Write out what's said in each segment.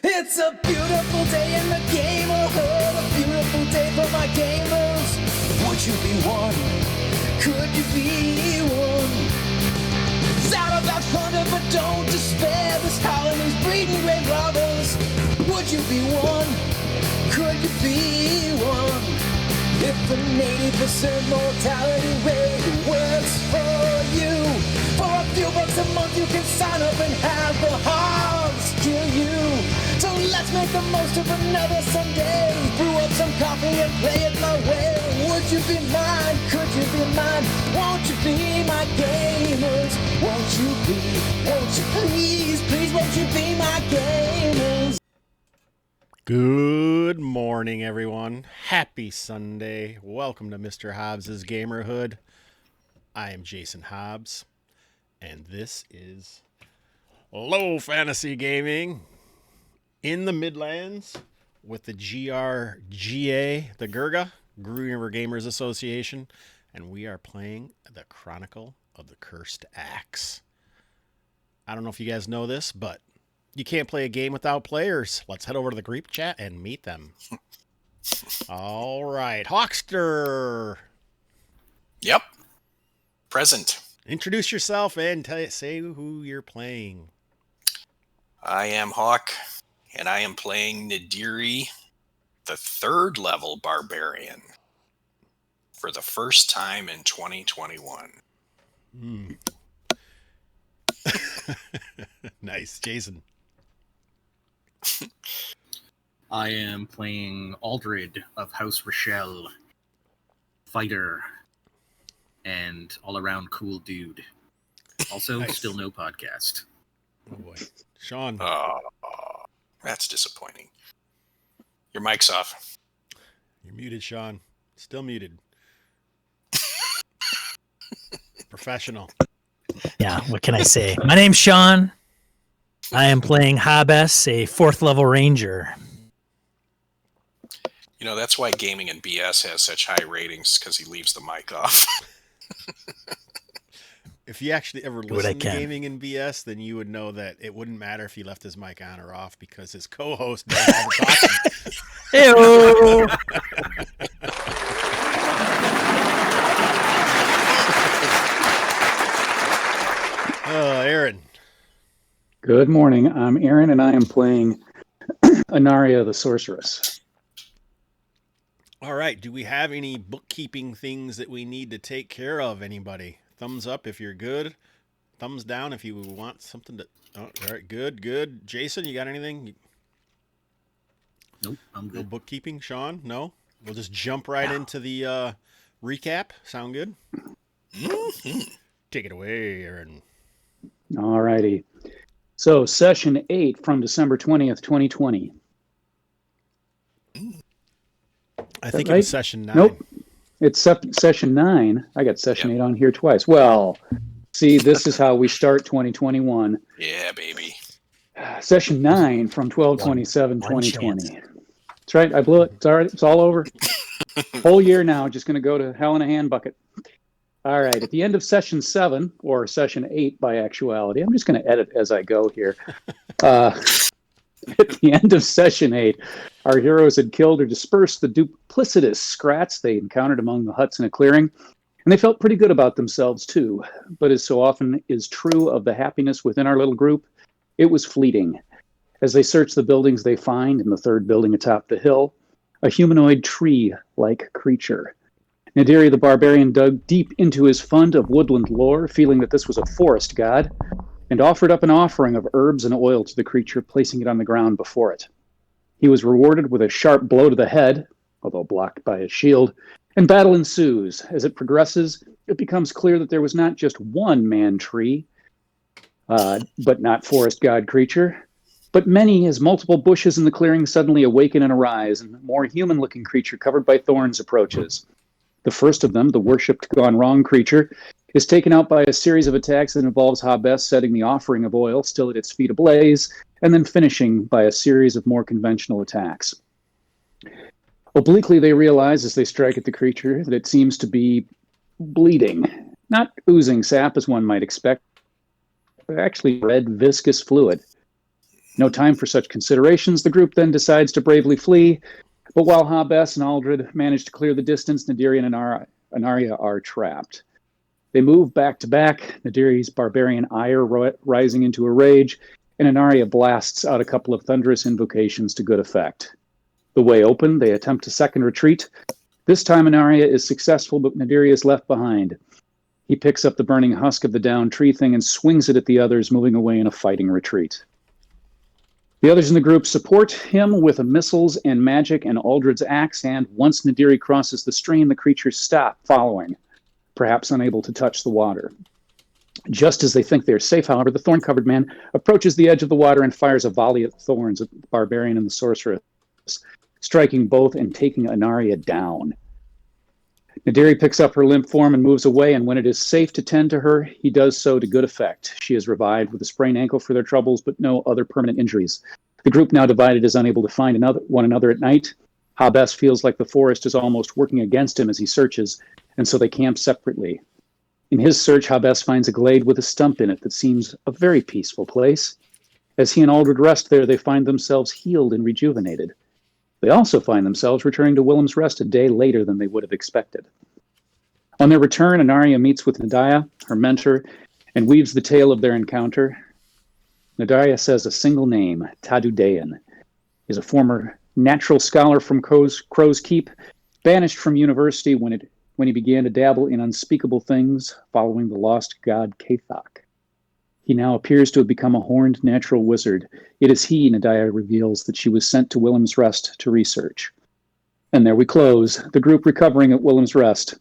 It's a beautiful day in the gamerhood, a beautiful day for my gamers. Would you be one? Could you be one? Sound about thunder, but don't despair. This colony's breeding great robbers. Would you be one? Could you be one? If the 80% mortality rate works for you, for a few bucks a month you can sign up and have the Hobbs kill you. So let's make the most of another Sunday. Brew up some coffee and play it my way. Would you be mine? Could you be mine? Won't you be my gamers? Won't you please, won't you be my gamers? Good morning, everyone. Happy Sunday. Welcome to Mr. Hobbs' Gamerhood. I am Jason Hobbs, and this is Low Fantasy Gaming in the Midlands with the GRGA, the GRGA, Green River Gamers Association, and we are playing the Chronicle of the Cursed Axe. I don't know if you guys know this, but you can't play a game without players. Let's head over to the group chat and meet them. All right. Hawkster. Yep. Present. Introduce yourself and say who you're playing. I am Hawk, and I am playing Nadiri, the 3rd level barbarian, for the first time in 2021. Nice. Jason. I am playing Aldred of House Rochelle, fighter, and all-around cool dude. Also, Nice. Still no podcast. Oh boy. Sean. That's disappointing. Your mic's off. You're muted, Sean. Still muted. Professional. Yeah, what can I say? My name's Sean. I am playing Hobbs, a 4th level ranger. You know, that's why Gaming and BS has such high ratings, because he leaves the mic off. If you actually ever what I listen to can. Gaming in BS, then you would know that it wouldn't matter if he left his mic on or off because his co-host does all the talking. Ew. Aaron. Good morning. I'm Aaron, and I am playing Anaria, the sorceress. All right. Do we have any bookkeeping things that we need to take care of? Anybody? Thumbs up if you're good. Thumbs down if you want something to. Oh, all right. Good. Jason, you got anything? Nope, I'm No good. bookkeeping. Sean, no. We'll just jump right into the recap. Sound good? Take it away, Aaron. All righty. So, session 8 from December 20th, 2020. I think it right? was session 9. Nope. It's session 9. I got session 8 on here twice. Well, see, this is how we start 2021. Yeah, baby. Session 9 from 12/27/2020. That's right. I blew it. It's all right. It's all over. Whole year now. Just going to go to hell in a hand bucket. All right. At the end of session 7, or session 8 by actuality, I'm just going to edit as I go here. At the end of session 8, our heroes had killed or dispersed the duplicitous Skrats they encountered among the huts in a clearing, and they felt pretty good about themselves too. But as so often is true of the happiness within our little group, it was fleeting. As they search the buildings, they find, in the 3rd building atop the hill, a humanoid tree-like creature. Nadiri the barbarian dug deep into his fund of woodland lore, feeling that this was a forest god, and offered up an offering of herbs and oil to the creature, placing it on the ground before it. He was rewarded with a sharp blow to the head, although blocked by his shield, and battle ensues. As it progresses, it becomes clear that there was not just one man tree, but not forest god creature, but many, as multiple bushes in the clearing suddenly awaken and arise, and a more human-looking creature covered by thorns approaches. The first of them, the worshipped gone wrong creature, is taken out by a series of attacks that involves Hobbs setting the offering of oil still at its feet ablaze, and then finishing by a series of more conventional attacks. Obliquely, they realize as they strike at the creature that it seems to be bleeding, not oozing sap as one might expect, but actually red viscous fluid. No time for such considerations. The group then decides to bravely flee. But while Hobbs and Aldred manage to clear the distance, Nadiri and Anaria are trapped. They move back to back, Nadiri's barbarian ire rising into a rage, and Anaria blasts out a couple of thunderous invocations to good effect. The way open, they attempt a second retreat. This time Anaria is successful, but Nadiri is left behind. He picks up the burning husk of the downed tree thing and swings it at the others, moving away in a fighting retreat. The others in the group support him with missiles and magic and Aldred's axe, and once Nadiri crosses the stream, the creatures stop following, perhaps unable to touch the water. Just as they think they're safe, however, the thorn-covered man approaches the edge of the water and fires a volley of thorns at the barbarian and the sorceress, striking both and taking Anaria down. Nadiri picks up her limp form and moves away, and when it is safe to tend to her, he does so to good effect. She is revived with a sprained ankle for their troubles, but no other permanent injuries. The group, now divided, is unable to find one another at night. Hobbs feels like the forest is almost working against him as he searches, and so they camp separately. In his search, Hobbs finds a glade with a stump in it that seems a very peaceful place. As he and Aldred rest there, they find themselves healed and rejuvenated. They also find themselves returning to Willem's Rest a day later than they would have expected. On their return, Anaria meets with Nadia, her mentor, and weaves the tale of their encounter. Nadia says a single name, Tadudayan. Is a former natural scholar from Crow's Keep, banished from university when he began to dabble in unspeakable things following the lost god Kathok. He now appears to have become a horned natural wizard. It is he, Nadia reveals, that she was sent to Willem's Rest to research. And there we close, the group recovering at Willem's Rest.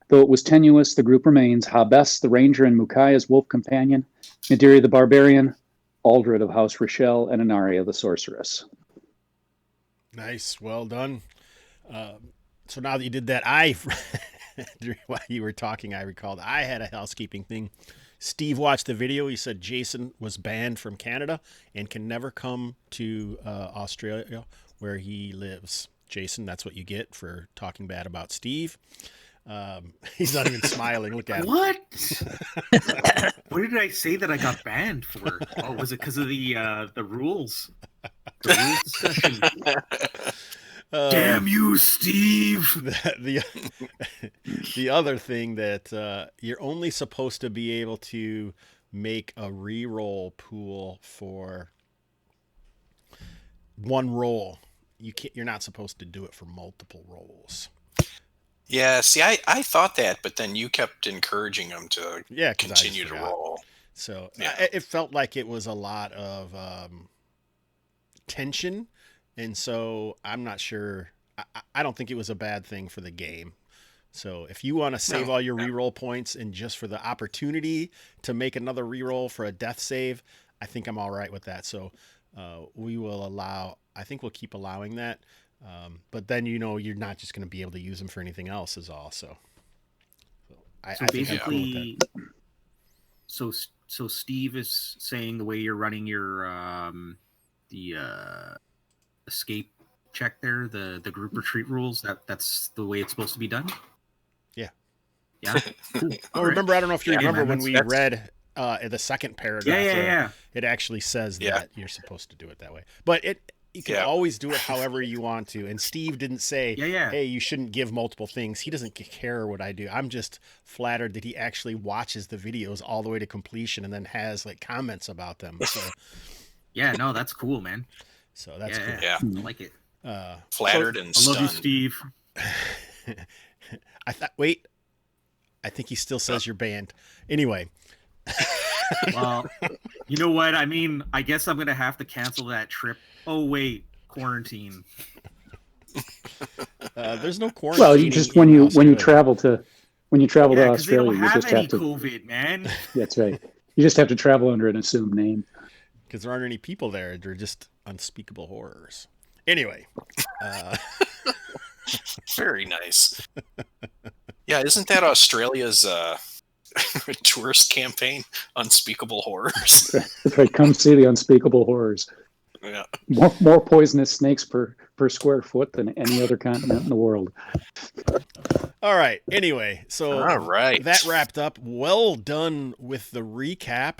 Though it was tenuous, the group remains: Hobbs, the ranger, and Mukaya's wolf companion, Nadiri the barbarian, Aldred of House Rochelle, and Anaria the sorceress. Nice, well done. So now that you did that, while you were talking, I recalled I had a housekeeping thing. Steve watched the video. He said Jason was banned from Canada and can never come to Australia where he lives. Jason, that's what you get for talking bad about Steve. He's not even smiling. Look at him. What? What did I say that I got banned for? Oh, was it because of the rules? The rules discussion. Damn you, Steve! The other thing that you're only supposed to be able to make a reroll pool for one roll. You're not supposed to do it for multiple rolls. Yeah, see, I thought that, but then you kept encouraging them to continue to roll. So it felt like it was a lot of tension. And so I'm not sure. I don't think it was a bad thing for the game. So if you want to save all your reroll points and just for the opportunity to make another reroll for a death save, I think I'm all right with that. So we will I think we'll keep allowing that. But then, you're not just going to be able to use them for anything else is all. So I think I'm cool with that. So Steve is saying the way you're running your escape check there, the group retreat rules, that's the way it's supposed to be done. Yeah. Cool. Well, remember, I don't know if you remember when we read the second paragraph. It actually says that you're supposed to do it that way, but you can always do it however you want to. And Steve didn't say, hey, you shouldn't give multiple things. He doesn't care what I do. I'm just flattered that he actually watches the videos all the way to completion and then has comments about them. So yeah, no, that's cool, man. So that's cool. Yeah. I like it. Flattered and stunned. I love you, Steve. I think he still says you're banned. Anyway. Well, you know what? I mean, I guess I'm going to have to cancel that trip. Oh, wait. Quarantine. There's no quarantine. Well, you just when you travel to Australia, you just have to COVID, man. That's right. You just have to travel under an assumed name. Because there aren't any people there. They're just unspeakable horrors. Anyway. Very nice. Yeah, isn't that Australia's tourist campaign? Unspeakable Horrors. That's right. Come see the unspeakable horrors. Yeah. More poisonous snakes per square foot than any other continent in the world. All right. Anyway, so all right. That wrapped up. Well done with the recap.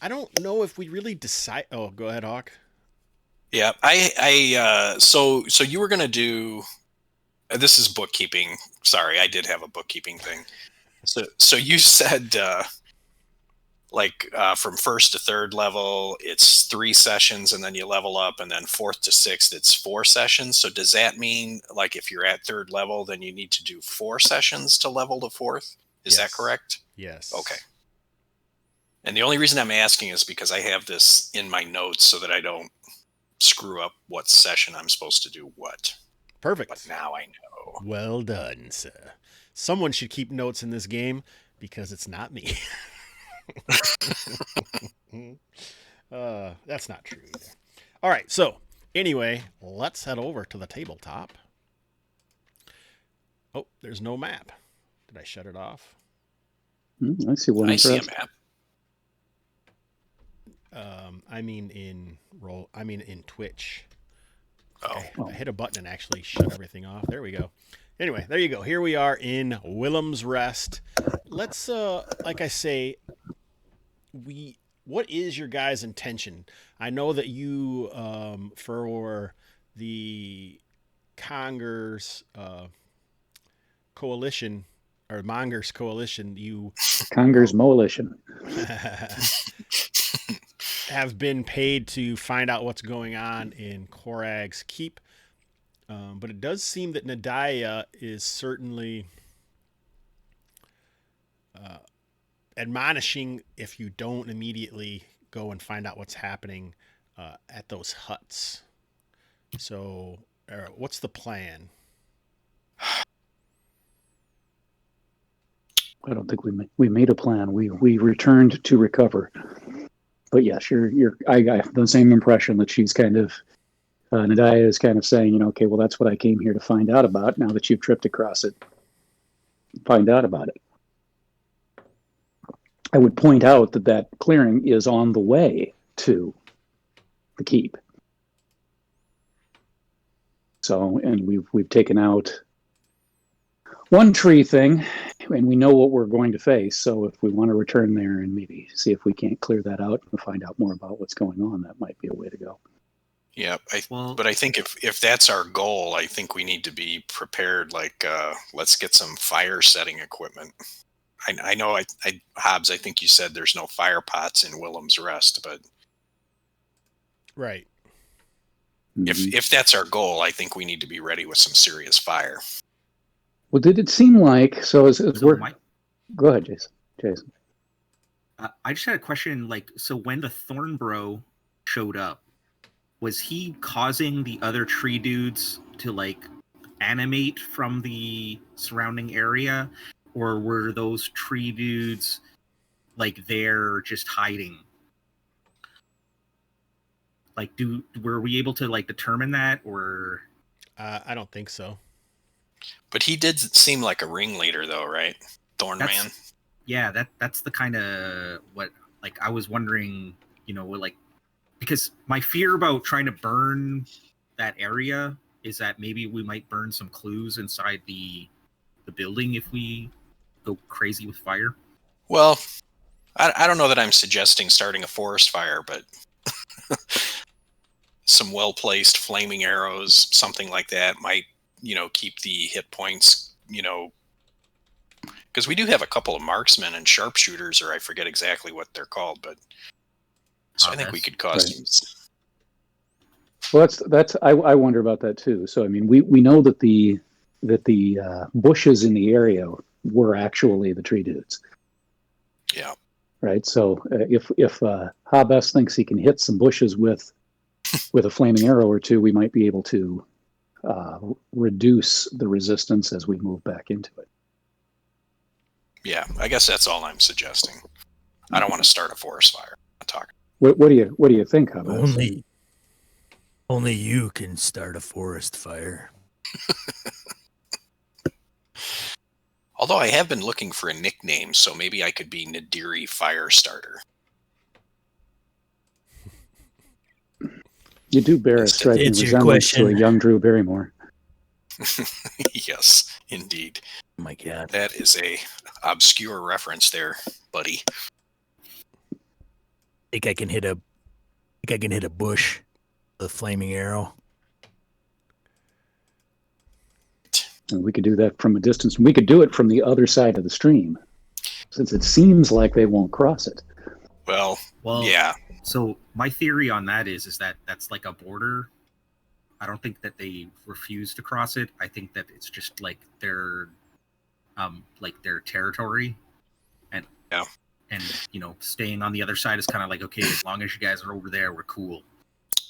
I don't know if we really decide. Oh, go ahead, Hawk. Yeah, so you were gonna do. This is bookkeeping. Sorry, I did have a bookkeeping thing. So you said from first to third level, it's 3 sessions, and then you level up, and then fourth to sixth, it's 4 sessions. So does that mean like if you're at third level, then you need to do 4 sessions to level to fourth? Is that correct? Yes. Okay. And the only reason I'm asking is because I have this in my notes so that I don't screw up what session I'm supposed to do what. Perfect. But now I know. Well done, sir. Someone should keep notes in this game because it's not me. That's not true either. All right, so anyway, let's head over to the tabletop. Oh, there's no map. Did I shut it off? I see one. I see a map. I mean in Twitch. Oh. I hit a button and actually shut everything off. There we go. Anyway, there you go. Here we are in Willem's Rest. Let's, like I say, what is your guys' intention? I know that you, for the Congers coalition, or Mongers coalition, you... Congers Coalition. have been paid to find out what's going on in Korag's Keep. But it does seem that Nadia is certainly admonishing if you don't immediately go and find out what's happening at those huts. So what's the plan? I don't think we made a plan. We returned to recover. But yes, I have the same impression that she's kind of, Nadia is kind of saying, okay, well, that's what I came here to find out about. Now that you've tripped across it, find out about it. I would point out that clearing is on the way to the keep. So, and we've taken out one tree thing, and we know what we're going to face. So if we want to return there and maybe see if we can't clear that out and find out more about what's going on, that might be a way to go. Yeah, but I think if that's our goal, I think we need to be prepared. Like, let's get some fire setting equipment. I know, Hobbs, I think you said there's no fire pots in Willem's Rest, but right. If that's our goal, I think we need to be ready with some serious fire. Well, did it seem like as we're... Go ahead, Jason. I just had a question. So when the Thornbro showed up, was he causing the other tree dudes to animate from the surrounding area, or were those tree dudes there just hiding? Were we able to determine that, or? I don't think so. But he did seem like a ringleader, though, right? Thornman. Yeah, that's the kind of what I was wondering. Because my fear about trying to burn that area is that maybe we might burn some clues inside the building if we go crazy with fire. Well, I don't know that I'm suggesting starting a forest fire, but some well-placed flaming arrows, something like that, might, keep the hit points, because we do have a couple of marksmen and sharpshooters, or I forget exactly what they're called, but so I think we could cause. Well, that's I wonder about that too. So I mean, we know that the bushes in the area were actually the tree dudes. Yeah. Right. So if Hobbs thinks he can hit some bushes with a flaming arrow or two, we might be able to reduce the resistance as we move back into it. Yeah, I guess that's all I'm suggesting. I don't want to start a forest fire. I'm talking. What do you think, Hobbs? Only you can start a forest fire. Although I have been looking for a nickname, so maybe I could be Nadiri Firestarter. You do bear a striking resemblance to a young Drew Barrymore. Yes, indeed. Oh my God. That is a obscure reference there, buddy. think I can hit a bush with a flaming arrow. And we could do that from a distance. We could do it from the other side of the stream, since it seems like they won't cross it. Well, Well, yeah. So my theory on that is that that's like a border. I don't think that they refuse to cross it. I think that it's just like their territory, and Yeah. and staying on the other side is kind of like, okay, as long as you guys are over there, we're cool.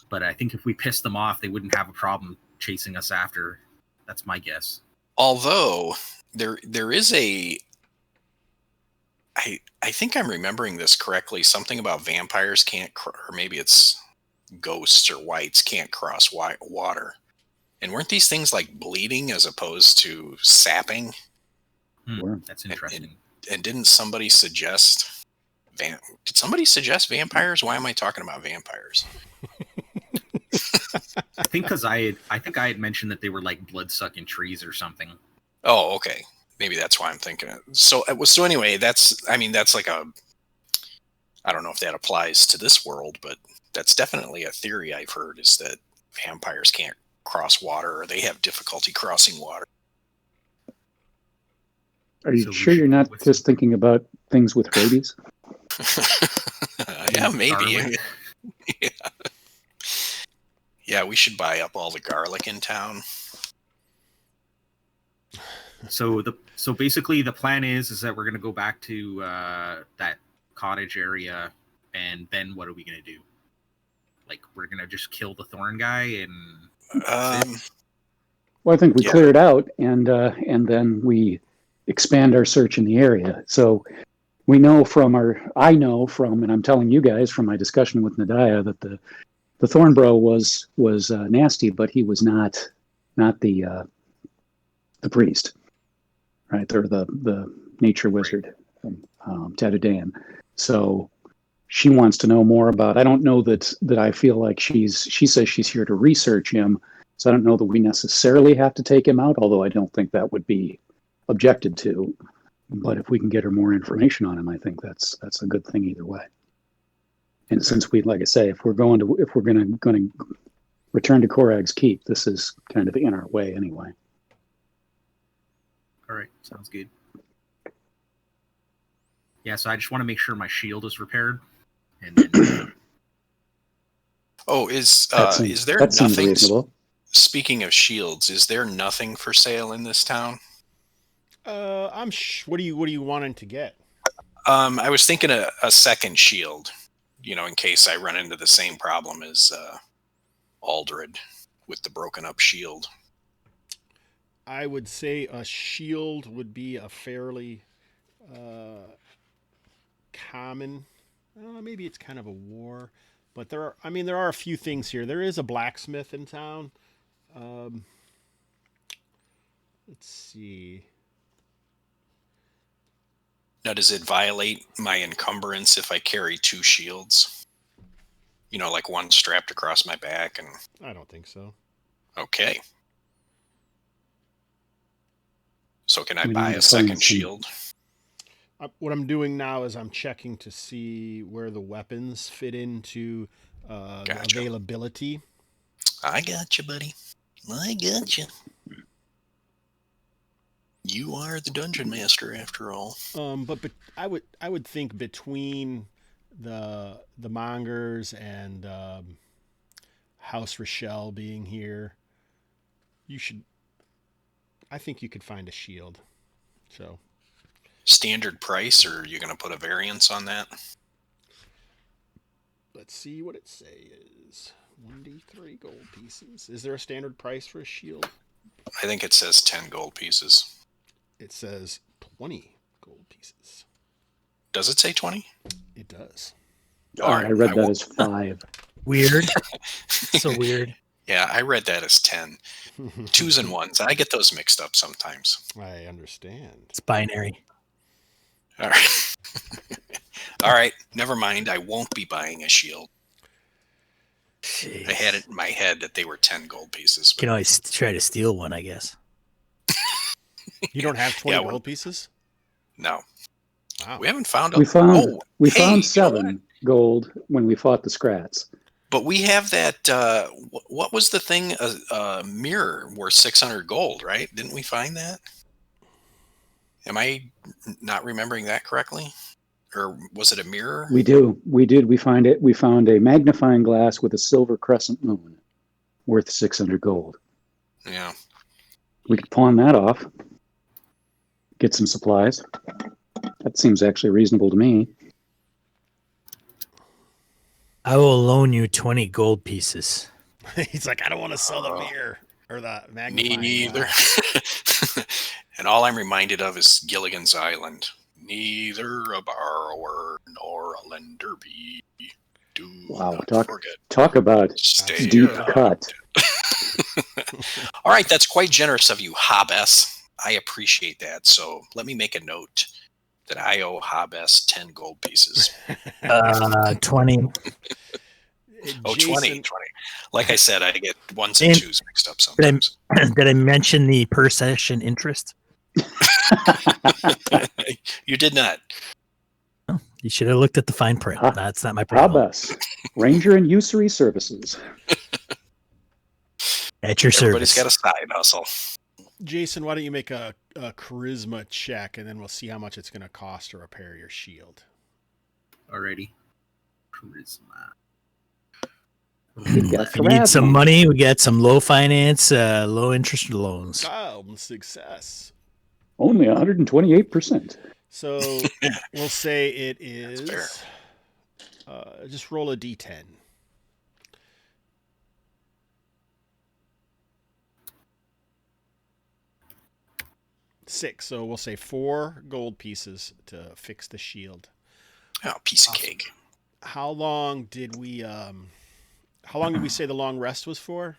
But I think if we pissed them off, they wouldn't have a problem chasing us after. That's my guess. Although there is a, I think I'm remembering this correctly. Something about vampires can't, or maybe it's ghosts or whites can't cross water. And weren't these things like bleeding as opposed to sapping? That's interesting. And didn't somebody suggest? Did somebody suggest vampires? Why am I talking about vampires? I think because I had mentioned that they were like blood-sucking trees or something. Oh, okay. Maybe that's why I'm thinking it. So anyway, that's like a, I don't know if that applies to this world, but that's definitely a theory I've heard, is that vampires can't cross water, or they have difficulty crossing water. Are you So we sure you're not should- just thinking about things with rabies? Yeah, maybe. Garlic. Yeah. Yeah, we should buy up all the garlic in town. So basically the plan is that we're gonna go back to that cottage area, and then what are we gonna do? Like, we're gonna just kill the thorn guy and Well, I think we Yeah. clear it out, and then we expand our search in the area. So I know from, and I'm telling you guys from my discussion with Nadia, that the thorn bro was nasty, but he was not the priest, right? Or the nature wizard, Tadadan. So she wants to know more about. I don't know that I feel like she says she's here to research him. So I don't know that we necessarily have to take him out, although I don't think that would be objected to. But if we can get her more information on him, I think that's a good thing either way. And since like I say, if we're going to return to Korag's Keep, this is kind of in our way anyway. all right, sounds good. Yeah, so I just want to make sure my shield is repaired, and then is there That seems nothing? reasonable. Speaking of shields, is there nothing for sale in this town? What do you wanting to get? I was thinking a second shield, in case I run into the same problem as Aldred with the broken up shield. I would say a shield would be a fairly common. Maybe it's kind of a war, but there are a few things here. There is a blacksmith in town. Let's see. Now, does it violate my encumbrance if I carry two shields? Like one strapped across my back and... I don't think so. Okay. So can I We buy need a to second find some- shield? What I'm doing now is I'm checking to see where the weapons fit into the Gotcha. availability. I got you, buddy. I got you. You are the dungeon master, after all. But I would think between the Mongers and House Rochelle being here, I think you could find a shield. So Standard price, or are you going to put a variance on that? let's see what it says. 1d3 gold pieces. Is there a standard price for a shield? I think it says 10 gold pieces. It says 20 gold pieces. Does it say 20? It does. All right, I read that won't- as 5. Weird. So weird. Yeah, I read that as 10. Twos and ones. I get those mixed up sometimes. I understand. It's binary. All right. All right. Never mind. I won't be buying a shield. Jeez. I had it in my head that they were 10 gold pieces. You can always try to steal one, I guess. You don't have 20 Yeah, well- gold pieces? No. Wow. We haven't found We found hey, you know 7. gold when we fought the Skrats. But we have that. What was the thing? A mirror worth 600 gold, right? Didn't we find that? Am I not remembering that correctly? Or was it a mirror? We did. We find it. We found a magnifying glass with a silver crescent moon worth 600 gold. Yeah. We could pawn that off. Get some supplies. That seems actually reasonable to me. I will loan you 20 gold pieces. He's like, I don't want to sell the mirror or the magnifying Neither. glass. And all I'm reminded of is Gilligan's Island. Neither a borrower nor a lender be. Do not forget. Talk about Stay deep out. cut. All right, that's quite generous of you, Hobbs. I appreciate that. So let me make a note that I owe Hobbs 10 gold pieces. 20. Oh, Jason, 20. Like I said, I get ones and twos mixed up Did sometimes. did I mention the per session interest? You did not. Oh, you should have looked at the fine print. That's not my problem. Hobbs, Ranger and Usury Services. At your Everybody's service. got a side hustle. Jason, why don't you make a charisma check, and then we'll see how much it's going to cost to repair your shield. Alrighty. Charisma. If you need some money, we got some low finance, low interest loans. Success. Only 128%. So we'll say it is. That's Just roll a d10. Six. So we'll say 4 gold pieces to fix the shield. Oh, piece of cake. How long did we say the long rest was for?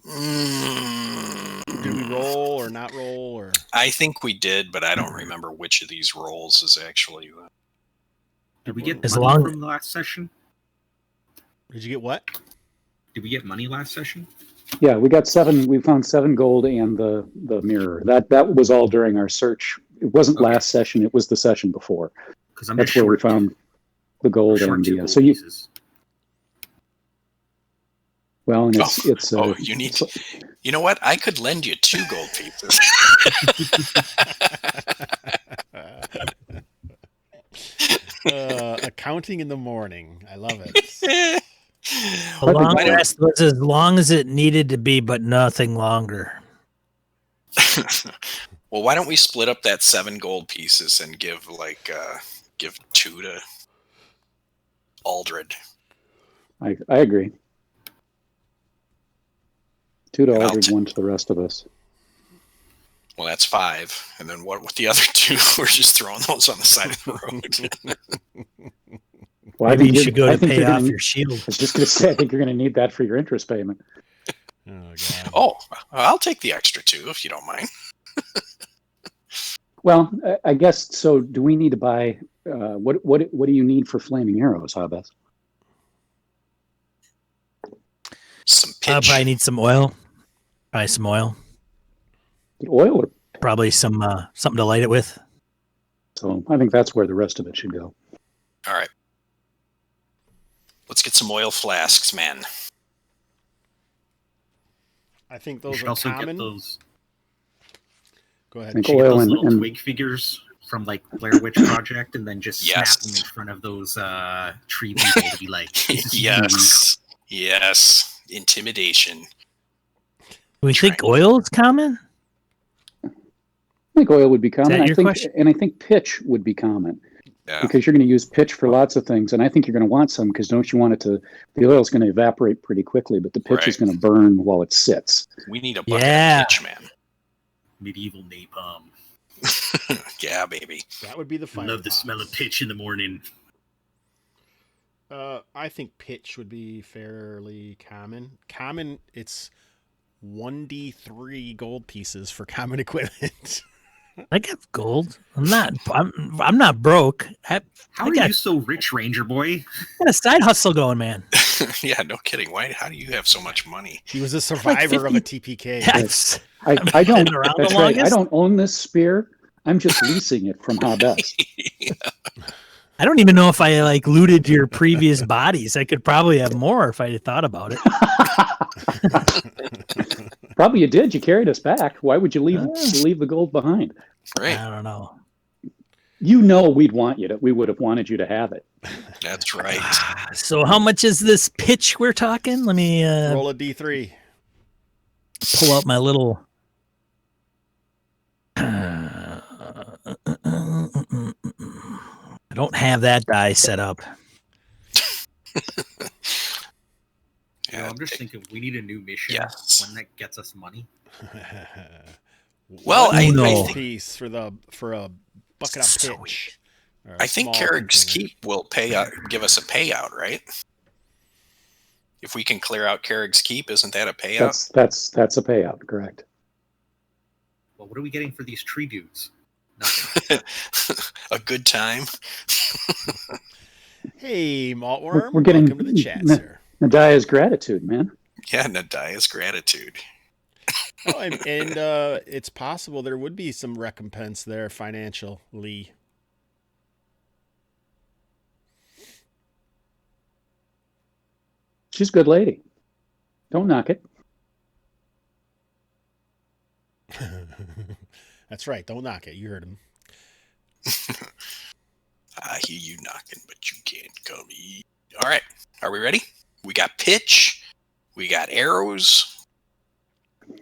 Did we roll or not roll or? I think we did, but I don't remember which of these rolls is actually. Did we get As money long- from the last session? Did you get what? Did we get money last session? Yeah, we got 7. We found 7 gold and the mirror. That was all during our search. It wasn't last session. It was the session before. Because I'm That's just where we short found the gold short and 2 the. gold So you pieces. well, and it's You need. You know what? I could lend you 2 gold pieces. Accounting in the morning. I love it. The long rest was as long as it needed to be, but nothing longer. Well, why don't we split up that 7 gold pieces and give 2 to Aldred? I agree. 2 to And I'll Aldridge, 1 to the rest of us. Well, that's 5. And then what with the other 2? We're just throwing those on the side of the road. Well, I Maybe think you should go to pay you're off gonna- your shield. I was just going to say, I think you're going to need that for your interest payment. Oh god. Oh, I'll take the extra 2 if you don't mind. Well, I guess so. Do we need to buy? What do you need for flaming arrows, Hobbs? Some I'll pitch. probably need some oil. Probably some oil. Oil, or Probably some something to light it with. so I think that's where the rest of it should go. All right. Let's get some oil flasks, man. I think We those should are also common. get those. Go I ahead. think Should get oil those and, little and twig figures from like Blair Witch Project, and then just Yes. snap them in front of those tree people to be like, "This is Yes. Yes. Intimidation. Do we think oil is common? I think oil would be common. that I your think, question? and I think pitch would be common Yeah. because you're going to use pitch for lots of things, and I think you're going to want some because don't you want it to? The oil is going to evaporate pretty quickly, but the pitch is Right. going to burn while it sits. We need a bucket Yeah. of pitch, man. medieval napalm." Yeah, baby. That would be the I fire. love the smell of pitch in the morning. I think pitch would be fairly common. Common, it's 1d3 gold pieces for common equipment. I got gold. I'm not broke. I How are got you so rich, Ranger boy? a side hustle going, man. Yeah, no kidding. Why? How do you have so much money? He was a survivor of a TPK. Yes. I don't. been around the That's right. I longest. don't own this spear. I'm just leasing it from Hobbs. I don't even know if I like looted your previous bodies. I could probably have more if I had thought about it. Probably you did. You carried us back. Why would you leave the gold behind? Right. I don't know. You know we would have wanted you to have it. That's right. So how much is this pitch we're talking? Let me Roll a D3. pull out my little. I don't have that die set up. Yeah, I'm just thinking we need a new mission. Yes. One that gets us money. Well, I No. think piece for a bucket of pitch. or a I think small Carrick's container. Keep will give us a payout, right? If we can clear out Carrick's Keep, isn't that a payout? That's a payout, correct? Well, what are we getting for these tree dudes? Nothing. A good time. Hey, Maltworm. We're getting welcome to the chat, sir. Nadia's gratitude, man. Yeah, Nadia's gratitude. Oh, and it's possible there would be some recompense there financially. She's a good lady. Don't knock it. That's right. Don't knock it. You heard him. I hear you knocking, but you can't come eat. All right. Are we ready? We got pitch. We got arrows. You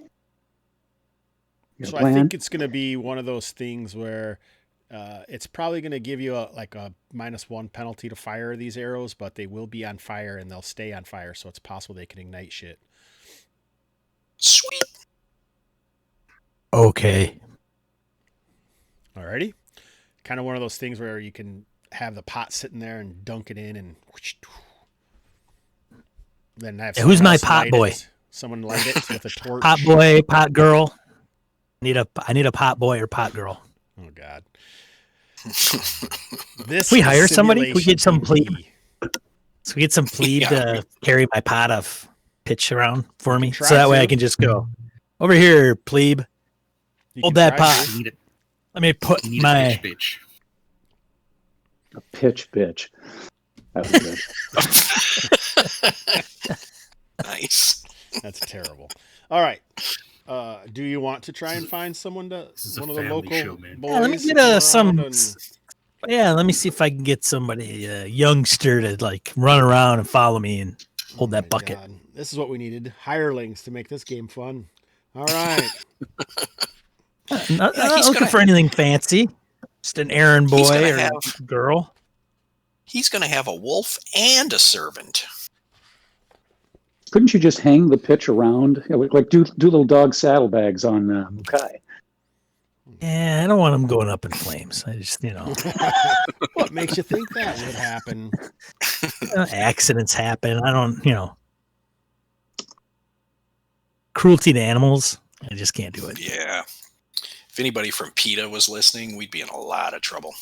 got So a plan? I think it's going to be one of those things where it's probably going to give you a -1 penalty to fire these arrows, but they will be on fire and they'll stay on fire. So it's possible they can ignite shit. Sweet. Okay. Alrighty. Kind of one of those things where you can have the pot sitting there and dunk it in and then have Hey, who's someone my else pot light boy? it. Someone light it with a torch. Pot boy, pot girl. I need a pot boy or pot girl. Oh God. This We is hire somebody? We get some simulation plebe. So we get some plebe Yeah. to carry my pot of pitch around for me. try So that way to. I can just go over here, plebe. You Hold can that try pot. to. You need it. Let me put You need my. a bitch. A pitch bitch. That was good. Nice. That's terrible. All right. Do you want to try and find someone This is a one of the family local show, man. boys? Yeah, let me get around some. and- Yeah, let me see if I can get somebody, a youngster, to like run around and follow me and hold Oh that my bucket. God. This is what we needed. Hirelings to make this game fun. All right. Not he's looking gonna- for anything fancy. Just an errand He's boy gonna or have- girl. He's going to have a wolf and a servant. Couldn't you just hang the pitch around? Like do little dog saddlebags on Mukai? Yeah, I don't want him going up in flames. I just, What makes you think that would happen? accidents happen. I don't, cruelty to animals. I just can't do it. Yeah. If anybody from PETA was listening, we'd be in a lot of trouble.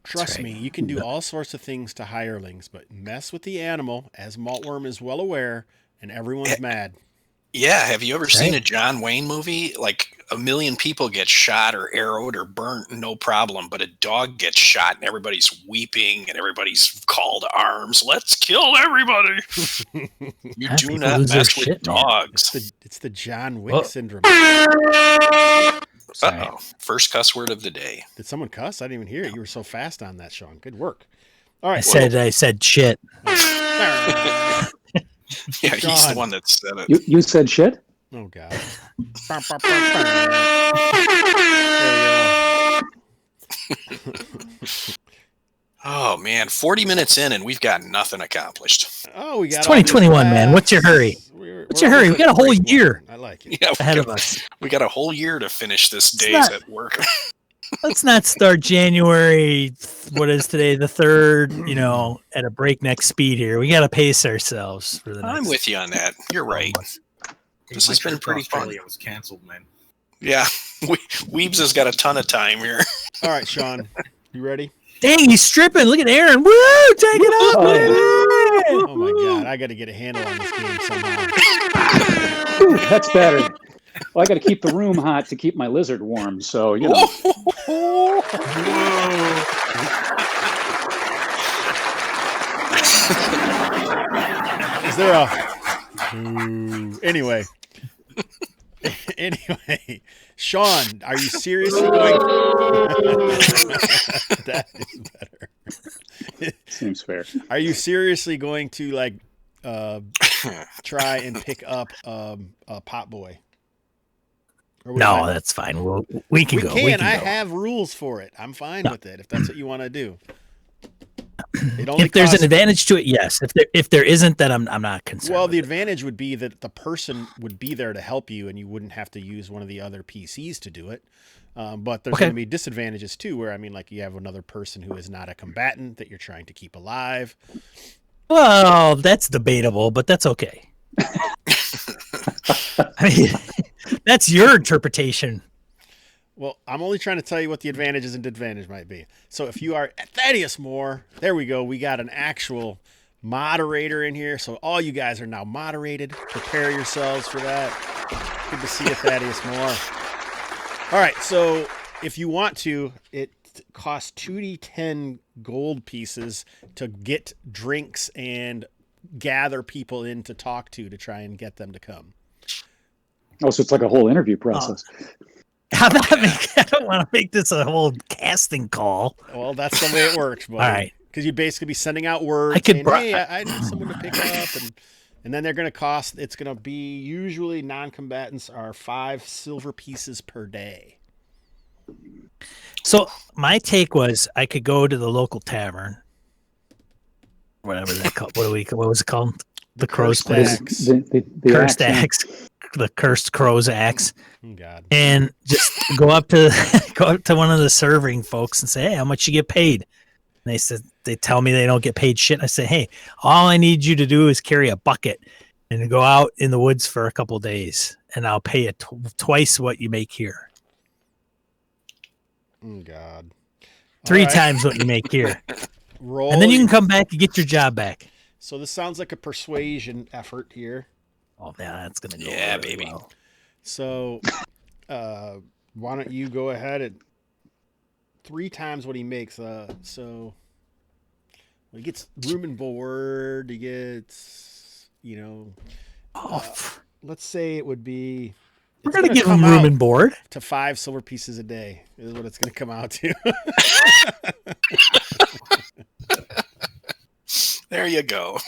Trust right. me, you can do all sorts of things to hirelings, but mess with the animal, as Maltworm is well aware, and everyone's mad. Yeah. Have you ever seen a Right. John Wayne movie? Like 1 million people get shot or arrowed or burnt, no problem. But a dog gets shot and everybody's weeping and everybody's called to arms. Let's kill everybody. You Half do people not lose their mess with shit, man. dogs. It's the John Wick Oh. syndrome. Sorry. Uh-oh. First cuss word of the day. Did someone cuss? I didn't even hear it. You were so fast on that, Sean. Good work. All right. I said shit. Yeah, he's John. the one that said it. You said shit? Oh God. Oh man, 40 minutes in and we've got nothing accomplished. Oh, we got It's all these 2021, man. What's your laughs. hurry? We're What's your hurry? We got a whole break one. year. I like it. Yeah, Ahead of us. we got a whole year to finish this days not- at work. Let's not start January. What is today? The 3rd, at a breakneck speed here. We got to pace ourselves for the next. I'm with you on that. You're right. This My has been trip to pretty fun. Australia was canceled, man. Yeah, Weebs has got a ton of time here. All right, Sean. You ready? Dang, he's stripping. Look at Aaron. Woo! Take it up. Oh, Oh my God. I got to get a handle on this game somehow. Ooh, that's better. Well, I got to keep the room hot to keep my lizard warm. So there a... Ooh. Anyway, Sean, are you seriously going... That is better. Seems fair. Are you seriously going to, like, try and pick up a pot boy? No, that's fine. We can go. We can I go. have rules for it. I'm fine with it if that's what you want to do. If there's an advantage to it, yes. If there isn't, then I'm not concerned. Well, the advantage would be that the person would be there to help you, and you wouldn't have to use one of the other PCs to do it. But there's going to be disadvantages too, where like you have another person who is not a combatant that you're trying to keep alive. Well, that's debatable, but that's okay. I mean, that's your interpretation. Well, I'm only trying to tell you what the advantages and disadvantages might be. So if you are Thaddeus Moore, there we go. We got an actual moderator in here. So all you guys are now moderated. Prepare yourselves for that. Good to see you, Thaddeus Moore. All right. So if you want to, it costs 2d10 gold pieces to get drinks and gather people in to talk to try and get them to come. Oh, so it's like a whole interview process. I don't want to make this a whole casting call. Well, that's the way it works, buddy. All right. Because you'd basically be sending out words. I could saying, hey, I need someone to pick up. And then they're going to cost, it's going to be usually non-combatants are 5 silver pieces per day. So my take was I could go to the local tavern. Whatever that called. What was it called? The Crow's Place. The Cursed Axe. The Cursed Crow's Axe. Oh, God. And just go up to one of the serving folks and say, hey, how much you get paid? And they tell me they don't get paid shit. I say, hey, all I need you to do is carry a bucket and go out in the woods for a couple of days, and I'll pay you twice what you make here. Oh, God. 3 times what you make here. Roll. And then you can come back and get your job back. So this sounds like a persuasion effort here. Oh, yeah, that's going to go Yeah, really baby. well. So why don't you go ahead and 3 times what he makes. So he gets room and board. He gets, let's say it would be. We're going to give him room and board. To 5 silver pieces a day is what it's going to come out to. There you go.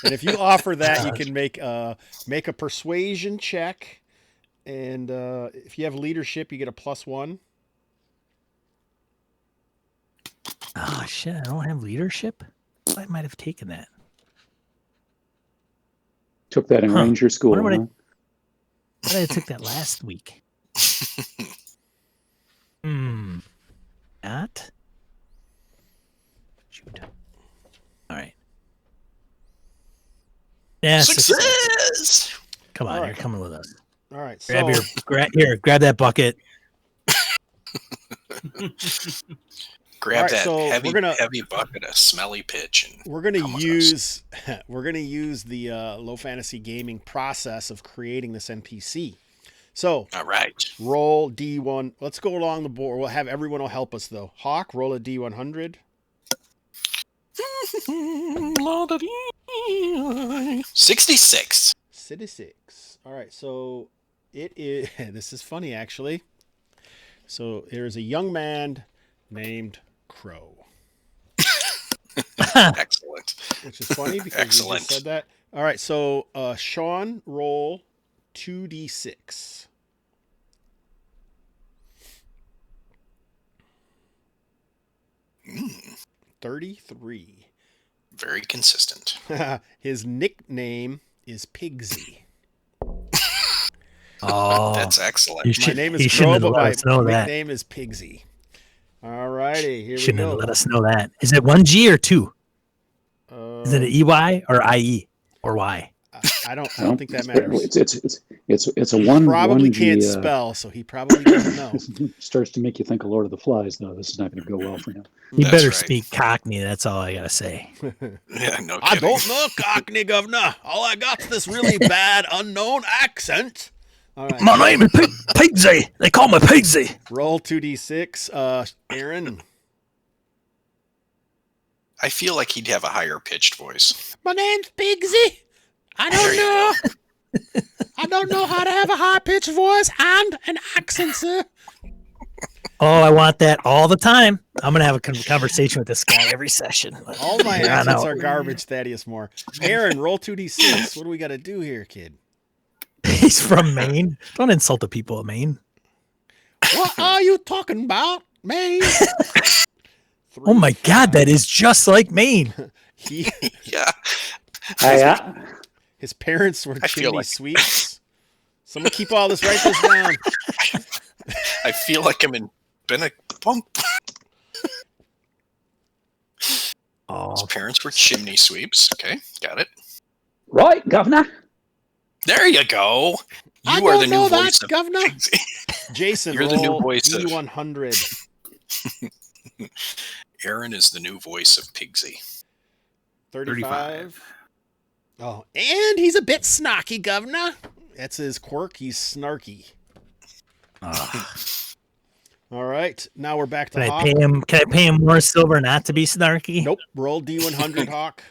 And if you offer that, you can make a persuasion check. And if you have leadership, you get a +1. Oh, shit. I don't have leadership? I might have taken that. Took that in Ranger School. I Huh? thought I took that last week. Not? Shoot. All right. Yeah, Success! Come on, All right. you're coming with us. All right. Grab that bucket. Grab Alright, that so heavy bucket of smelly pitch. And we're gonna use the Low Fantasy Gaming process of creating this NPC. So all right. Roll D1. Let's go along the board. We'll have everyone will help us though. Hawk, roll a D100. 66. 66. All right, so it is. This is funny actually. So there's a young man named Crow. Excellent. Which is funny because you just said that. All right, so Sean, roll 2d6. Mm, 33. very consistent. His nickname is Pigsy. Oh, That's excellent. My name is Crow, but my nickname is Pigsy. All righty, here we Shouldn't go. have let us know that. Is it 1G or 2? Is it an EY or IE or Y? I don't think that matters. It's a one. Probably 1G, can't spell, so he probably doesn't know. Starts to make you think of Lord of the Flies, though. This is not going to go well for him. You That's better right. speak Cockney. That's all I gotta say. Yeah, no kidding. I don't know Cockney, governor. All I got's this really bad unknown accent. All right. My name is Pigsy. They call me Pigsy. Roll 2d6. Aaron. I feel like he'd have a higher pitched voice. My name's Pigsy. I don't know. I don't know how to have a high-pitched voice and an accent, sir. Oh, I want that all the time. I'm going to have a conversation with this guy every session. All my accents are garbage, Thaddeus Moore. Aaron, roll 2d6. What do we got to do here, kid? He's from Maine. Don't insult the people of Maine. What are you talking about, Maine? Oh my God, that is just like Maine. Yeah. His parents were chimney sweeps. Someone keep all this, write this down. I feel like I'm in a pump. His parents were chimney sweeps. Okay, got it. Right, Governor. There you go. You are the new voice of Governor. Jason, you're the new voice of D100. Aaron is the new voice of Pigsy. 35. Oh, and he's a bit snarky, Governor. That's his quirk. He's snarky. All right, now we're back to Hawk. Can I pay him more silver not to be snarky? Nope. Roll D100, Hawk.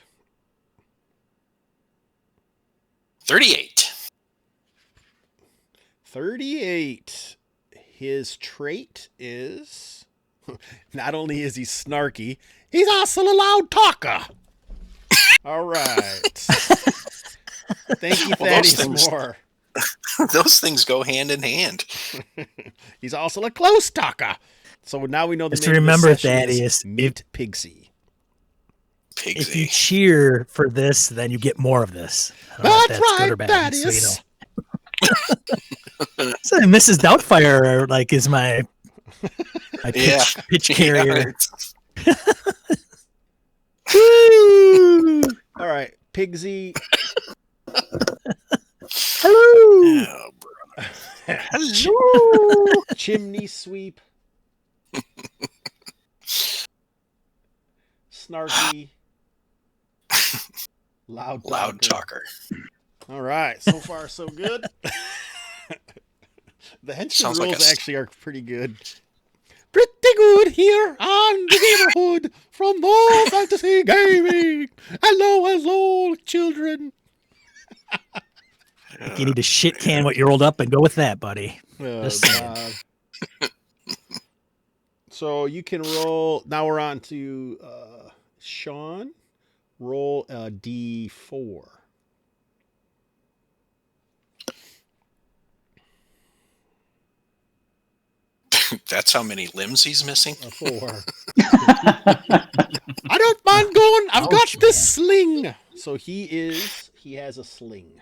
38. 38. His trait is not only is he snarky, he's also a loud talker. All right. Thank you, Thaddeus Moore. Those things go hand in hand. He's also a close talker. So now we know the Just name remember, of the session Thaddeus, is Meet Pigsy. If you cheer for this, then you get more of this. That's right, Thaddeus. So Mrs. Doubtfire is my pitch carrier. Yeah. All right, Pigsy. Hello. Oh, Hello. Chimney sweep. Snarky. Loud talker. All right, so far so good. The henchman rules actually are pretty good. Pretty good here on the neighborhood from More Fantasy Gaming. Hello, children. You need to shit can what you rolled up and go with that, buddy. Oh, God. So you can roll. Now we're on to Sean. Roll a D4. That's how many limbs he's missing? A 4. I don't mind going. I've got this sling. So he has a sling.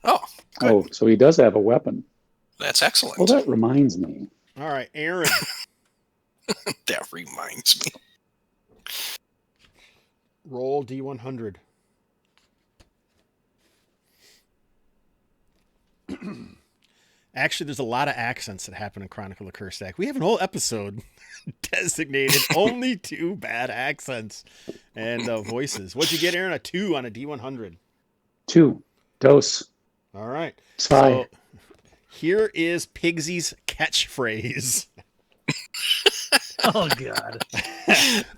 Oh, good. Oh, so he does have a weapon. That's excellent. Well, that reminds me. All right, Aaron. That reminds me. Roll D100. Actually, there's a lot of accents that happen in Chronicle of the Cursed Axe. We have an whole episode designated only 2 bad accents and voices. What'd you get, Aaron? A 2 on a D100. 2. Dose. All right. So here is Pigsy's catchphrase. Oh, God.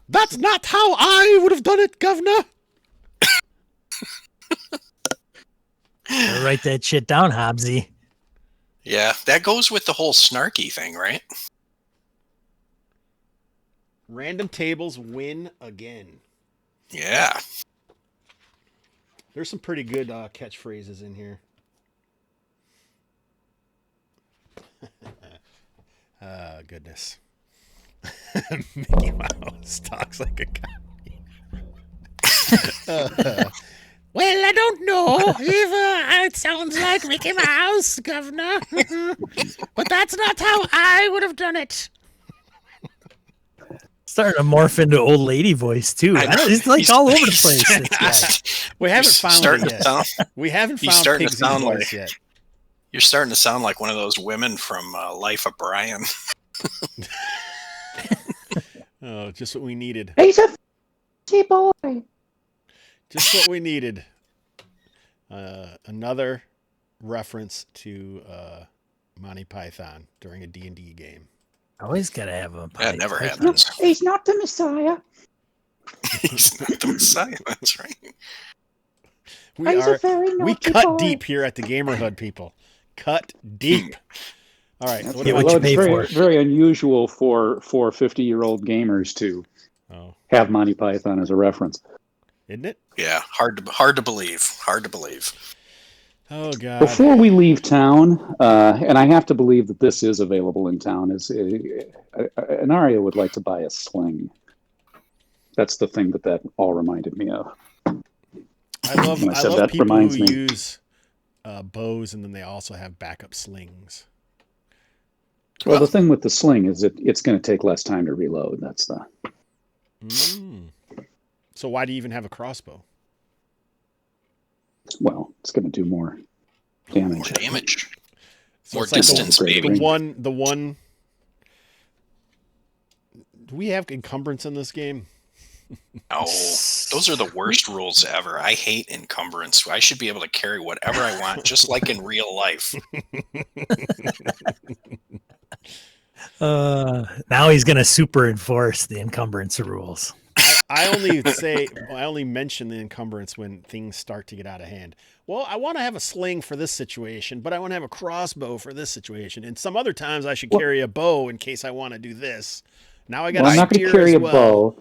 That's not how I would have done it, Governor. Write that shit down, Hobbsy. Yeah, that goes with the whole snarky thing, right? Random tables win again. Yeah. There's some pretty good catchphrases in here. Goodness. Mickey Mouse talks like a cow. Well, I don't know if it sounds like Mickey Mouse, Governor. But that's not how I would have done it. Starting to morph into old lady voice, too. It's like all over the place. We haven't found it yet. We haven't found Pigsy's voice yet. You're starting to sound like one of those women from Life of Brian. Oh, just what we needed. He's a boy. Just what we needed. Another reference to Monty Python during a D&D game. Always got to have a That never happens. He's not the Messiah. He's not the Messiah. That's right. We cut deep here at the Gamerhood, people. Cut deep. All right. That's So right. what Well, do I it's do? very, very unusual for 50-year-old gamers to have Monty Python as a reference. Isn't it? Yeah, hard to believe. Hard to believe. Oh God. Before we leave town, and I have to believe that this is available in town, Anaria would like to buy a sling. That's the thing that all reminded me of. I love people who use bows and then they also have backup slings. Well, the thing with the sling is it's going to take less time to reload. That's the. So why do you even have a crossbow? Well, it's going to do more damage. More damage. So More it's like distance, maybe. The one. Do we have encumbrance in this game? Oh, those are the worst rules ever. I hate encumbrance. I should be able to carry whatever I want, just like in real life. Now he's going to super enforce the encumbrance rules. I only mention the encumbrance when things start to get out of hand. Well, I want to have a sling for this situation, but I want to have a crossbow for this situation. And some other times I should carry a bow in case I want to do this. Now I got I'm not going to carry a bow.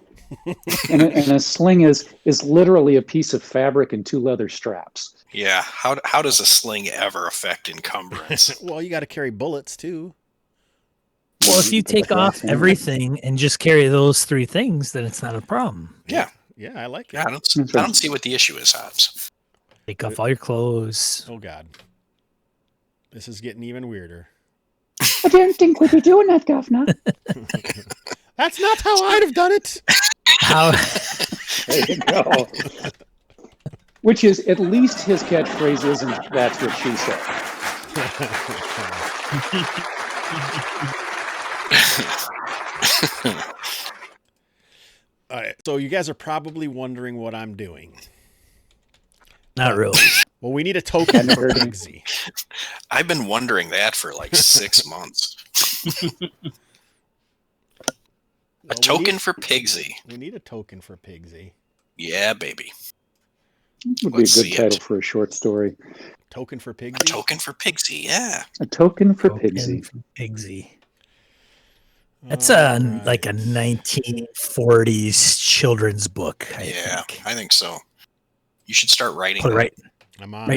and a sling is literally a piece of fabric and 2 leather straps. Yeah. How does a sling ever affect encumbrance? Well, you got to carry bullets too. Well, if you take off everything and just carry those 3 things, then it's not a problem. Yeah. Yeah, I like Yeah, that. I don't see what the issue is, Hobbs. Take off all your clothes. Oh God, this is getting even weirder. I didn't think we'd be doing that, Governor. That's not how I'd have done it. How? There you go. Which is, at least his catchphrase isn't, that's what she said. All right, so you guys are probably wondering what I'm doing. Not really. Well, we need a token for Pigsy. I've been wondering that for like 6 months. A token for Pigsy. We need a token for Pigsy. Yeah, baby. Would be a good title for a short story. Token for Pigsy? A token for Pigsy, yeah. A token for Pigsy. Pigsy. That's like a 1940s children's book. I think. I think so. You should start writing. Put it right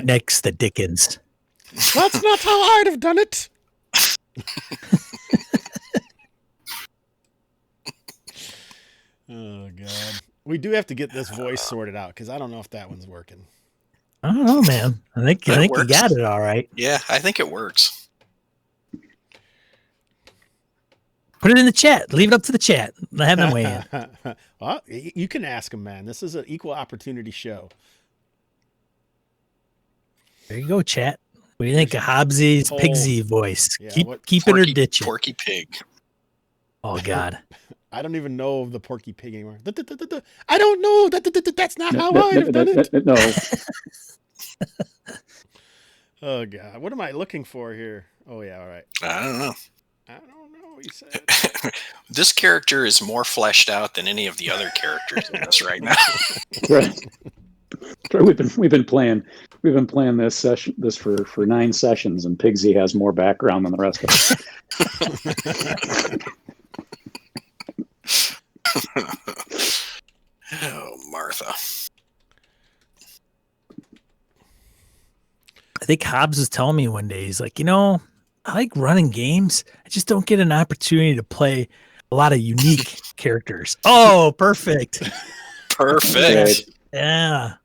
next to Dickens. That's not how I'd have done it. Oh God, we do have to get this voice sorted out because I don't know if that one's working. I don't know, man. I think you got it all right. Yeah, I think it works. Put it in the chat. Leave it up to the chat. Have them weigh in. Well, you can ask them, man. This is an equal opportunity show. There you go, chat. What do you think of Hobbsy's Pigsy voice? Yeah, keep it or ditch it. Porky Pig. Oh God. I don't even know of the Porky Pig anymore. I don't know. That's not how I've done it. No. Oh God, what am I looking for here? Oh yeah, all right. I don't know. He said. This character is more fleshed out than any of the other characters in this right now. Right. We've been playing this for 9 sessions, and Pigsy has more background than the rest of us. Oh, Martha. I think Hobbs was telling me one day, he's like, I like running games. I just don't get an opportunity to play a lot of unique characters. Oh, perfect. Perfect. Yeah.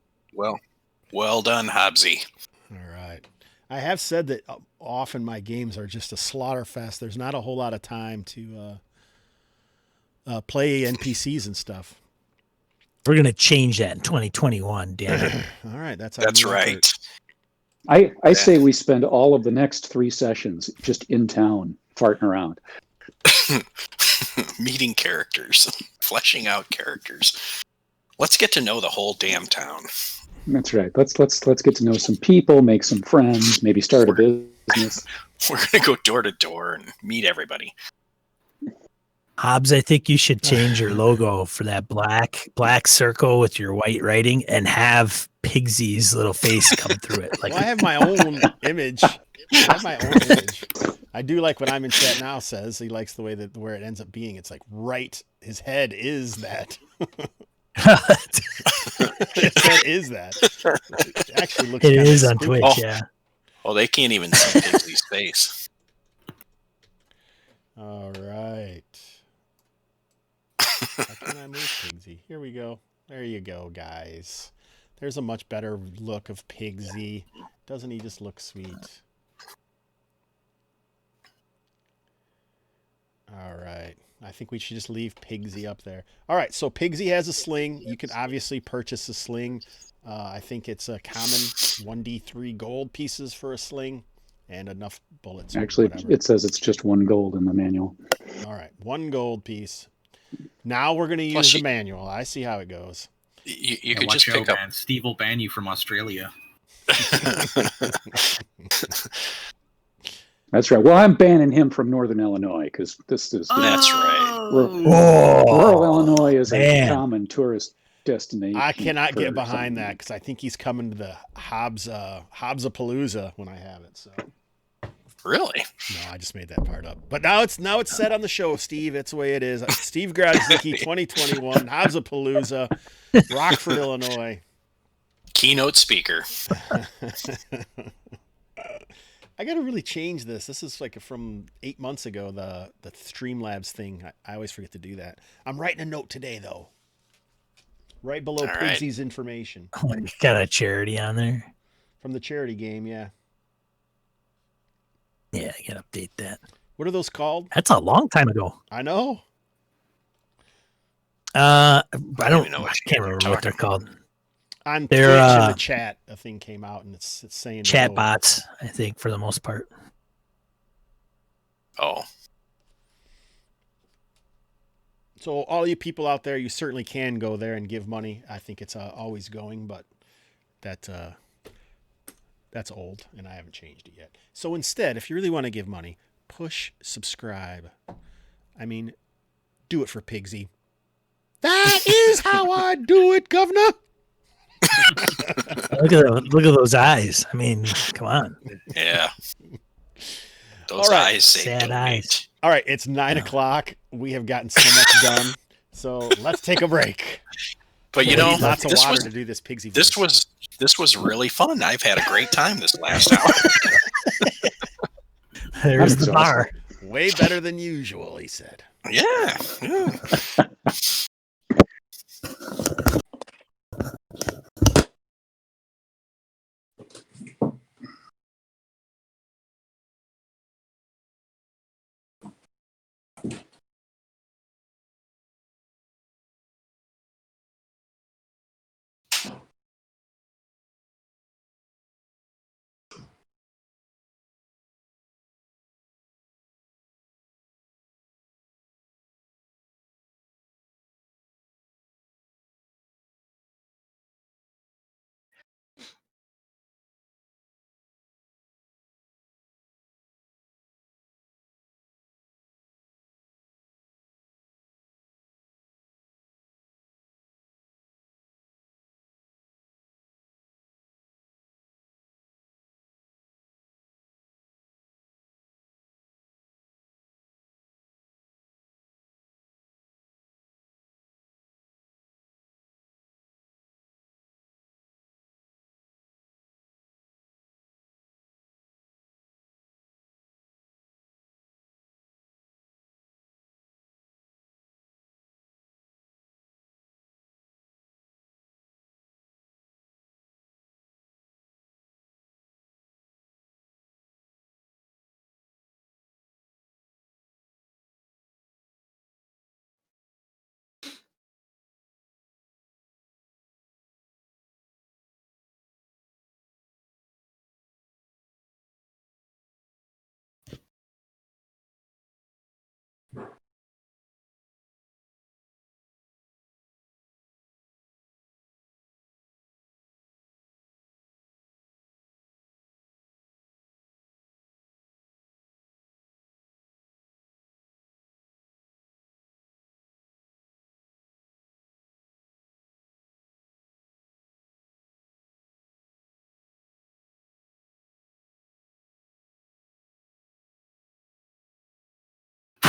Well done, Hobbsy. All right. I have said that often my games are just a slaughter fest. There's not a whole lot of time to play NPCs and stuff. We're going to change that in 2021, damn it. All right. That's right. I say we spend all of the next 3 sessions just in town farting around. Meeting characters, fleshing out characters. Let's get to know the whole damn town. That's right. Let's get to know some people, make some friends, maybe start a business. We're going to go door to door and meet everybody. Hobbs, I think you should change your logo for that black circle with your white writing and have Pigsy's little face come through it. Like, Well, I have my own image. I do like what I'm in chat now says. He likes the way that where it ends up being. It's like right. His head is that. His head is that. It actually looks. it is on spooky. Twitch, yeah. Oh, they can't even see Pigsy's face. All right. How can I move Pigsy? Here we go. There you go, guys. There's a much better look of Pigsy. Doesn't he just look sweet? All right. I think we should just leave Pigsy up there. All right. So Pigsy has a sling. You can obviously purchase a sling. I think it's a common 1d3 gold pieces for a sling and enough bullets. Actually, it says it's just 1 gold in the manual. All right. 1 gold piece. Now we're going to use the manual. I see how it goes. You could just pick up. Man. Steve will ban you from Australia. That's right. Well, I'm banning him from Northern Illinois because this is. That's right. Rural Illinois is a common tourist destination. I cannot get behind that because I think he's coming to the Hobbs-a-Palooza when I have it. So. Really? No, I just made that part up. But now it's set on the show, Steve. It's the way it is. Steve Grodzicki, 2021, Hobbs-a-Palooza, Rockford, Illinois. Keynote speaker. I got to really change this. This is like from 8 months ago, the Streamlabs thing. I always forget to do that. I'm writing a note today, though. Right below Pigsy's information. Oh, you got a charity on there? From the charity game, yeah. Yeah, I gotta update that. What are those called? That's a long time ago. I know. I can't remember what they're called. On Twitch in the chat, a thing came out and it's saying chat bots, I think, for the most part. Oh. So all you people out there, you certainly can go there and give money. I think it's always going, but that's old and I haven't changed it yet. So instead, if you really want to give money, push subscribe. I mean, do it for Pigsy. That is how I do it, governor. Look at those eyes. I mean, come on. Yeah. Those eyes say sad eyes. All right, it's 9 o'clock. We have gotten so much done. So let's take a break. But you know, lots of water to do this Pigsy. This was really fun. I've had a great time this last hour. There's the bar. Way better than usual, he said. Yeah.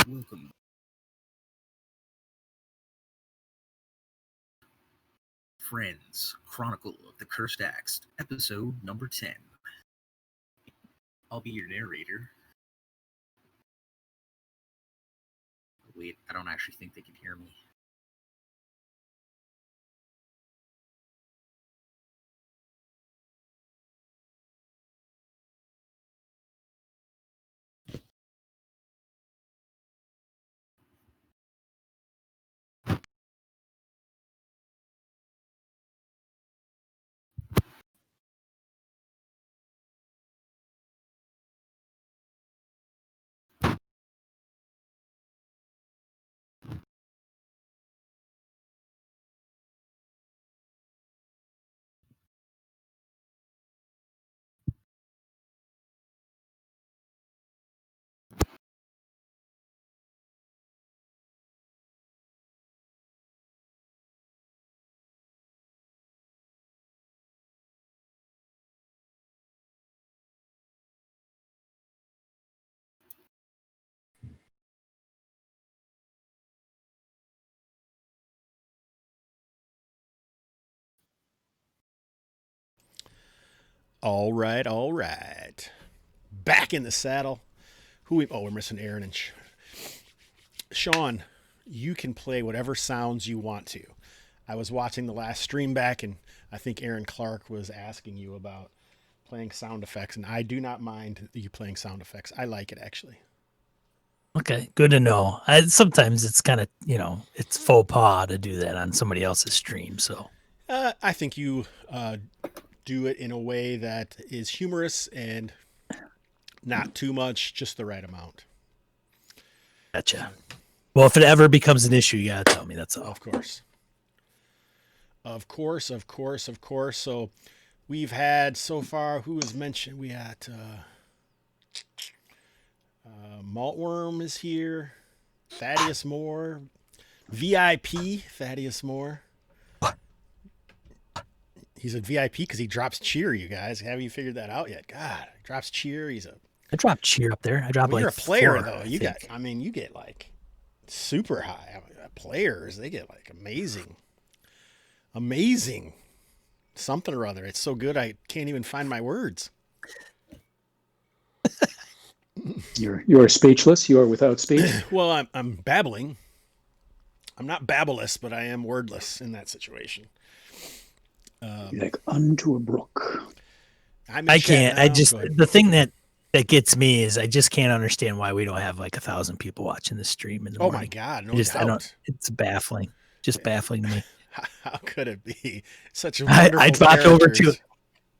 Welcome. Friends, Chronicle of the Cursed Axe, episode number 10. I'll be your narrator. Wait, I don't actually think they can hear me. All right. Back in the saddle. We're missing Aaron and Sean. You can play whatever sounds you want to. I was watching the last stream back, and I think Aaron Clark was asking you about playing sound effects, and I do not mind you playing sound effects. I like it, actually. Okay, good to know. Sometimes it's kind of, it's faux pas to do that on somebody else's stream. So I think you do it in a way that is humorous and not too much, just the right amount. Gotcha. Well, if it ever becomes an issue, you gotta tell me. That's all. Of course. So we've had so far, who was mentioned? We had Maltworm is here, Thaddeus Moore, VIP Thaddeus Moore. He's a VIP because he drops cheer, you guys. Have you figured that out yet? God, drops cheer. I dropped cheer up there. I dropped you're a player, 4, though. You get like super high. Players, they get like amazing something or other. It's so good I can't even find my words. You're speechless. You are without speech. Well, I'm babbling. I'm not babbleless, but I am wordless in that situation. Like unto a brook. I can't. The thing that gets me is I just can't understand why we don't have like 1,000 people watching this stream in the morning. My God, doubt. It's baffling. Just baffling to me. How could it be such a wonderful I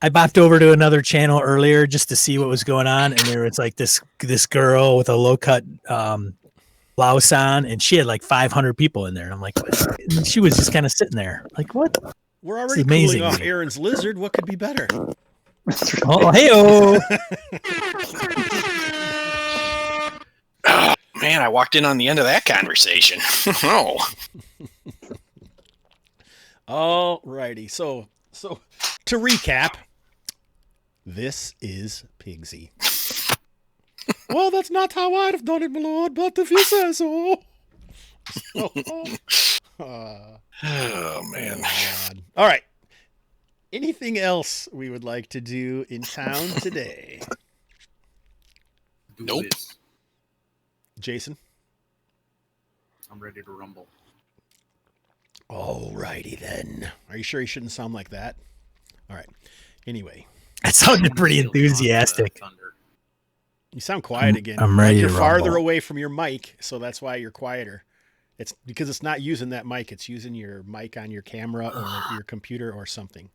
bopped over to another channel earlier just to see what was going on, and there was like this girl with a low cut blouse on, and she had like 500 people in there, and I'm like, what? And she was just kind of sitting there, like, what? We're already cooling off Aaron's lizard. What could be better? Oh, hey-oh. Oh, man, I walked in on the end of that conversation. Oh. All righty. So to recap, this is Pigsy. Well, that's not how I'd have done it, my lord, but if you say so. Oh, man. God. All right. Anything else we would like to do in town today? Nope. Jason? I'm ready to rumble. All righty then. Are you sure you shouldn't sound like that? All right. Anyway. That sounded pretty enthusiastic. You sound quiet again. I'm ready You're to farther rumble. away from your mic, so that's why you're quieter. It's because it's not using that mic. It's using your mic on your camera or your computer or something.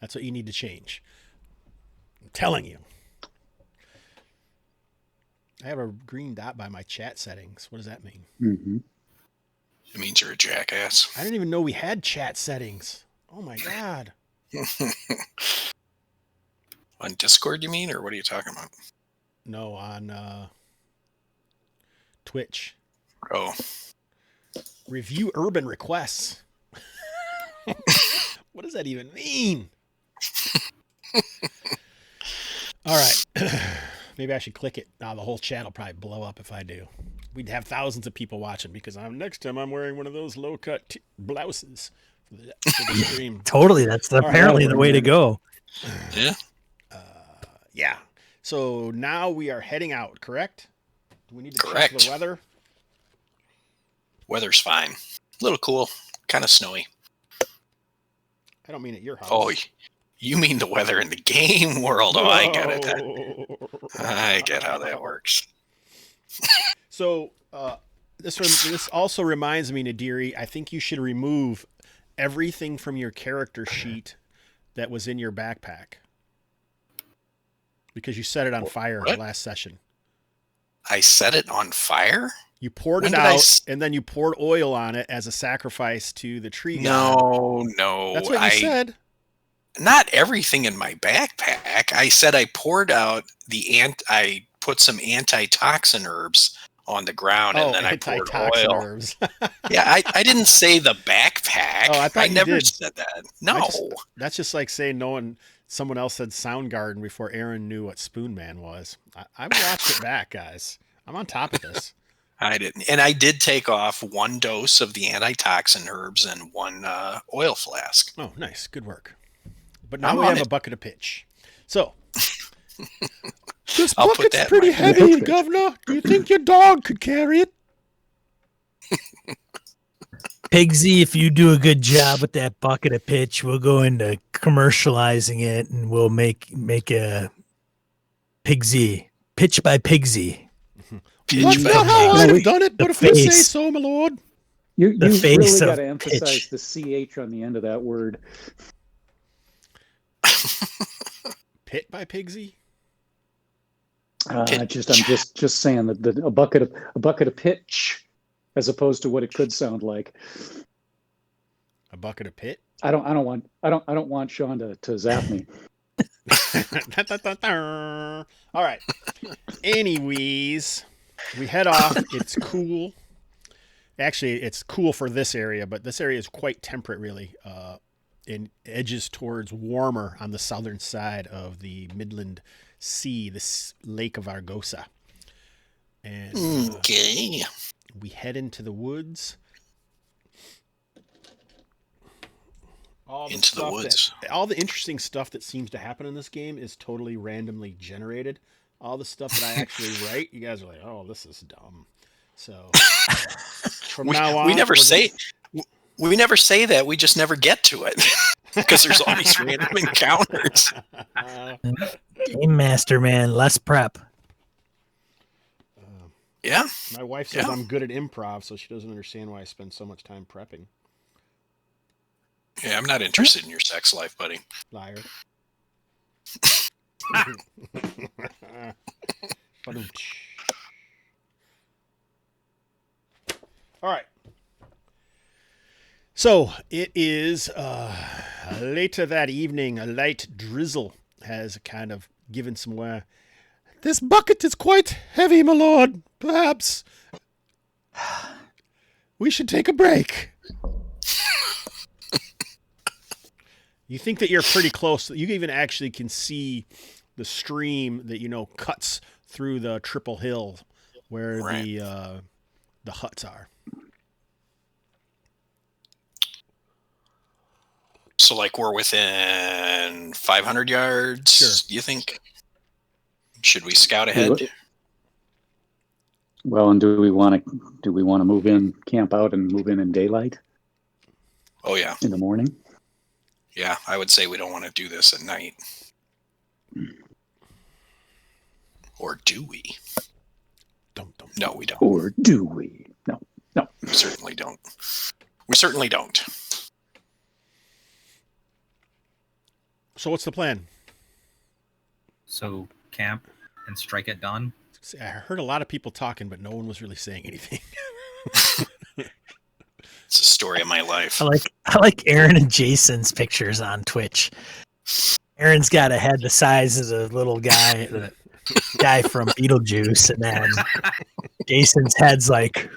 That's what you need to change. I'm telling you. I have a green dot by my chat settings. What does that mean? Mm-hmm. It means you're a jackass. I didn't even know we had chat settings. Oh my God. On Discord, you mean? Or what are you talking about? No, on Twitch. Oh. Review urban requests. What does that even mean? All right. Maybe I should click it. Now the whole chat will probably blow up if I do. we'd have thousands of people watching because next time I'm wearing one of those low cut blouses for the stream. Totally, that's apparently the way to go. Yeah. Yeah. So now we are heading out, correct? Do we need to check Correct. the weather? Weather's fine. A little cool. Kind of snowy. I don't mean at your house. Oh, you mean the weather in the game world? Oh, I get it. I get how that works. So this also reminds me, Nadiri, I think you should remove everything from your character sheet that was in your backpack. Because you set it on fire last session. I set it on fire? You poured it out, and then you poured oil on it as a sacrifice to the tree god. No. That's what you said. Not everything in my backpack. I said I poured out I put some antitoxin herbs on the ground, and then I poured oil. Herbs. Yeah, I didn't say the backpack. Oh, I thought I you never did. said that. No. That's just like saying someone else said Soundgarden before Aaron knew what Spoon Man was. I watched it back, guys. I'm on top of this. I didn't. And I did take off 1 dose of the antitoxin herbs and 1 oil flask. Oh, nice. Good work. But now we have a bucket of pitch. So, this bucket's pretty heavy, Governor. Do you think your dog could carry it? Pigsy, if you do a good job with that bucket of pitch, we'll go into commercializing it, and we'll make a Pigsy pitch by Pigsy. That's not how I'd have done it, but if you say so, my lord. You really got to pitch. emphasize the CH on the end of that word. Pit by Pigsy? I'm just saying that a bucket of pitch, as opposed to what it could sound like. A bucket of pit? I don't want Sean to zap me. All right. Anyways, we head off. It's cool. Actually, it's cool for this area, but this area is quite temperate, really. It edges towards warmer on the southern side of the Midland Sea, this Lake of Argosa. And Okay. we head into the woods. All the interesting stuff that seems to happen in this game is totally randomly generated. All the stuff that I actually write, you guys are like, "Oh, this is dumb." So from now on, we never say that. We just never get to it because there's all these random encounters. Game master, man, less prep. Yeah. My wife says I'm good at improv, so she doesn't understand why I spend so much time prepping. Yeah, I'm not interested in your sex life, buddy. Liar. All right. So it is later that evening. A light drizzle has kind of given some way. This bucket is quite heavy, my lord. Perhaps we should take a break. You think that you're pretty close. You even actually can see the stream that, cuts through the triple hill where the huts are. So, like, we're within 500 yards, Sure. you think? Should we scout ahead? Well, and do we want to move in, camp out, and move in daylight? Oh, yeah. In the morning? Yeah, I would say we don't want to do this at night. Or do we? No, we don't. Or do we? No. We certainly don't. We certainly don't. So what's the plan? So camp and strike at dawn. See, I heard a lot of people talking, but no one was really saying anything. It's the story of my life. I like Aaron and Jason's pictures on Twitch. Aaron's got a head the size of the little guy, the guy from Beetlejuice, and then Jason's head's like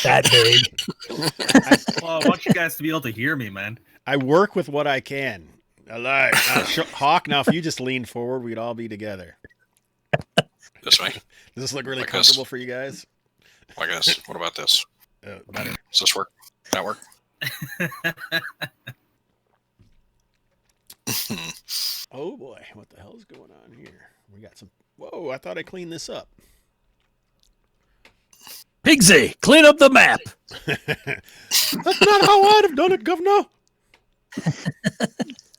that big. Well, I want you guys to be able to hear me, man. I work with what I can. I like Hawk. Now, if you just leaned forward, we'd all be together. This way. Does this look really Like comfortable this. for you guys? Like this. What about this? Better. Does this work? That work? Oh boy, what the hell is going on here? We got some. Whoa! I thought I cleaned this up. Pigsy, clean up the map. That's not how I'd have done it, Governor.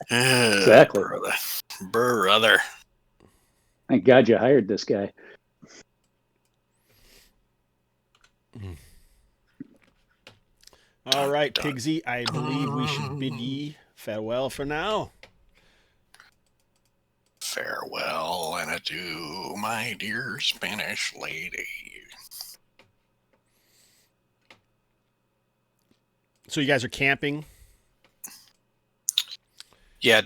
Exactly. Brother. Thank God you hired this guy. All right, Pigsy, I believe we should bid ye farewell for now. Farewell and adieu, my dear Spanish lady. So you guys are camping? Yeah,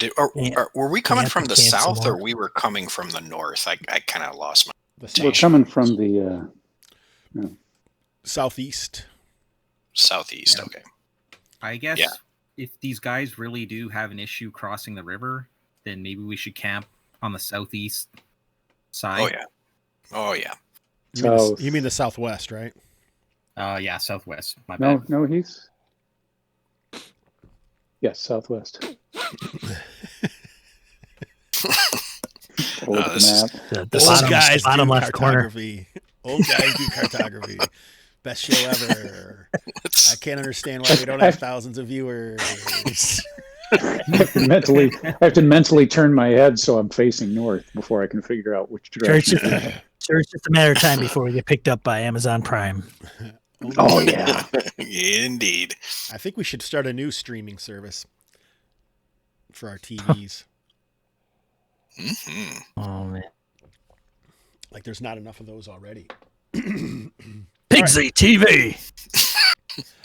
were we coming from the south or more. we were coming from the north? I kind of lost my... We're coming from the Southeast. Southeast, Yeah. okay. I guess Yeah. if these guys really do have an issue crossing the river, then maybe we should camp on the southeast side. Oh, yeah. Oh, yeah. You mean the Southwest, right? Yeah, southwest. My bad. no, he's yes, southwest. Old this is- map. The This is bottom, guys bottom do left corner. cartography. Old guys do cartography. Best show ever. I can't understand why we don't have thousands of viewers. I have to mentally turn my head so I'm facing north before I can figure out which Sure, it's direction. just a matter of time before we get picked up by Amazon Prime. Oh yeah. Indeed. I think we should start a new streaming service for our TVs. Hmm. Oh man, Like there's not enough of those already. Pigsy TV.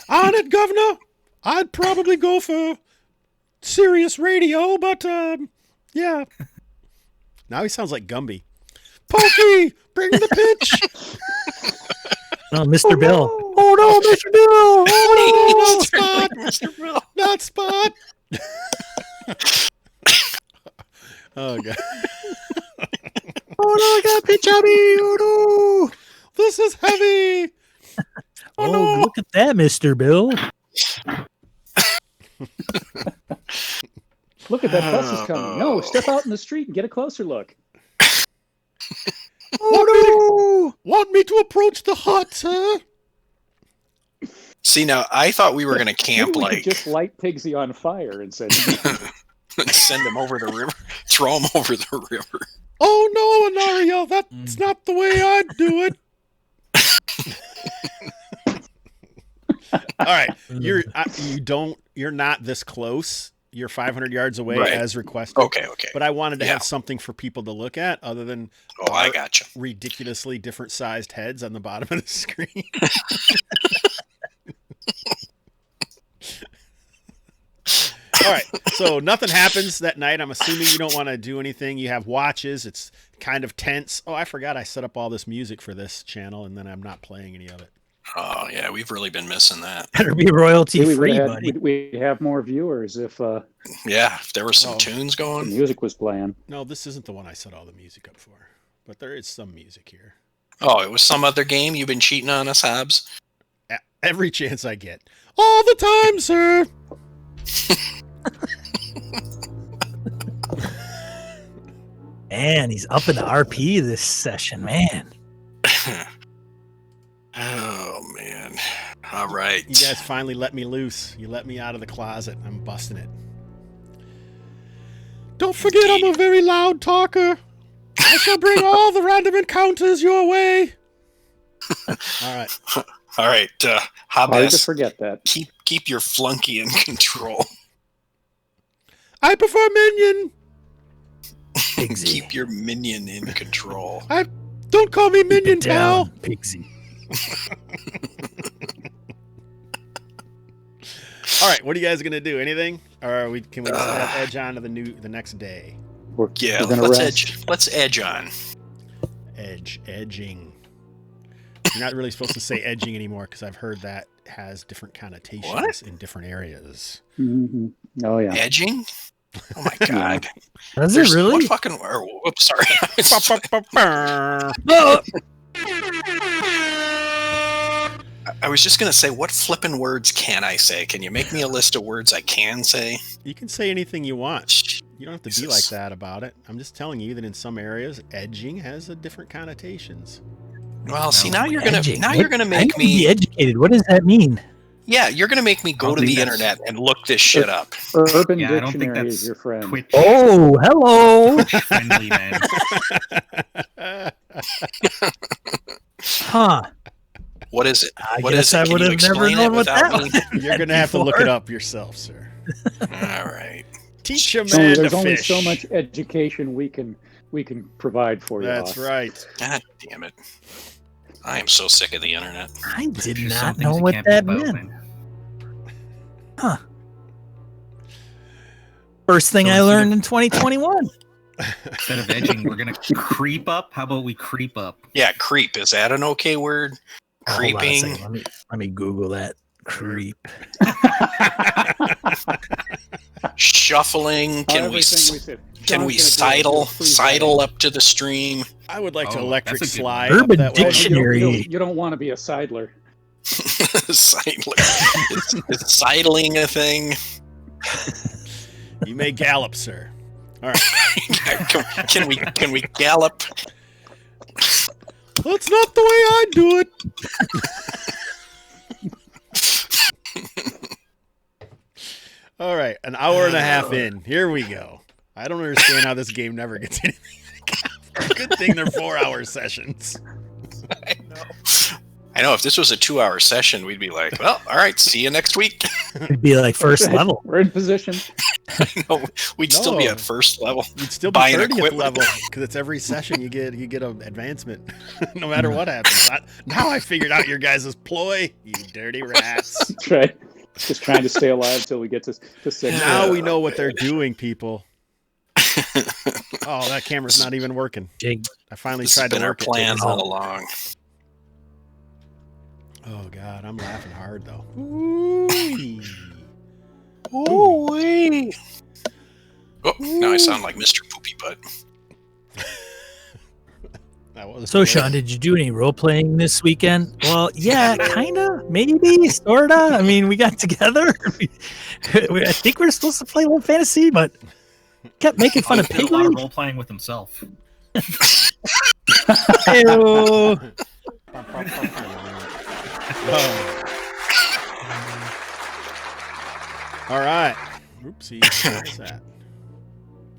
On it, Governor. I'd probably go for Sirius Radio, but yeah. Now he sounds like Gumby. Pokey, bring the pitch. Oh, Mr. Bill. no. Oh no, Mr. Bill. Oh, not Spot. Mr. Bill. Not Spot. Oh god. Oh no, I got a pitch on me. Oh no. This is heavy. Oh, no. look at that, Mr. Bill. Look at that bus is coming. No, step out in the street and get a closer look. Oh no! Want me to approach the hut, sir? See, now, I thought we were going to camp Maybe we like... could just light Pigsy on fire and say, send him over the river. Throw him over the river. Oh no, Anaria, that's not the way I'd do it. All right, you're not this close. You're 500 yards away Right. as requested. Okay. But I wanted to Yeah. have something for people to look at other than Oh, I gotcha. ridiculously different sized heads on the bottom of the screen. All right, so nothing happens that night. I'm assuming you don't want to do anything. You have watches. It's kind of tense. Oh, I forgot I set up all this music for this channel, and then I'm not playing any of it. Oh, yeah, we've really been missing that. Better be royalty we free, would have, buddy. we'd have more viewers if the Yeah, if there were some Oh. tunes going. music was playing. No, this isn't the one I set all the music up for, but there is some music here. Oh, it was some other game? You've been cheating on us, Hobbs? Every chance I get. All the time, sir. Man, he's up in the RP this session, man. Oh, man. All right. You guys finally let me loose. You let me out of the closet. I'm busting it. Don't forget I'm a very loud talker. I shall bring all the random encounters your way. All right. All right, Hard to Hobbs, forget that. keep your flunky in control. I prefer minion. Pigsy. Keep your minion in control. Don't call me Keep minion, it down, pal. Pigsy. All right, what are you guys gonna do? Anything, or can we just have edge on to the next day? Yeah, we're gonna let's rest. Let's edge on. Edging. You're not really supposed to say edging anymore because I've heard that has different connotations What? in different areas. Mhm. Oh yeah. Edging? Oh my god. Does There's- it really? What fucking? Whoops, sorry. Oh, I was just going to say, what flippin' words can I say? Can you make me a list of words I can say? You can say anything you want. You don't have to be Jesus. like that about it. I'm just telling you that in some areas, edging has a different connotations. Well, see, now you're Edging. gonna I make need to be me. educated. What does that mean? Yeah, you're gonna make me go to the internet and look this shit up. Urban Yeah, I don't think Dictionary that's is your friend. Twitch. Oh, hello. Twitch friendly, man. Huh. What is it? I What guess is it? I Can would you have never explain it known what without that me? was. You're going to have to look it Before. up yourself, sir. All right. Teach a So man there's to only fish. so much education we can provide for you. That's Hoff. right. God damn it. I am so sick of the internet. I did There's not some things know you what can't be that about, meant. man. Huh. First thing So I instead learned of- in 2021. Instead of edging, we're gonna creep up. How about we creep up? Yeah, creep. Is that an okay word? Hold on a Creeping. second. Let me Google that. Creep. Shuffling. Can we sidle up to the stream? I would like to Oh, electric that's a good slide one. up Urban that way. Dictionary. You don't want to be a sidler. Sidling. Is sidling a thing? You may gallop, sir. All right. Can we gallop? That's not the way I do it. All right, an hour and a half in. Here we go. I don't understand how this game never gets anything. Good thing they're 4-hour sessions. I know if this was a 2-hour session, we'd be like, well, all right, see you next week. It'd be like first level. We're in position. No, we'd still be No. at first level. You'd still be Buying 30th equipment. level because it's every session you get an advancement, no matter what happens. Now I figured out your guys' ploy, you dirty rats. That's right. Just trying to stay alive till we get to 6. Now we know what they're doing, people. Oh, that camera's not even working. Jig. I finally This has tried to been our work it. plan all along. Oh God, I'm laughing hard though. Ooh-wee. Ooh-wee. Oh, now I sound like Mr. Poopy Butt. That was So, Sean, did you do any role playing this weekend? Well, yeah, kind of, maybe, sort of. I mean, we got together. I think we were supposed to play a little fantasy, but kept making fun of He did a lot of Piglet. role playing with himself. Ew. All right. Oopsie. What's that?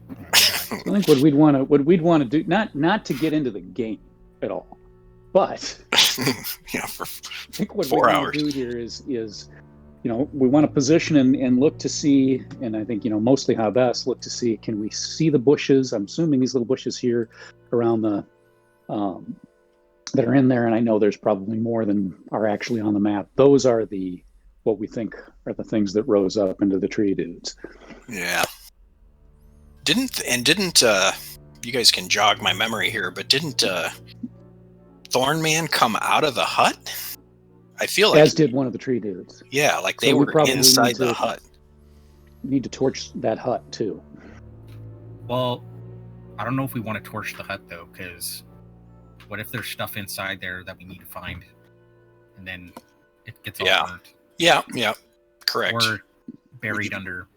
All right, I think what we'd want to do, not to get into the game at all, but Yeah, for I think what 4 we want hours. to do here is we want to position and look to see, and I think mostly how best look to see, can we see the bushes? I'm assuming these little bushes here around the that are in there, and I know there's probably more than are actually on the map. Those are what we think are the things that rose up into the tree dudes. Yeah. Didn't you guys can jog my memory here, but didn't Thornman come out of the hut? I feel like As did one of the tree dudes. yeah, like they So we were probably inside need the to- hut. We need to torch that hut too. Well, I don't know if we want to torch the hut though, because what if there's stuff inside there that we need to find, and then it gets all Yeah. burnt Yeah, correct. or buried under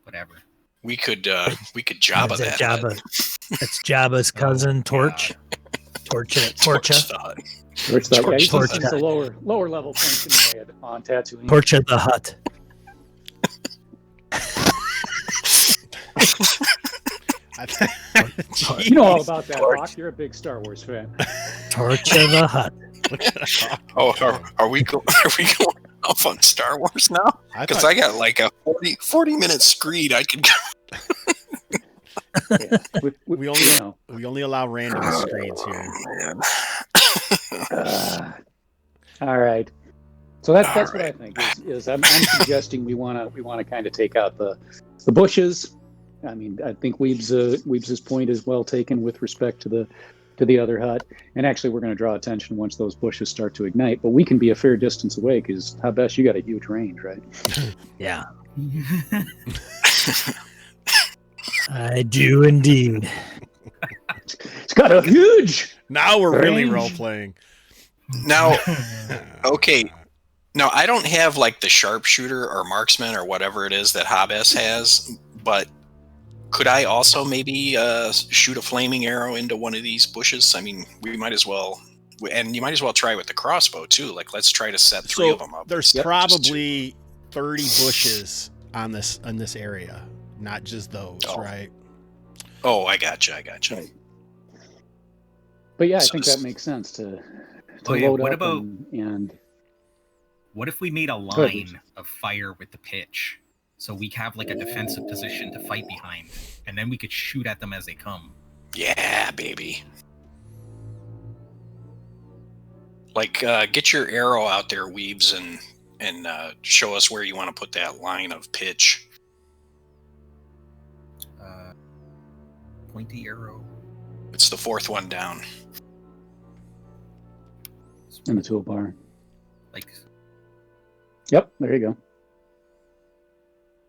whatever. We could Jabba Is that. that hut. Jabba? That's Jabba's cousin, Torch. Torch it. Torch Torcha. the hut. Torch that. Torch Yeah, the it's hut. a lower level function on Tatooine. Torcha the hut. You know all about that, Hawk. You're a big Star Wars fan. Torcha the hut. Oh, are we going off on Star Wars now? Because I got like a 40 minute screed. I could go. Yeah. We only allow random screens here. Man. All right. So that's All what I right. think is I'm suggesting we want to kind of take out the bushes. I mean, I think Weebs's point is well taken with respect to the other hut. And actually, we're going to draw attention once those bushes start to ignite. But we can be a fair distance away because how best you got a huge range, right? Yeah. I do indeed. It's got a huge. Now we're really Range. role playing. Now, okay. Now, I don't have like the sharpshooter or marksman or whatever it is that Hobbs has, but could I also maybe shoot a flaming arrow into one of these bushes? I mean, we might as well, and you might as well try with the crossbow too. Like, let's try to set three of them up. There's probably 30 bushes on this area, not just those, right? Oh, I gotcha. Right. But yeah, I think that makes sense to load up and what if we made a line of fire with the pitch? So we have like a defensive position to fight behind, and then we could shoot at them as they come. Yeah, baby. Like, get your arrow out there, Weebs, and show us where you want to put that line of pitch. Pointy arrow. It's the fourth one down. in the toolbar. Like. Yep, there you go.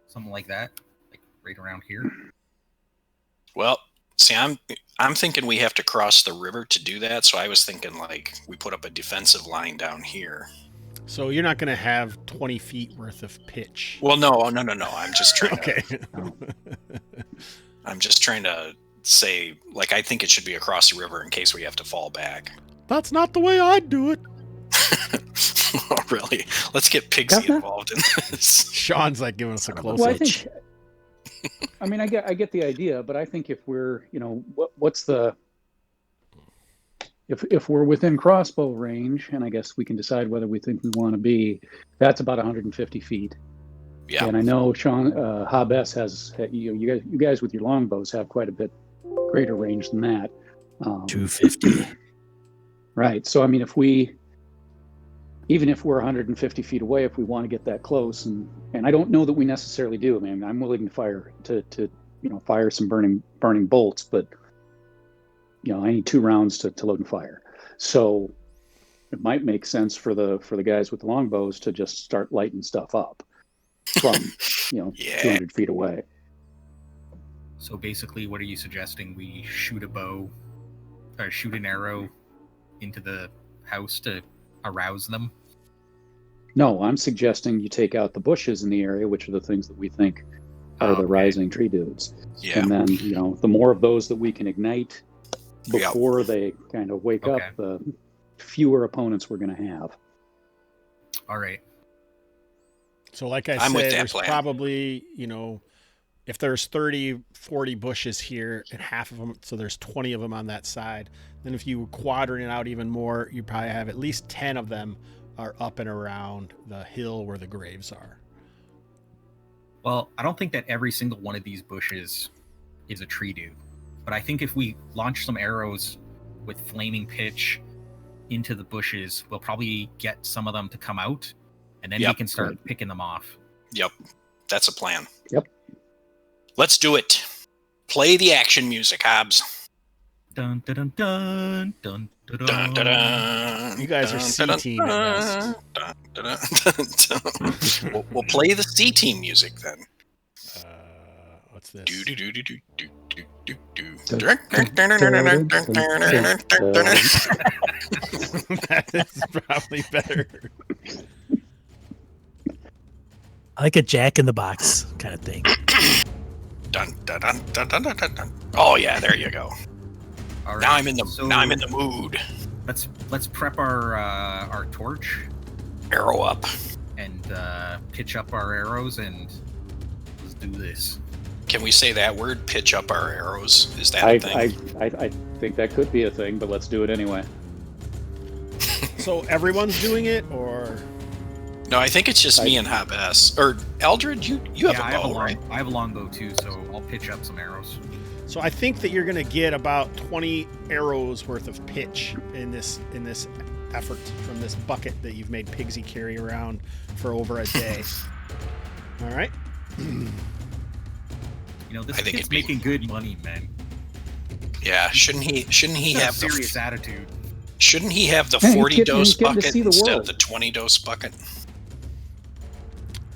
Something like that, like right around here. Well, see, I'm thinking we have to cross the river to do that. So I was thinking like we put up a defensive line down here. So you're not going to have 20 feet worth of pitch. Well, no. I'm just trying. Okay. I'm just trying to say, like, I think it should be across the river in case we have to fall back. That's not the way I'd do it. Oh, really? Let's get Pigsy involved in this. Sean's like giving us a close Well, up. I mean, I get the idea, but I think if we're, what's the, if we're within crossbow range, and I guess we can decide whether we think we want to be, that's about 150 feet. Yeah. And I know Sean Hobbs has, you guys with your longbows have quite a bit greater range than that. 250. Right. So I mean, even if we're 150 feet away, if we want to get that close, and I don't know that we necessarily do. I mean, I'm willing to fire fire some burning bolts, but I need 2 rounds to load and fire. So it might make sense for the guys with the longbows to just start lighting stuff up from 200 feet away. So basically, what are you suggesting? We shoot a bow, or shoot an arrow into the house to arouse them? No, I'm suggesting you take out the bushes in the area, which are the things that we think are the rising tree dudes. Yeah. And then, the more of those that we can ignite before they kind of wake up, the fewer opponents we're going to have. All right. So like I said, there's probably, if there's 30, 40 bushes here and half of them, so there's 20 of them on that side. Then if you quadrant it out even more, you probably have at least 10 of them are up and around the hill where the graves are. Well, I don't think that every single one of these bushes is a tree dude. But I think if we launch some arrows with flaming pitch into the bushes, we'll probably get some of them to come out, and then we can start picking them off. Yep. That's a plan. Yep. Let's do it. Play the action music, Hobbs. Dun dun dun dun dun dun dun. Dun, dun, you guys are C-team at best. We'll play the C-team music then. What's this? That is probably better. I like a Jack in the Box kind of thing. Dun, dun, dun, dun, dun, dun, dun. Oh yeah, there you go. All right. Now I'm in the mood. Let's prep our torch, Arrow up, and pitch up our arrows, and let's do this. Can we say that word? Pitch up our arrows. Is that a thing? I think that could be a thing, but let's do it anyway. So everyone's doing it, or? No, I think it's just me and Hobbs. Or Eldred, you have a bow, right? I have a longbow too, so I'll pitch up some arrows. So I think that you're going to get about 20 arrows worth of pitch in this effort from this bucket that you've made Pigsy carry around for over a day. All right. This kid's making good money, man. Yeah, shouldn't he have serious attitude? Shouldn't he have the 40 dose bucket instead of the 20 dose bucket?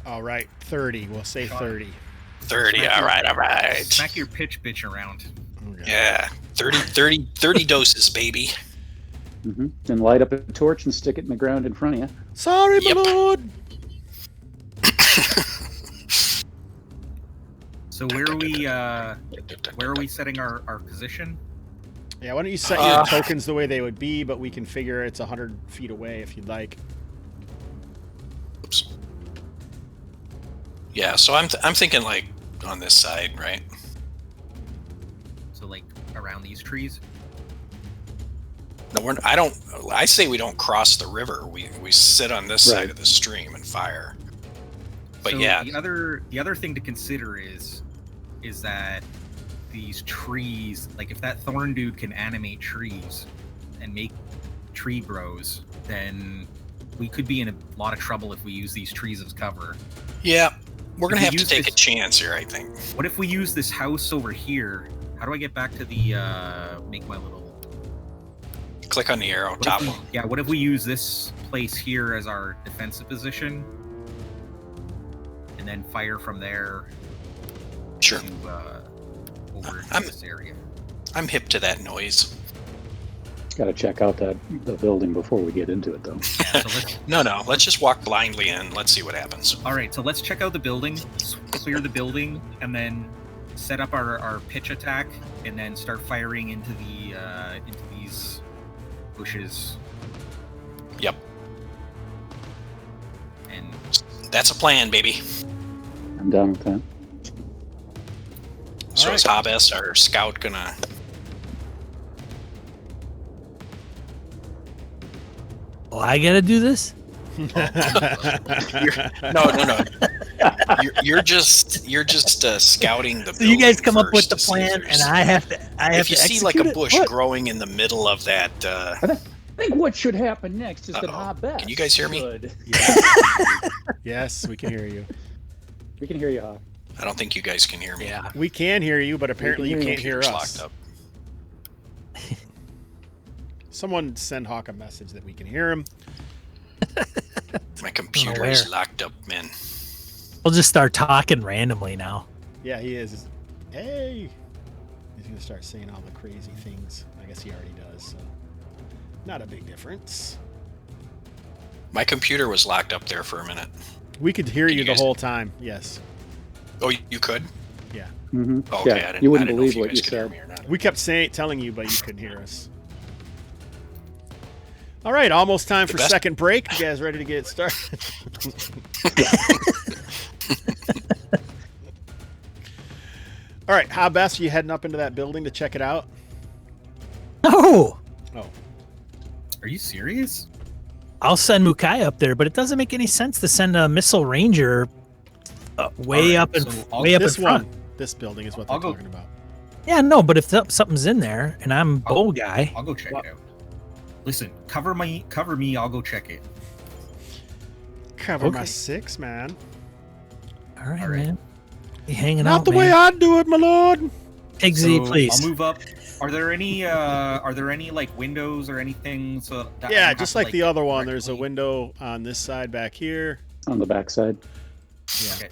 All right, 30. We'll say 30. 30. All right. Smack your pitch bitch around. Okay. Yeah, 30 doses, baby. Then light up a torch and stick it in the ground in front of you. Sorry, my lord. So where are we setting our position? Yeah, why don't you set your tokens the way they would be, but we can figure it's 100 feet away if you'd like. Oops. Yeah, so I'm thinking like on this side, right? So like around these trees? No, I say we don't cross the river. We sit on this side of the stream and fire. But so yeah. The other thing to consider is that these trees, like if that thorn dude can animate trees and make tree grows, then we could be in a lot of trouble if we use these trees as cover. Yeah, we're gonna have to take a chance here, I think. What if we use this house over here? How do I get back to the make my little click on the arrow what top if one? Yeah, what if we use this place here as our defensive position and then fire from there? Sure. To, over to this area. I'm hip to that noise. Got to check out the building before we get into it, though. Yeah, so No. Let's just walk blindly in. Let's see what happens. all right, so let's check out the building, clear the building, and then set up our pitch attack, and then start firing into these bushes. Yep. And That's a plan, baby. I'm down with that. So is Hobbs, our scout, gonna... Well, I gotta do this? No. You're just scouting the. So you guys building come up with first the to see plan, if and there's- I have to If you see like a execute it? bush What? growing in the middle of that, I think what should happen next is that Uh-oh. Hobbs. Can you guys hear me? should- Yes, we can hear you. We can hear you, Hobbs. I don't think you guys can hear me. Yeah. We can hear you, but apparently you can't hear Computer's us. locked up. Someone send Hawk a message that we can hear him. My computer where. is locked up, man. We'll just start talking randomly now. Yeah, he is. Hey! He's going to start saying all the crazy things. I guess he already does, so. Not a big difference. My computer was locked up there for a minute. We could hear Can you you the guys- whole time, yes. Oh, you could? Yeah. Mm-hmm. Oh, okay, Yeah, I didn't, you I wouldn't didn't know believe if you what guys you could hear said. me or not. We kept telling you, but you couldn't hear us. All right, almost time for best- second break. You guys ready to get started? All right, how best are you heading up into that building to check it out? No! Oh, are you serious? I'll send Mukai up there, but it doesn't make any sense to send a missile ranger way Alright, up in so I'll- way up in this front. one. This building is what I'll they're go- talking about. Yeah, no, but if something's in there and I'm bow guy, I'll go check it out. Listen, cover me. I'll go check it. Cover my Okay. 6, man. all right, All right. man. You hanging Not out, the way I do it, my lord. Eggsy, So, please. I'll move up. Are there any like windows or anything? So that I Yeah, don't just have like to, the other one. There's a directly- window on this side back here. On the backside. Yeah. Okay.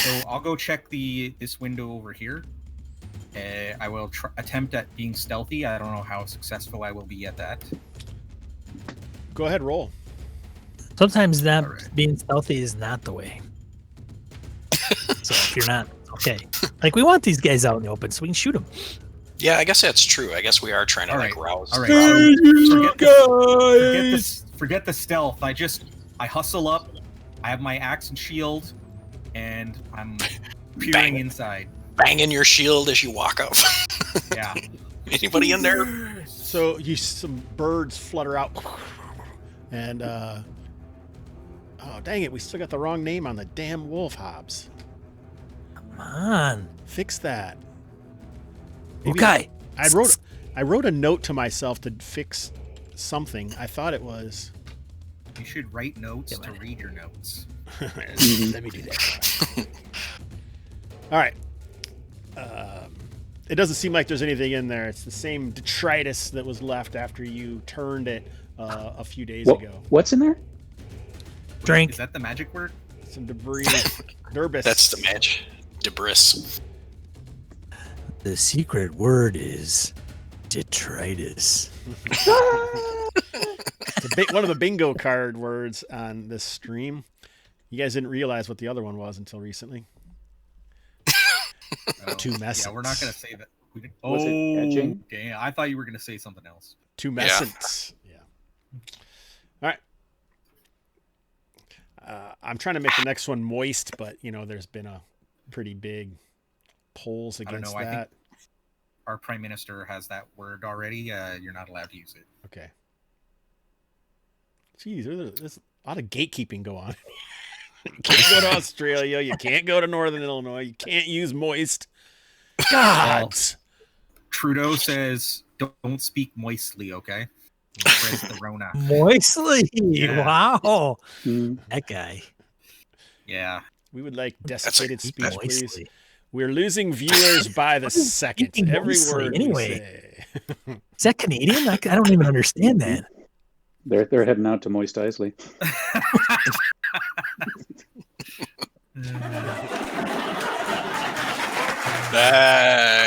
So I'll go check this window over here. I will attempt at being stealthy. I don't know how successful I will be at that. Go ahead, roll. Sometimes that All right. being stealthy is not the way. So if you're not okay, like we want these guys out in the open so we can shoot them. Yeah, I guess that's true. I guess we are trying to All like right. rouse. All right. rouse- Forget the stealth. I hustle up. I have my axe and shield, and I'm peering Bang. inside. Banging your shield as you walk up. Yeah. Anybody in there? So some birds flutter out, and oh dang it, we still got the wrong name on the damn wolf, Hobbs. Come on, Fix that. Maybe- okay. I wrote a note to myself to fix something. I thought it was. You should write notes Yeah, to read your notes. Let me do that. All right. It doesn't seem like there's anything in there. It's the same detritus that was left after you turned it a few days ago. What's in there? Drink. Is that the magic word? Some debris. Durbis. That's the match. Debris. The secret word is detritus. It's one of the bingo card words on this stream. You guys didn't realize what the other one was until recently. Tumescence. Yeah, we're not going to say that. Was it edging? Damn. I thought you were going to say something else. Tumescence. Yeah. All right. I'm trying to make the next one moist, but there's been a pretty big polls against I that. think our prime minister has that word already. You're not allowed to use it. Okay. Geez, there's a lot of gatekeeping go on. You can't go to Australia. You can't go to Northern Illinois. You can't use moist. God. Well, Trudeau says, "Don't speak moistly." Okay. Spreads the Rona. Moistly. Yeah. Wow. Mm. That guy. Yeah. We would like desiccated speech, please. Moistly. We're losing viewers by the second. speaking Every moistly word anyway? we say. Is that Canadian? I don't even understand that. They're heading out to Moist Isley.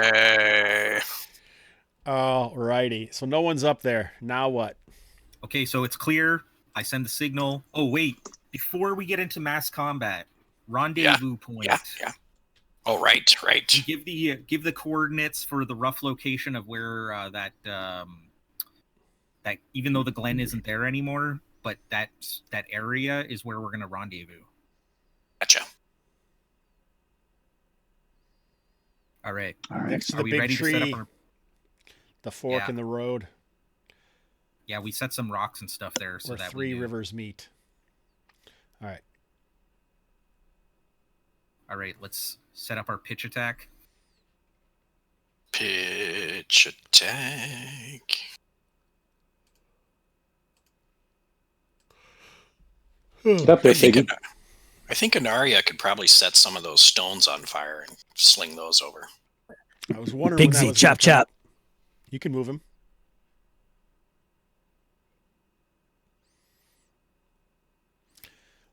Hey. All righty. So no one's up there. Now what? Okay, so it's clear. I send the signal. Oh, wait. Before we get into mass combat, rendezvous point. Yeah. Oh, right. You give the coordinates for the rough location of where that even though the Glen isn't there anymore, but that area is where we're going to rendezvous. Gotcha. All right. Next to Are the we big ready to set tree, up our... the fork Yeah. in the road, Yeah, we set some rocks and stuff there so where that three rivers meet. All right. All right, let's set up our pitch attack. Pitch attack. Get up there, Piggy. I think Anaria could probably set some of those stones on fire and sling those over. I was wondering. when that Bigsy, was chop, gonna come. chop. You can move him.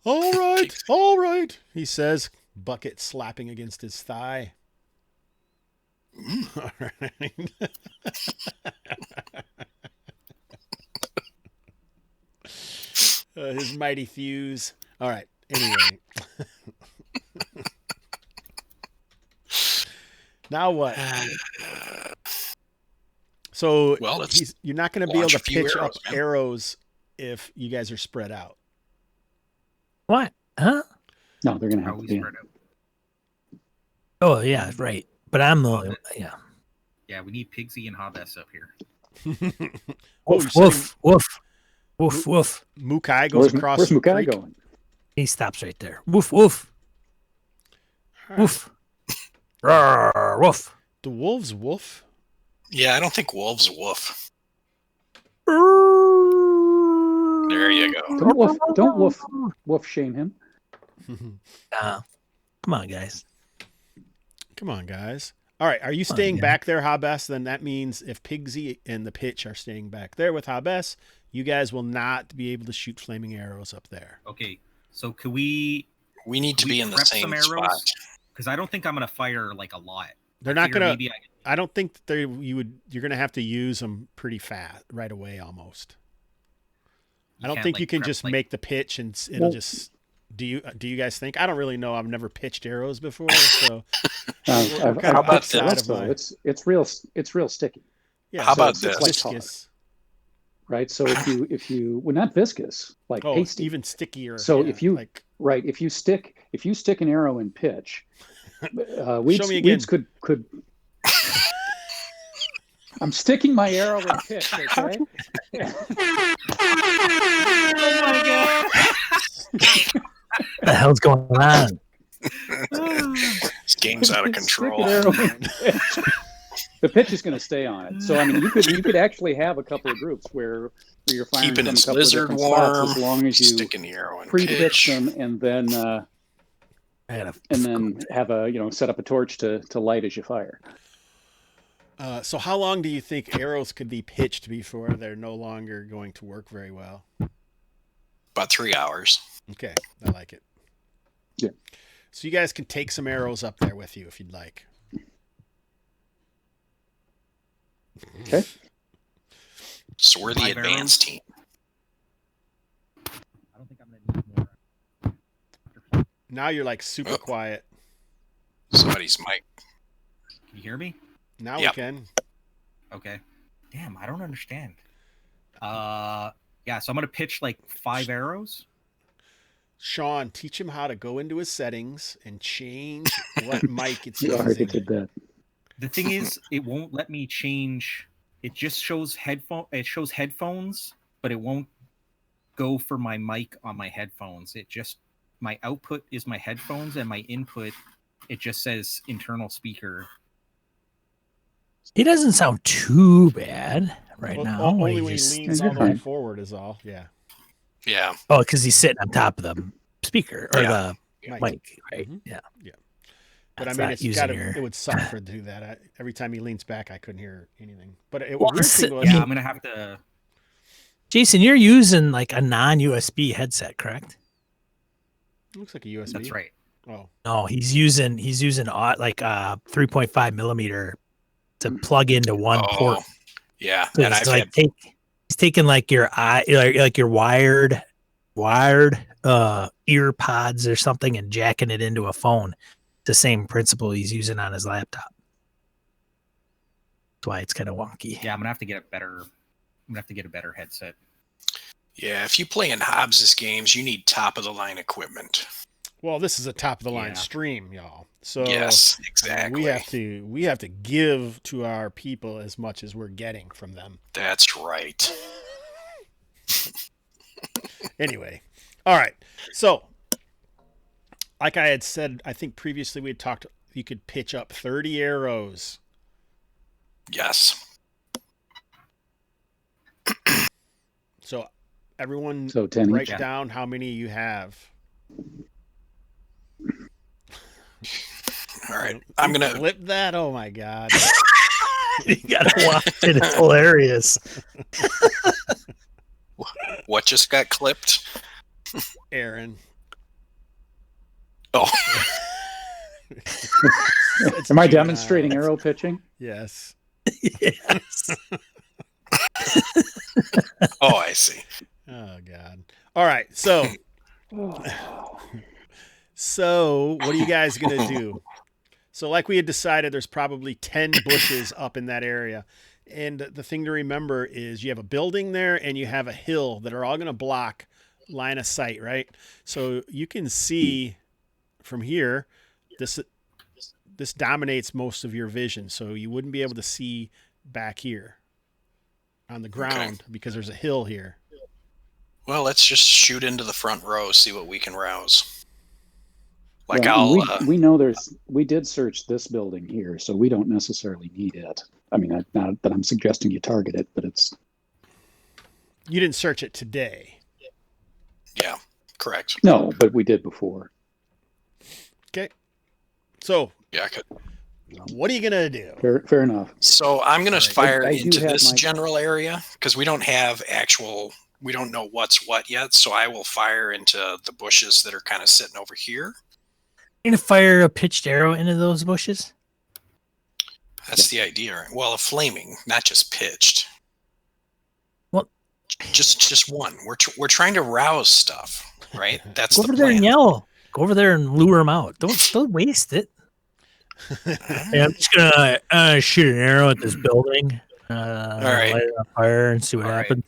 All right, he says, bucket slapping against his thigh. All right. His mighty fuse. All right. Anyway. Now what? So Well, let's you're not going to be able launch to a few pitch arrows, up man. arrows if you guys are spread out. What? Huh? No, they're going to How have we to be. spread out. Oh, yeah, right. But I'm the only yeah. Yeah, we need Pigsy and Hobbs up here. Oh, Woof, you're woof, woof, woof, woof. Mukai goes across Where's the Mukai creek. going? He stops right there. Woof, woof, woof. Rawr, woof. The wolves woof. Yeah, I don't think wolves woof. There There you go. Don't woof shame him. Come on, guys. Come on, guys. All right, are you Come on, staying guys. back there, Hobbs? Then that means if Pigsy and the pitch are staying back there with Hobbs, you guys will not be able to shoot flaming arrows up there. Okay, so could we We need to Can we be in the prep same some arrows? spot. because I don't think I'm gonna fire like a lot. They're I not figure gonna. maybe I don't think that you're gonna have to use them pretty fast right away almost. I don't can't, think like, you can prep, just like- make the pitch and it'll Well- just. Do you guys think? I don't really know. I've never pitched arrows before, so I've kind of about pitched this? once, though. It's real sticky, yeah. How so about it's this? viscous. right? So if you well, not viscous, like Oh, pasty. even stickier. So yeah, if you- like Right. If you stick an arrow in pitch, weeds me again. weeds could. I'm sticking my arrow in pitch. Okay. What the hell's going on? This game's out of Stick an control. arrow in pitch. The pitch is going to stay on it. So I mean, you could actually have a couple of groups where you're firing Keeping from a its couple of lizard different spots warm. as long as you Sticking the arrow in pre-pitch pitch. them and then I gotta have set up a torch to light as you fire. So how long do you think arrows could be pitched before they're no longer going to work very well? About 3 hours. Okay, I like it. Yeah. So you guys can take some arrows up there with you if you'd like. Okay. So we're the 5 advanced team. I don't think I'm gonna need more. Now you're like super quiet. Somebody's mic. Can you hear me? Now Yep. we can. Okay. Damn, I don't understand. Yeah, so I'm gonna pitch like 5 arrows. Sean, teach him how to go into his settings and change what mic it's You already using. did that. The thing is, it won't let me change. It just shows headphones, but it won't go for my mic on my headphones. It just my output is my headphones, and my input it just says internal speaker. He doesn't sound too bad right Well, now. only He when he just- leans You're all the way fine. forward is all. Yeah. Yeah. Oh, because he's sitting on top of the speaker or Yeah. the Mic. mic, right? Mhm. Yeah. But That's I mean, not it's using gotta. your- It would suck for it to do that. Every time he leans back, I couldn't hear anything. But it Well, weird thing was, Yeah, I'm gonna have to. Jason, you're using like a non-USB headset, correct? it looks like a USB. That's right. Oh, No, he's using like 3.5 millimeter to plug into one port. Oh, yeah. So And it's I've like had he's taking like your like your wired ear pods or something and jacking it into a phone. The same principle he's using on his laptop. That's why it's kind of wonky. Yeah, I'm gonna have to get a better. I'm gonna have to get a better headset. Yeah, if you play in Hobbs' games, you need top of the line equipment. well, this is a top of the line Yeah. stream, y'all. So Yes, I mean, exactly. we have to give to our people as much as we're getting from them. That's right. Anyway, all right. So, like I had said, I think previously we had talked. You could pitch up 30 arrows. Yes. So, everyone, So 10 write each. down how many you have. All right. I'm gonna. flip that. Oh my god. You gotta watch it. It's hilarious. What just got clipped? Aaron. Oh, Am I demonstrating arrow pitching? Yes. Yes. oh, I see. Oh god. All right. So what are you guys gonna do? So like we had decided, there's probably 10 bushes up in that area. And the thing to remember is you have a building there and you have a hill that are all going to block line of sight, right? So you can see from here, this dominates most of your vision. So you wouldn't be able to see back here on the ground because there's a hill here. Well, let's just shoot into the front row, see what we can rouse. Like Well, I'll. we know we did search this building here, so we don't necessarily need it. I mean, not that I'm suggesting you target it, but it's You didn't search it today. Yeah, correct. no, but we did before. Okay. So Yeah, I could. what are you going to do? Fair enough. So I'm going to fire I do into have this my- general area because we don't have actual. We don't know what's what yet. So I will fire into the bushes that are kind of sitting over here. You're gonna fire a pitched arrow into those bushes? That's the idea. Right? Well, a flaming, not just pitched. Well, just one. We're trying to rouse stuff, right? That's go the over there and plan. yell. Go over there and lure them out. Don't waste it. Hey, I'm just gonna shoot an arrow at this building. right. Light it on fire and see what All right. happens.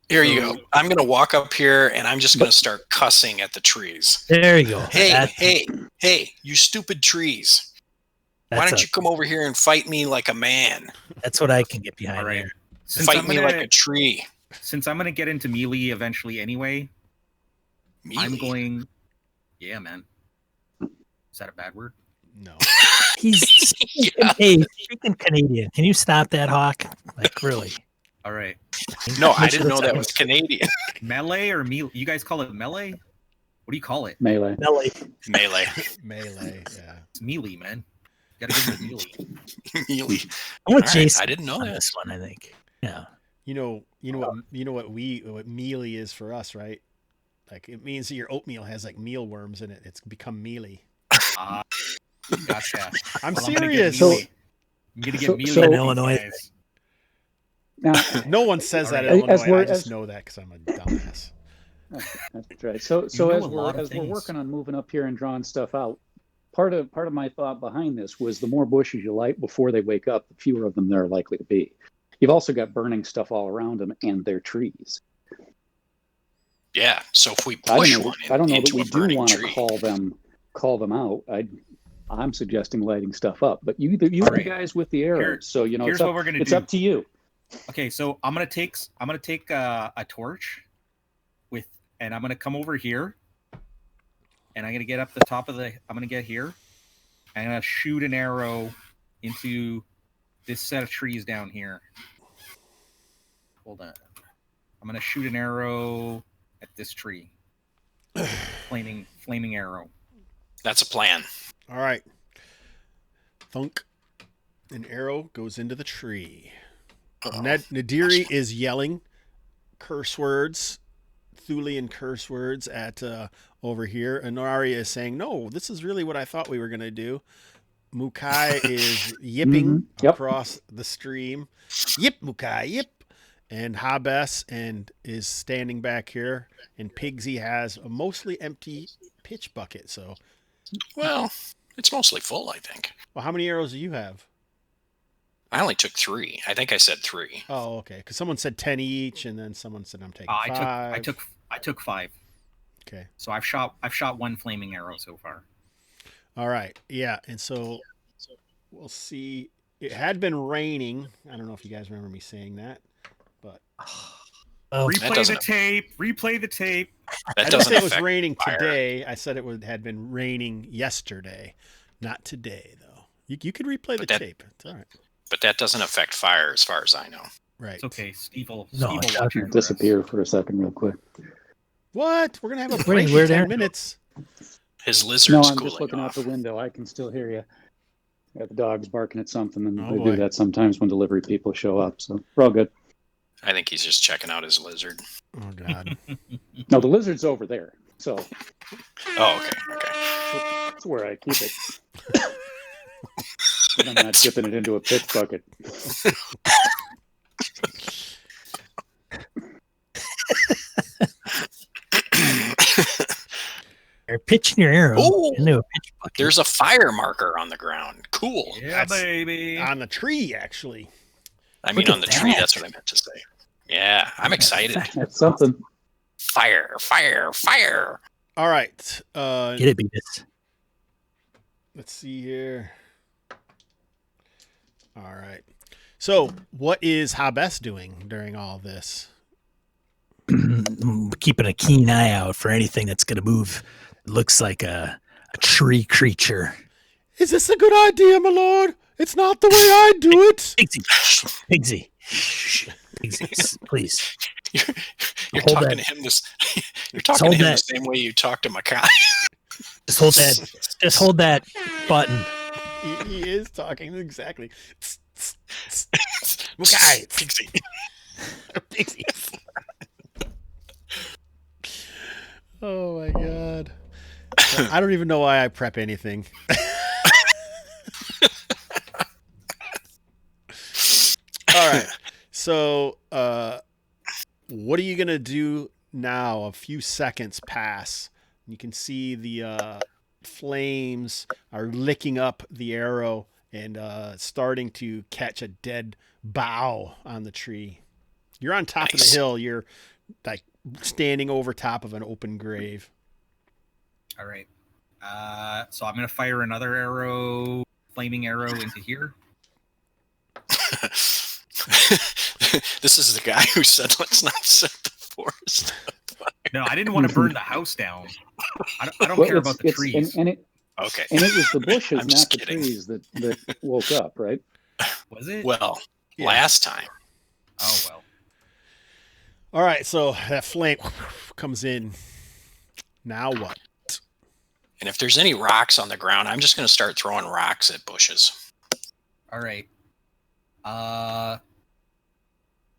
Here you go. I'm going to walk up here and I'm just going to start cussing at the trees. There you go. Hey, hey, you stupid trees. Why That's don't you come over here and fight me like a man? That's what I can get behind. All right. There. Since Fight I'm me gonna, like a tree. since I'm gonna get into melee eventually anyway, I'm Mealy. going. Yeah, man. Is that a bad word? No. He's hey, speaking Canadian. Can you stop that, Hawk? Like really? All right. No, I didn't know that was Canadian. Melee or melee? You guys call it melee? What do you call it? Melee. Melee. Melee. Melee, yeah. It's melee, man. You gotta give me melee. Mealy. I'm with All right, Jason I didn't know on that. this one. I think. Yeah. You know what mealy is for us, right? Like it means that your oatmeal has like mealworms in it. It's become mealy. Gotcha. I'm Well, I'm gonna get serious. melee. I'm gonna get So- melee. so- with these Illinois. guys. Now, No one says that in As Illinois. we're- I just as- know that because I'm a dumbass. that's right. So know as a lot of we're things. working on moving up here and drawing stuff out, part of my thought behind this was the more bushes you light before they wake up, the fewer of them there are likely to be. You've also got burning stuff all around them and their trees. Yeah. So if we I push don't know, one I don't know that into we a do burning want to tree, call them out. I'm suggesting lighting stuff up, but you the Alright. guys with the arrows. Here- So you know, here's what we're gonna it's do. up to you. Okay, so I'm gonna take a torch and I'm gonna come over here, and I'm gonna get up the top of I'm gonna get here. I'm gonna shoot an arrow into this set of trees down here. Hold on. I'm gonna shoot an arrow at this tree. Flaming arrow. that's a plan. All right. Thunk. An arrow goes into the tree. Nadiri is yelling curse words, Thulian curse words at over here. Anaria is saying, "No, this is really what I thought we were going to do." Mukai is yipping Yep. across the stream. Yip, Mukai, yip. And Hobbs is standing back here. And Pigsy has a mostly empty pitch bucket. So, Well, it's mostly full, I think. well, how many arrows do you have? I only took 3. I think I said 3. Oh, okay. Because someone said 10 each, and then someone said I'm taking I 5. took 5. Okay. So I've shot one flaming arrow so far. All right. Yeah. And so we'll see. It had been raining. I don't know if you guys remember me saying that, but Oh, Replay the tape. That I didn't doesn't say it was affect raining fire. today. I said had been raining yesterday, not today, though. You could replay the that- tape. It's all right. But that doesn't affect fire as far as I know. Right. It's okay. Steve will No, watch it it for us. Disappear for a second, real quick. What? We're going to have a Wait, break in where 10 there? minutes. His No, lizard's I'm cooling just looking off. out the window. I can still hear you. Got the dogs barking at something, and Oh, they boy. do that sometimes when delivery people show up. So we're all good. I think he's just checking out his lizard. Oh, God. No, the lizard's over there. So Oh, okay. that's where I keep it. And I'm not dipping it into a pitch bucket. you're pitching your arrow Ooh. into a pitch bucket. There's a fire marker on the ground. Cool. Yeah, That's baby. On the tree, actually. I mean, Look on the at tree, that. that's what I meant to say. Yeah, I'm excited. That's something. Fire, fire, fire. All right. Get it, Beavis. Let's see here. All right. So, what is Hobbs doing during all this? Keeping a keen eye out for anything that's going to move. It looks like a tree creature. Is this a good idea, my lord? It's not the way I do it. Pigsy. Shh. Pigsy, please. You're Hold talking that. to him this. You're talking Hold to him the that. same way you talk to Makai. Just hold that. Just hold that button. He is talking exactly. Okay. Pixie. Pixies. Oh my god. I don't even know why I prep anything. All right. So, what are you going to do now? A few seconds pass. You can see the flames are licking up the arrow and starting to catch a dead bough on the tree. You're on top of the Nice. hill. You're like standing over top of an open grave. All right. So I'm gonna fire another arrow, flaming arrow into here. This is the guy who said, "Let's not set the forest." No, I didn't want to burn the house down. I don't Well, care about the trees. And it Okay. was the bushes, I'm just not the kidding. trees, that woke up, right? Was it? Well, Yeah. last time. Oh well. All right, so that flame comes in. Now what? And if there's any rocks on the ground, I'm just going to start throwing rocks at bushes. All right.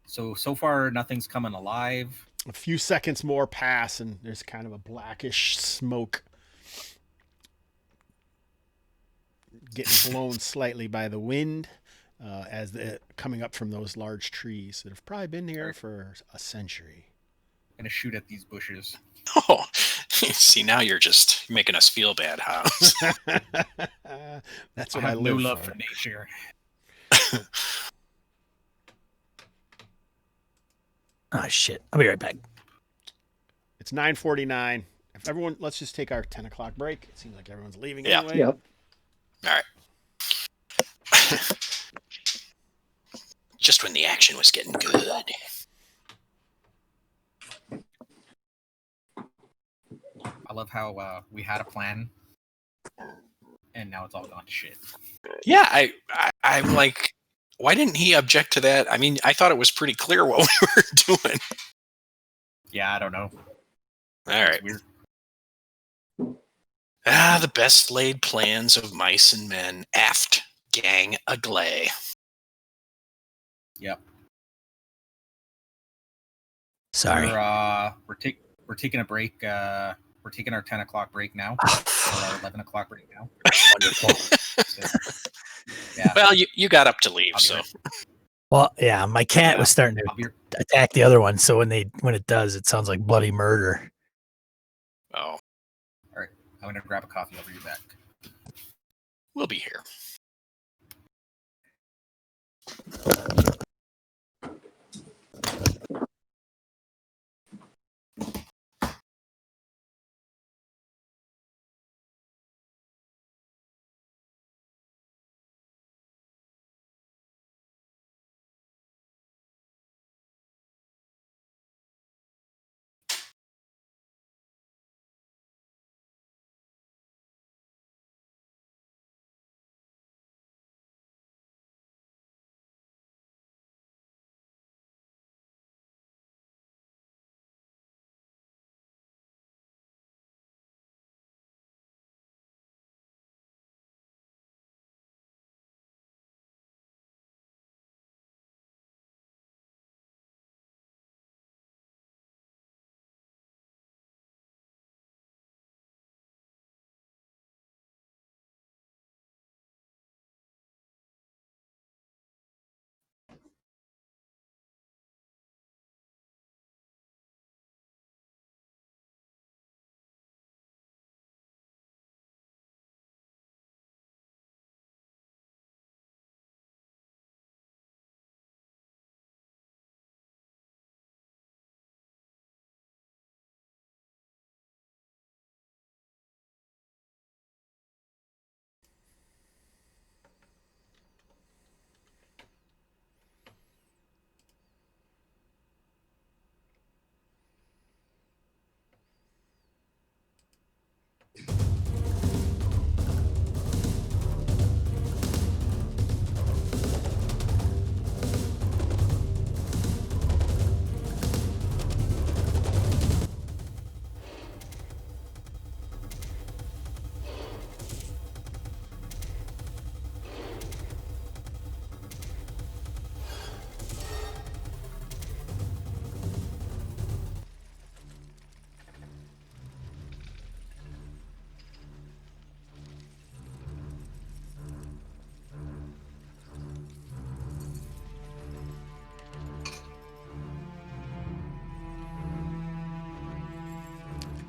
So far nothing's coming alive. A few seconds more pass, and there's kind of a blackish smoke getting blown slightly by the wind. as the coming up from those large trees that have probably been here for a century. Gonna shoot at these bushes. Oh, see, now you're just making us feel bad, Hobbs. That's I what I have no live love for. for nature. Oh shit! I'll be right back. It's 9:49. If everyone, let's just take our 10 o'clock break. It seems like everyone's leaving Yeah. anyway. Yep. All right. Just when the action was getting good. I love how we had a plan, and now it's all gone to shit. Yeah, I'm like, why didn't he object to that? I mean, I thought it was pretty clear what we were doing. Yeah, I don't know. All right. It's weird. The best laid plans of mice and men, aft gang agley. Yep. Sorry. We're taking a break. We're taking our 10 o'clock break now. Or our 11 o'clock break now. Wonderful. So, yeah. Well, you got up to leave, I'll be so. right- Well, yeah, my cat was starting I'll be- to attack the other one. So when it does, it sounds like bloody murder. Oh, I'm gonna grab a coffee. I'll be back. we'll be here.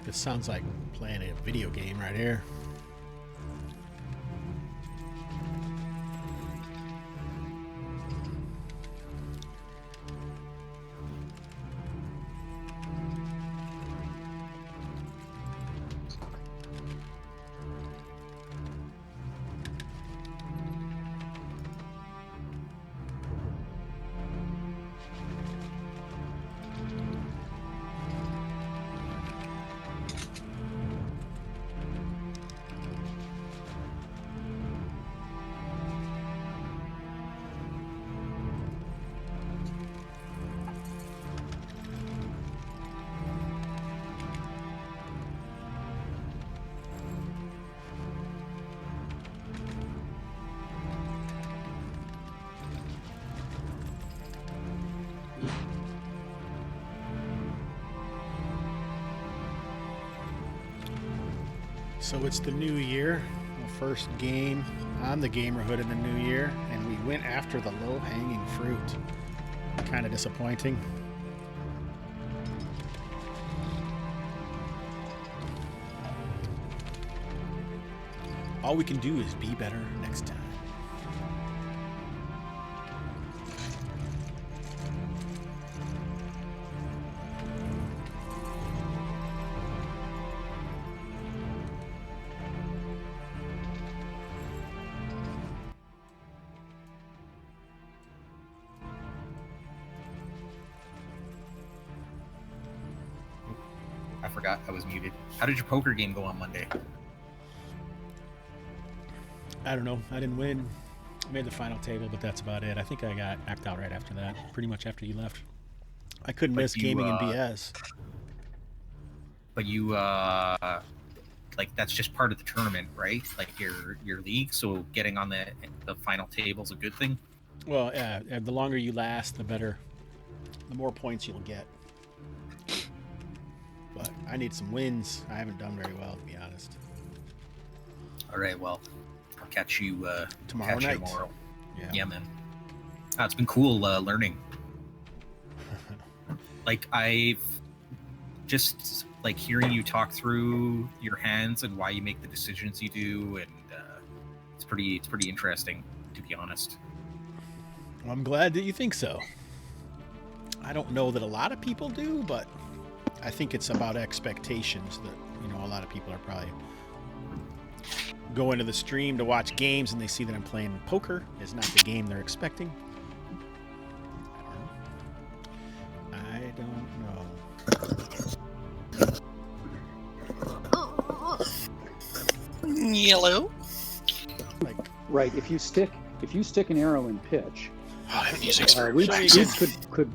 This sounds like playing a video game right here. So it's the new year, the first game on the Gamerhood in the new year, and we went after the low-hanging fruit. Kind of disappointing. All we can do is be better next time. I forgot I was muted. How did your poker game go on Monday? I don't know. I didn't win. I made the final table, but that's about it. I think I got knocked out right after that, pretty much after you left. I couldn't miss gaming and BS. But you, like, that's just part of the tournament, right? Like your league, so getting on the final table is a good thing? Well, yeah, the longer you last, the better, the more points you'll get. But I need some wins. I haven't done very well, to be honest. All right, well, I'll catch you Tomorrow night. Tomorrow. Yeah, man. It's been cool learning. Like, I've just like hearing you talk through your hands and why you make the decisions you do, and it's pretty interesting, to be honest. Well, I'm glad that you think so. I don't know that a lot of people do, but I think it's about expectations that, you know, a lot of people are probably go into the stream to watch games and they see that I'm playing poker. It's not the game they're expecting. I don't know. Yellow. Like, Right. If you stick an arrow in pitch, Oh, that music's very we relaxing. could.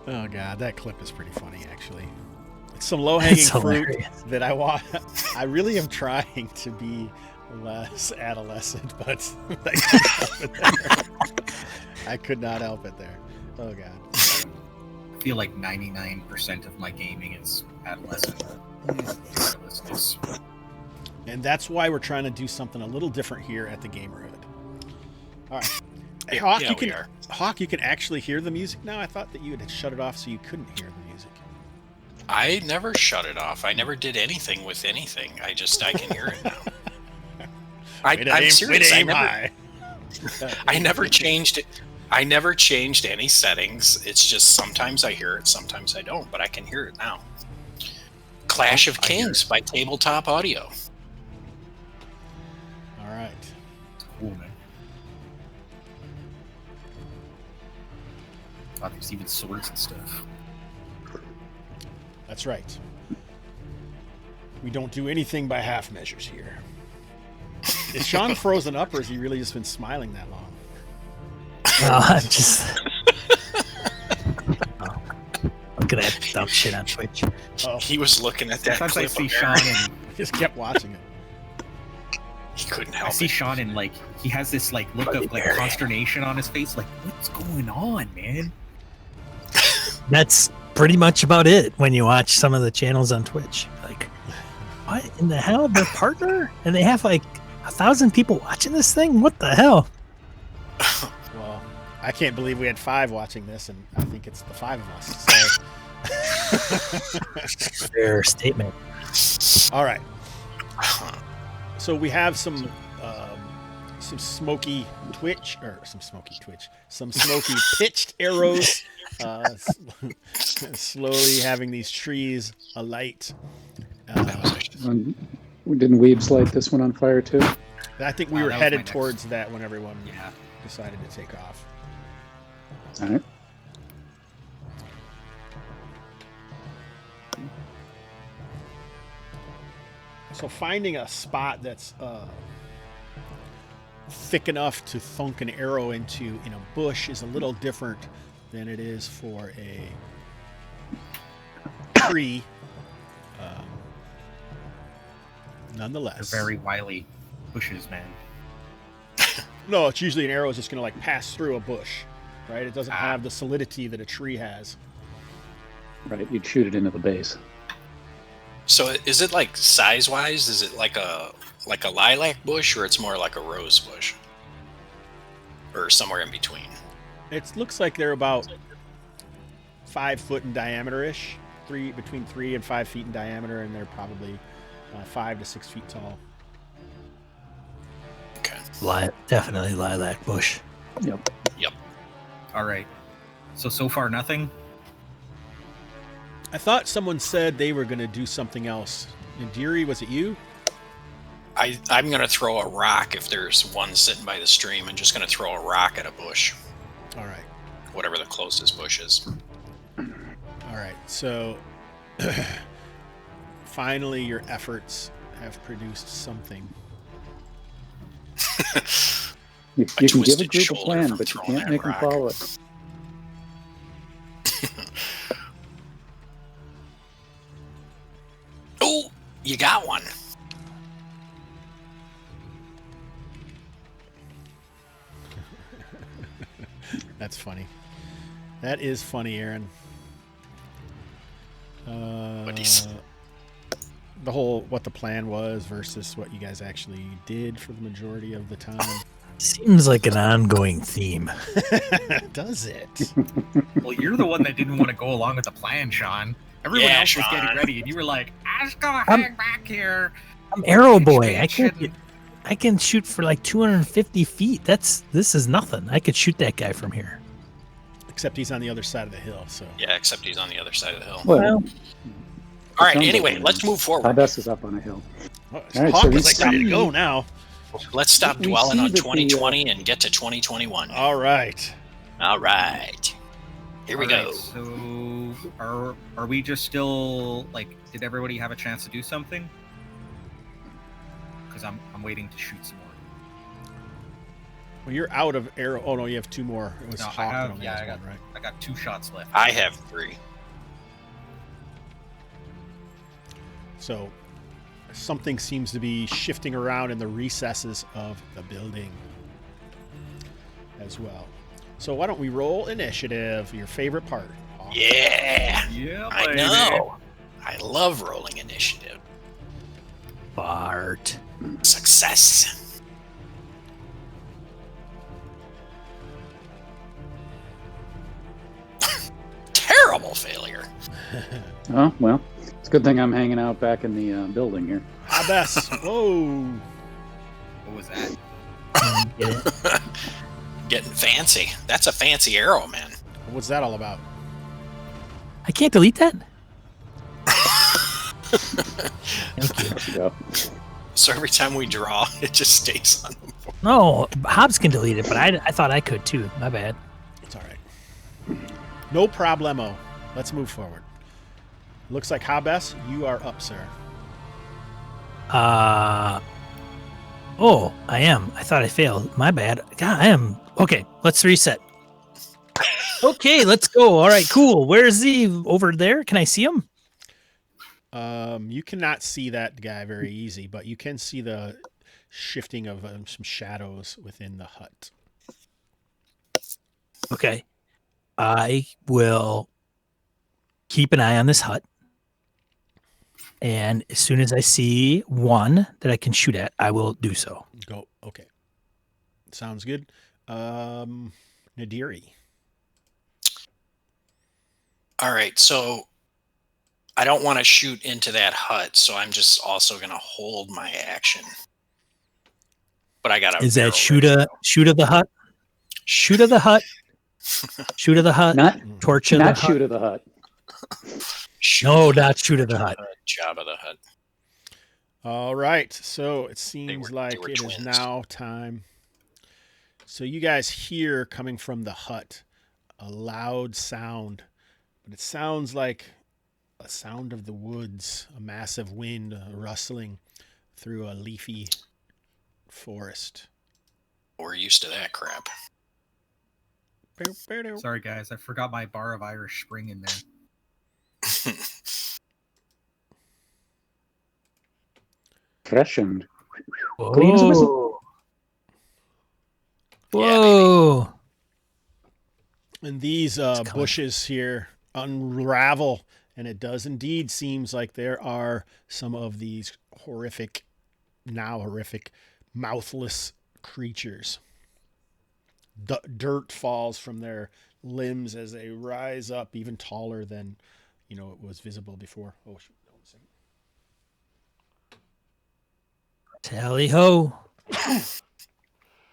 oh god, that clip is pretty funny, actually. It's some low-hanging fruit that I want. I really am trying to be less adolescent, but I could not help it there. Oh god. I feel like 99% of my gaming is adolescent. Adolescence. And that's why we're trying to do something a little different here at the Gamerhood. All right. Hey, Hawk, Hawk, you can actually hear the music now? I thought that you had shut it off so you couldn't hear the music. I never shut it off. I never did anything with anything. I can hear it now. I'm serious. I never changed it. I never changed any settings. It's just sometimes I hear it, sometimes I don't, but I can hear it now. Clash of Kings by Tabletop Audio. All right. Cool, man. God, there's even swords and stuff. That's right. We don't do anything by half measures here. Is Sean frozen up, or has he really just been smiling that long? No, I'm just look at that dumb shit on Twitch. Oh, He was looking at that Sometimes I clip. see Sean and I just kept watching it. He couldn't I help see it. Sean and like he has this like look of like consternation on his face, like what's going on, man? That's pretty much about it when you watch some of the channels on Twitch. Like, what in the hell? Their partner? And they have like 1,000 people watching this thing? What the hell? Well, I can't believe we had 5 watching this, and I think it's the 5 of us. So. Fair statement. All right. So we have some smoky pitched arrows, slowly having these trees alight. Didn't Weebs light this one on fire too? I think we Wow, were that was my headed next- towards that when everyone Yeah. decided to take off. All right. So finding a spot that's thick enough to thunk an arrow into in a bush is a little different than it is for a tree. Nonetheless, They're very wily bushes, man. no, it's usually an arrow is just going to like pass through a bush, right? It doesn't have the solidity that a tree has. Right. You'd shoot it into the base. So is it like size-wise? Is it like a lilac bush, or it's more like a rose bush, or somewhere in between? It looks like they're about 5 foot in diameter-ish, between 3 and 5 feet in diameter, and they're probably 5 to 6 feet tall. Okay. Definitely lilac bush. Yep. All right. So far nothing. I thought someone said they were going to do something else. Nadiri, was it you? I'm going to throw a rock if there's one sitting by the stream. I'm just going to throw a rock at a bush, All right. whatever the closest bush is. All right. So finally, your efforts have produced something. You A can give a twisted group a shoulder plan, from but you throwing can't that make them rock. follow it. Oh, you got one. That's funny. That is funny, Aaron. he's- What the plan was versus what you guys actually did for the majority of the time. Seems like an ongoing theme. Does it? Well, you're the one that didn't want to go along with the plan, Sean. Everyone Yeah, else was Sean. getting ready, and you were like, "I'm just gonna hang back here." I'm Arrow Boy. Expansion. I can shoot for like 250 feet. This is nothing. I could shoot that guy from here. Except he's on the other side of the hill, so. Yeah, except he's on the other side of the hill. Well, All right, sounds anyway, like let's move forward. Hobbs is up on a hill. Oh, All right, Hawk so we is like ready to see- go now. Let's stop we dwelling see on that the, 2020 and get to 2021. All right. All right. Here we All go. right, so are we just still like? Did everybody have a chance to do something? Because I'm waiting to shoot some more. Well, you're out of arrow. Oh no, you have 2 more. It was No, I Hawk that have- only yeah, has I got- one, right? I got 2 shots left. I have 3. So something seems to be shifting around in the recesses of the building as well. So why don't we roll initiative? Your favorite part. Hawk. Yeah, Yeah, I know. I love rolling initiative. Bart. Success. Terrible failure. Oh, well, it's a good thing I'm hanging out back in the building here. Hobbs. Whoa. What was that? Get it? Getting fancy. That's a fancy arrow, man. What's that all about? I can't delete that? There you go. So every time we draw, it just stays on the board. No, Hobbs can delete it, but I thought I could too. My bad. It's all right. No problemo. Let's move forward. Looks like Hobbs, you are up, sir. Oh, I am. I thought I failed. My bad. God, I am. Okay, let's reset. Okay, let's go. All right, cool. Where is he? Over there? Can I see him? You cannot see that guy very easy, but you can see the shifting of some shadows within the hut. Okay. I will keep an eye on this hut. And as soon as I see one that I can shoot at, I will do so. Go. Okay. Sounds good. Nadiri. All right, so I don't want to shoot into that hut, so I'm just also going to hold my action. But I got to. Is that shoot of the hut? Shoot of the hut? Shoot of the hut? Not Torch of the not hut? shoot of the hut. No, not shoot of the hut. Job of the hut. All right. So it seems they like were it is twins. now time. So you guys hear coming from the hut a loud sound, but it sounds like a sound of the woods, a massive wind rustling through a leafy forest. We're used to that crap. Sorry, guys. I forgot my bar of Irish Spring in there. Fresh and clean as a whistle. Whoa. And these coming. bushes here unravel And it does indeed seems like there are some of these horrific, mouthless creatures. Dirt falls from their limbs as they rise up even taller than, it was visible before. Oh, shoot. Hold on a second. Tally ho.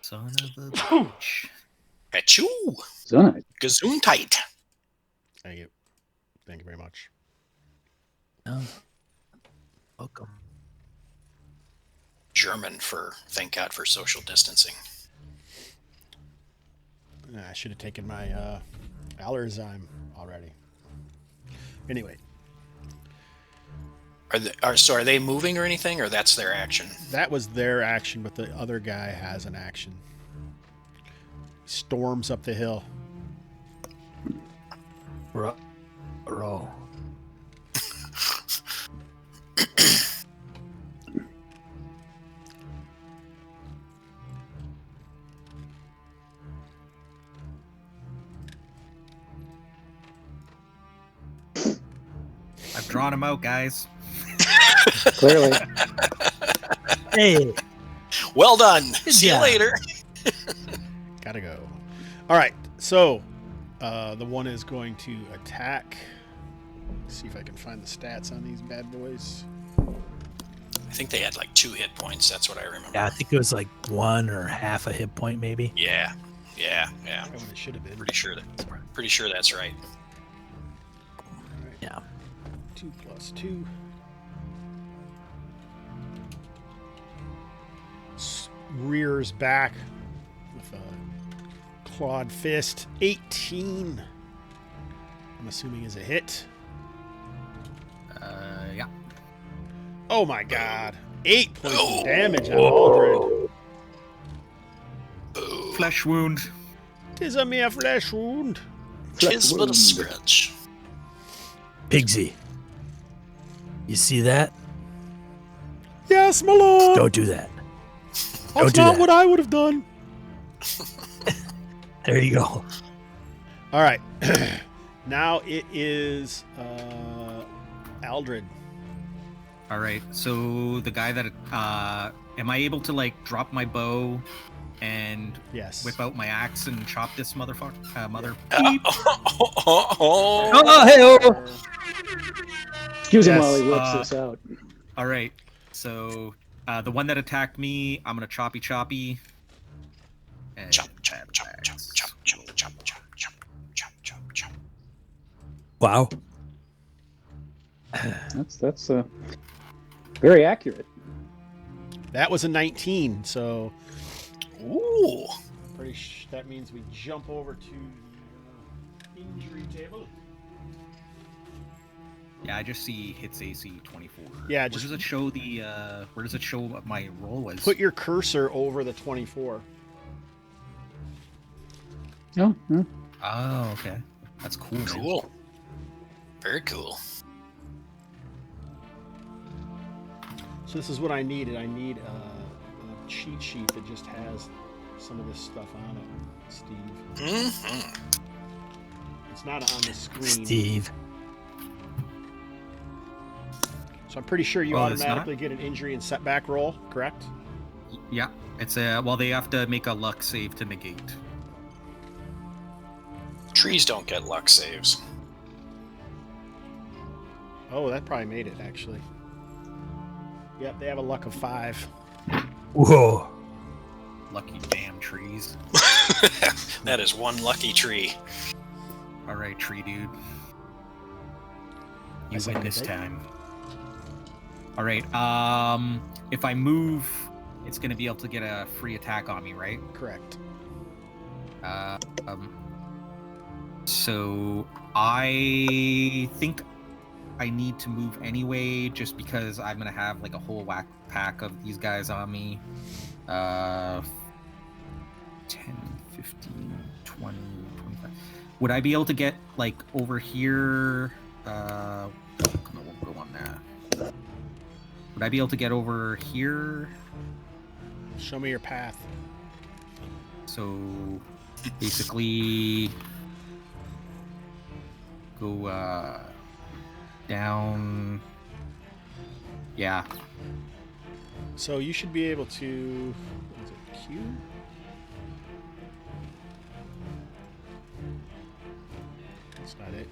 Son of a bitch. Achoo! Sonite. Gesundheit. Thank you. Thank you very much. Oh. Welcome. German for thank God for social distancing. I should have taken my Allerzyme already. Anyway. Are they moving or anything, or that's their action? That was their action, but the other guy has an action. Storms up the hill. Roll. I've drawn him out, guys. Clearly. Hey. Well done. Good See you job. later. Gotta go. All right. So the one is going to attack. Let's see if I can find the stats on these bad boys. I think they had like 2 hit points. That's what I remember. Yeah, I think it was like 1 or half a hit point, maybe. Yeah. That one it should have been. Pretty sure that's right. All right. Yeah. 2 plus 2. Rears back with a clawed fist. 18. I'm assuming is a hit. Yeah. Oh my god. 8 points of damage on Aldred. Flesh wound. 'Tis a mere flesh wound. Tis but a scratch. Pigsy. You see that? Yes, my lord. Don't do that. That's don't do not that. what I would have done. There you go. All right. Now it is Aldred. All right. So the guy that am I able to like drop my bow and Yes. whip out my axe and chop this motherfucker? Mother. Oh, hey, Excuse him Yes, while he whips this out. All right. So the one that attacked me, I'm gonna choppy. And Chop, chop, chop, chop, chop, chop, chop, chop, chop, chop, chop, chop. Wow. That's very accurate. That was a 19, so Ooh. that means we jump over to the injury table. Yeah, I just see hits AC 24. Yeah, Where just- does it show the? Where does it show what my roll was? Put your cursor over the 24. Oh, yeah. Oh, okay. That's cool. Man. Cool. Very cool. So this is what I needed. I need a cheat sheet that just has some of this stuff on it, Steve. Mm-hmm. It's not on the screen. Steve. So I'm pretty sure you Oh, it's automatically get an injury and setback roll, correct? Yeah, it's a. Well, they have to make a luck save to negate. Trees don't get luck saves. Oh, that probably made it, actually. Yep, they have a luck of 5. Whoa. Lucky damn trees. That is one lucky tree. All right, tree dude. You As I win this did. time. All right. If I move, it's gonna be able to get a free attack on me, right? Correct. So I think I need to move anyway, just because I'm gonna have like a whole whack pack of these guys on me. 10, 15, 20, 25. Would I be able to get like over here? No, we'll go on that. Would I be able to get over here? Show me your path. So basically go Down. Yeah. So you should be able to. What is it? Q? That's not it.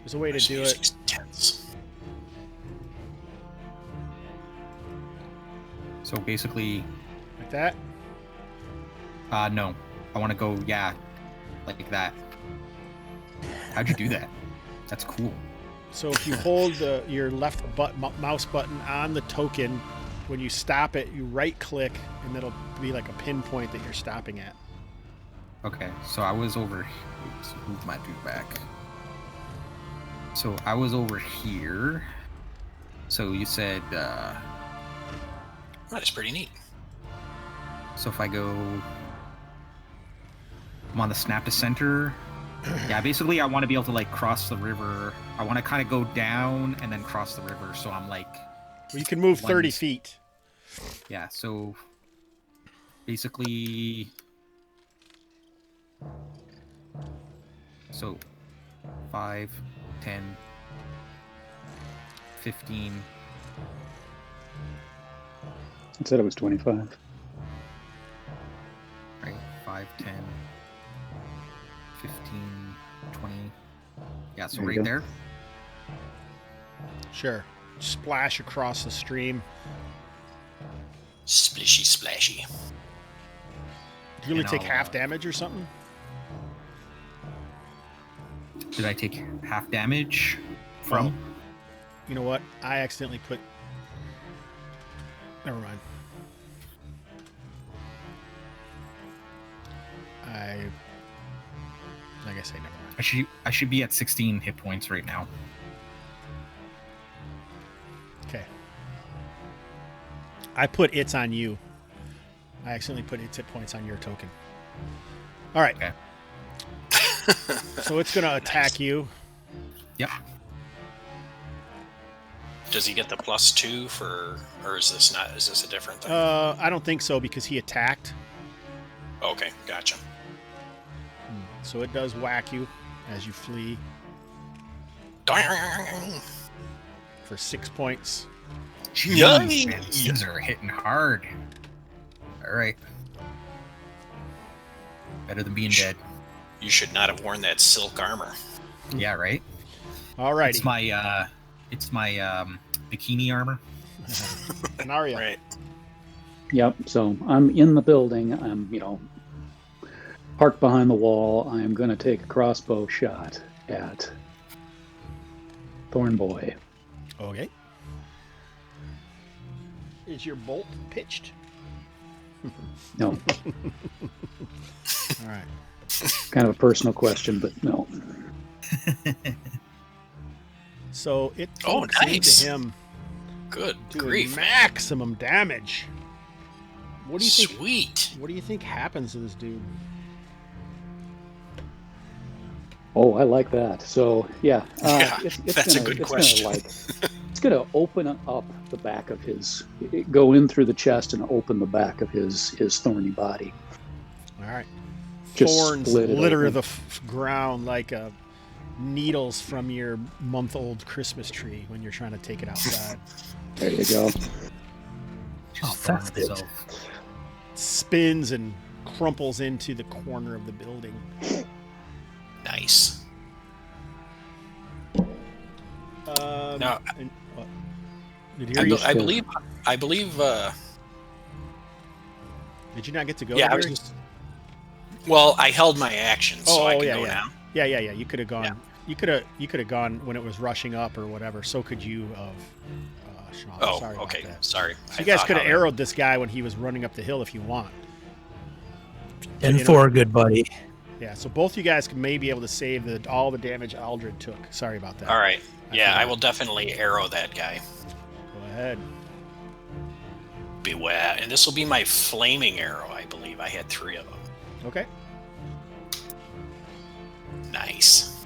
There's a way to do it. Tense. So basically, Like that? no. I want to go, like that. How'd you do that? That's cool. So if you hold your left mouse button on the token, when you stop it, you right click, and it'll be like a pinpoint that you're stopping at. Okay, so I was over. Oops, move my dude back. So I was over here. So you said. That's pretty neat. So if I go. I'm on the snap to center. Yeah, basically I want to be able to like cross the river. I want to kind of go down and then cross the river. So I'm like. Well, you can move 30 feet. Yeah, so basically. So 5, 10, 15. I said it was 25. Right, 5, 10, 15, 20. Yeah, so There you right go. there. Sure. Splash across the stream. Splishy splashy. Do you only And take I'll, half damage or something? Did I take half damage from? Well, you know what? I accidentally put. Never mind. Like I say, never mind. I should be at 16 hit points right now. Okay. I put it's on you. I accidentally put its hit points on your token. All right. Okay. So it's going to attack you. Yep. Does he get the +2 for, or is this not? Is this a different thing? I don't think so because he attacked. Okay, gotcha. So it does whack you as you flee for 6 points. Jeez, man, these are hitting hard. All right. Better than being dead. You should not have worn that silk armor. Yeah, right. All righty. It's my bikini armor. Anaria. Right. Yep. So I'm in the building. I'm, parked behind the wall. I'm going to take a crossbow shot at Thorn Boy. Okay. Is your bolt pitched? No, All right. kind of a personal question, but no. So it Oh, pokes nice. into him, Good doing grief. maximum damage. What do you think? Sweet. What do you think happens to this dude? Oh, I like that. So yeah, Yeah, that's a gonna, good it's question. It's going to open up the back of his, go in through the chest and open the back of his thorny body. All right. Just Thorns split it litter open. the ground like needles from your month-old Christmas tree when you're trying to take it outside. There you go. Oh, that's it. So, Spins and crumples into the corner of the building. Nice. Now, and, what? Did you hear you? I believe. Did you not get to go? Yeah, I was Gary? just. Well, I held my action, so I can yeah, go yeah. now. Yeah. You could have gone. Yeah. You could have gone when it was rushing up or whatever. So could you of Sean. Oh, Sorry about okay. that. Sorry. So you guys could have arrowed this guy when he was running up the hill if you want. And You know- for a good buddy. Yeah, so both you guys may be able to save all the damage Aldred took. Sorry about that. All right. Yeah, forgot. I will definitely arrow that guy. Go ahead. Beware. And this will be my flaming arrow, I believe. I had 3 of them. Okay. Nice.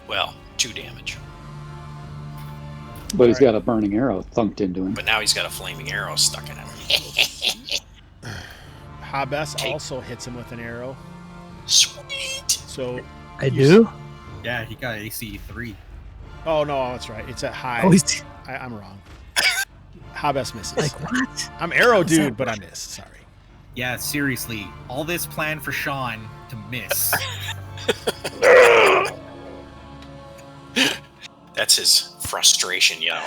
Well, 2 damage. But he's got a burning arrow thunked into him. But now he's got a flaming arrow stuck in him. Hobbs Okay. also hits him with an arrow. Sweet. So I do? Yeah, he got AC 3. Oh no, that's right. It's at high. Oh, he's I'm wrong. Hobbs misses. like, what? I'm arrow How's that dude, but I missed. Sorry. Yeah, seriously. All this plan for Sean to miss. That's his frustration yell.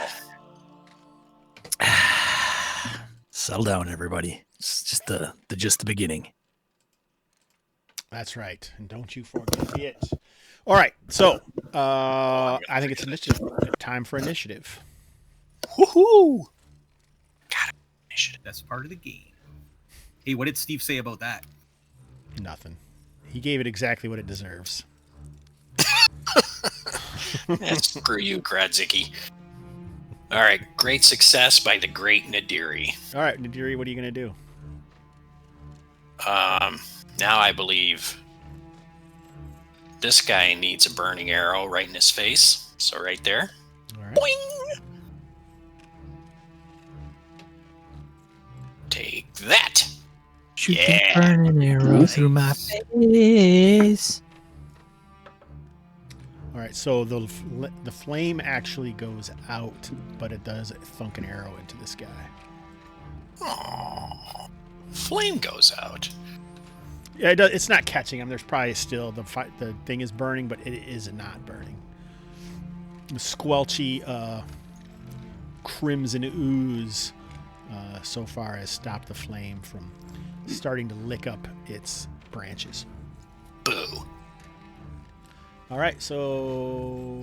Settle down, everybody. It's just the beginning. That's right. And don't you forget it. All right. So I think it's initiative. Time for initiative. Woohoo! Got it. Initiative. That's part of the game. Hey, what did Steve say about that? Nothing. He gave it exactly what it deserves. Screw you, Gradzicki. All right, great success by the great Nadiri. All right, Nadiri, what are you going to do? Now I believe this guy needs a burning arrow right in his face. So right there. All right. Boing! Take that. Shoot Yeah. the burning arrow through my face. All right, so the flame actually goes out, but it does thunk an arrow into this guy. Aww. Flame goes out. Yeah, it does, it's not catching him. There's probably still the thing is burning, but it is not burning. The squelchy crimson ooze so far has stopped the flame from starting to lick up its branches. Boo. All right, so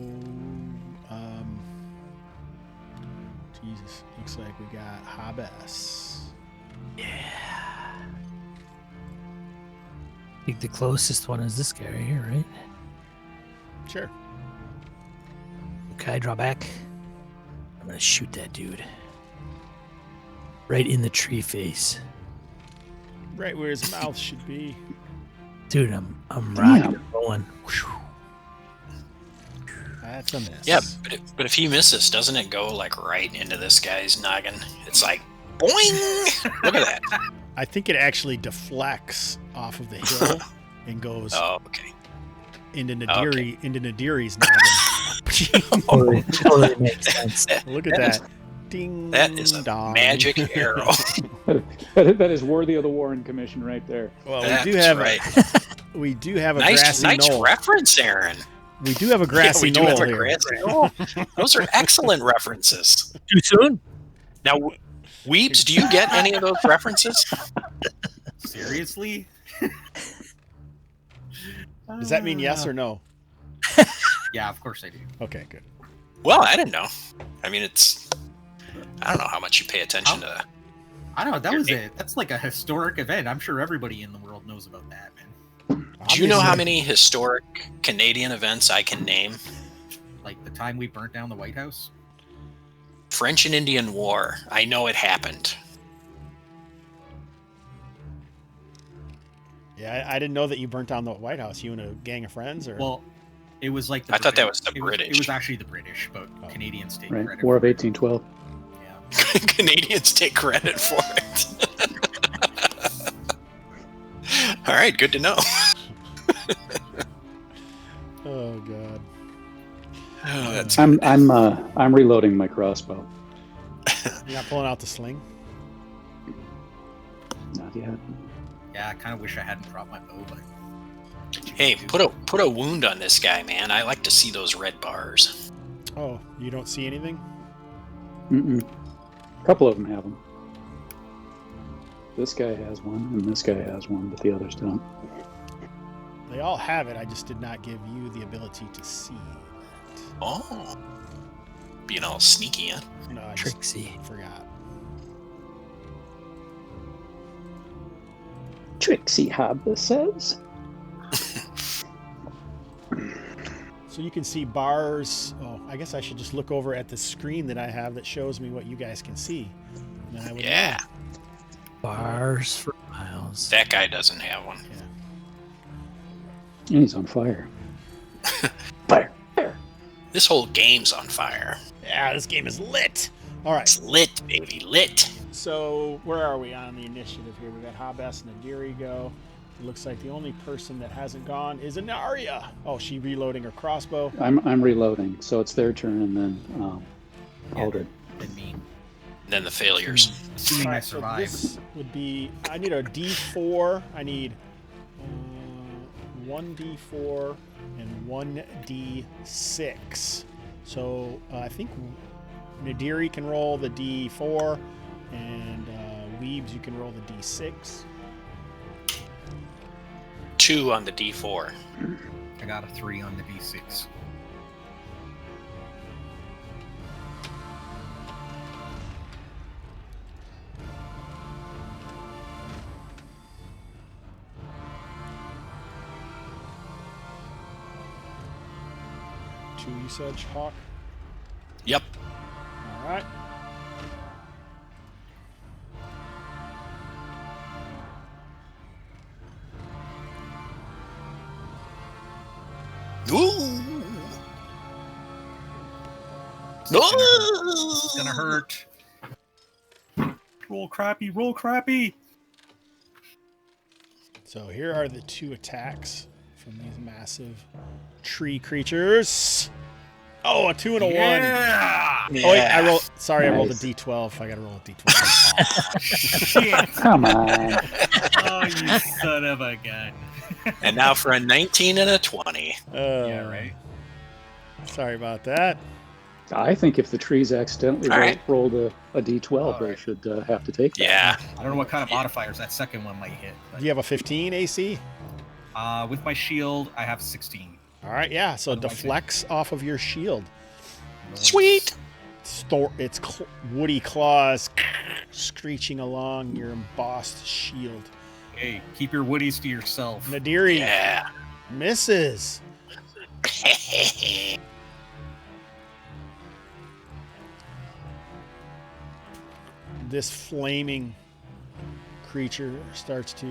Jesus, looks like we got Hobbs. Yeah. I think the closest one is this guy right here, right? Sure. Okay, draw back. I'm gonna shoot that dude. Right in the tree face. Right where his mouth should be. Dude, I'm rocking and rolling. That's a miss. Yeah, but if he misses, doesn't it go like right into this guy's noggin? It's like boing. Look at that. I think it actually deflects off of the hill and goes Oh, okay. into Nadiri's noggin. Totally makes sense. Look at that. Ding That is a dong. magic arrow. That is worthy of the Warren Commission right there. Well, That's we do have right. we do have a nice grassy knoll. reference, Aaron. We do have a grassy Yeah, we do knoll have a here. grassy knoll. Those are excellent references. Too soon? Now, Weebs, do you get any of those references? Seriously? Does that mean yes or no? Yeah, of course I do. Okay, good. Well, I didn't know. I mean, I don't know how much you pay attention to. I don't know. That was it. That's like a historic event. I'm sure everybody in the world knows about that, man. Do you know how many historic Canadian events I can name? Like the time we burnt down the White House? French and Indian War. I know it happened. Yeah, I didn't know that you burnt down the White House. You and a gang of friends, or Well, it was like the I thought that British. was the British. It was actually the British, but Canadians take Right? credit. War of for it. 1812. Yeah. Canadians take credit for it. All right, good to know. oh god. Oh, that's I'm reloading my crossbow. You're not pulling out the sling? Not yet. Yeah, I kind of wish I hadn't brought my bow, but. Hey, put a wound on this guy, man. I like to see those red bars. Oh, you don't see anything? Mm-mm. A couple of them have them. This guy has one, and this guy has one, but the others don't. They all have it. I just did not give you the ability to see it. Oh, being all sneaky, huh? No, I Trixie. just forgot. Trixie Hobbs says. So you can see bars. Oh, I guess I should just look over at the screen that I have that shows me what you guys can see. And then I would Yeah, know. Bars for miles. that guy doesn't have one. Yeah. And he's on fire. Fire. This whole game's on fire. Yeah, this game is lit. All right. It's lit, baby, lit. So where are we on the initiative here? We got Hobbs and Nadiri go. It looks like the only person that hasn't gone is Anaria. Oh, she reloading her crossbow. I'm reloading, so it's their turn, and then Aldred. And me. Then the failures. Assuming I Alright, so survive. this would be, I need a D4. I need 1D4 and 1D6. So I think Nadiri can roll the D4, and Weebs, you can roll the D6. 2 on the D4. I got a 3 on the D6. Two, you said, Hawk? Yep. All right. Ooh. It's gonna hurt. Roll crappy, roll crappy. So here are the two attacks from these massive tree creatures. Oh, a 2 and a 1. Yeah. Oh wait, I rolled. Sorry, I rolled a Nice. D12. I gotta roll a D12. Shit. Come on. Oh, you son of a gun. And now for a 19 and a 20. Yeah, right. Sorry about that. I think if the trees accidentally All right. rolled a D12, All they right. should have to take that. Yeah. I don't know what kind of modifiers that second one might hit. Do you have a 15 AC? But, with my shield, I have 16. All right, yeah. So it Otherwise, deflects off of your shield. Sweet. Its woody claws screeching along your embossed shield. Hey, keep your woodies to yourself. Nadiri Yeah. misses. This flaming creature starts to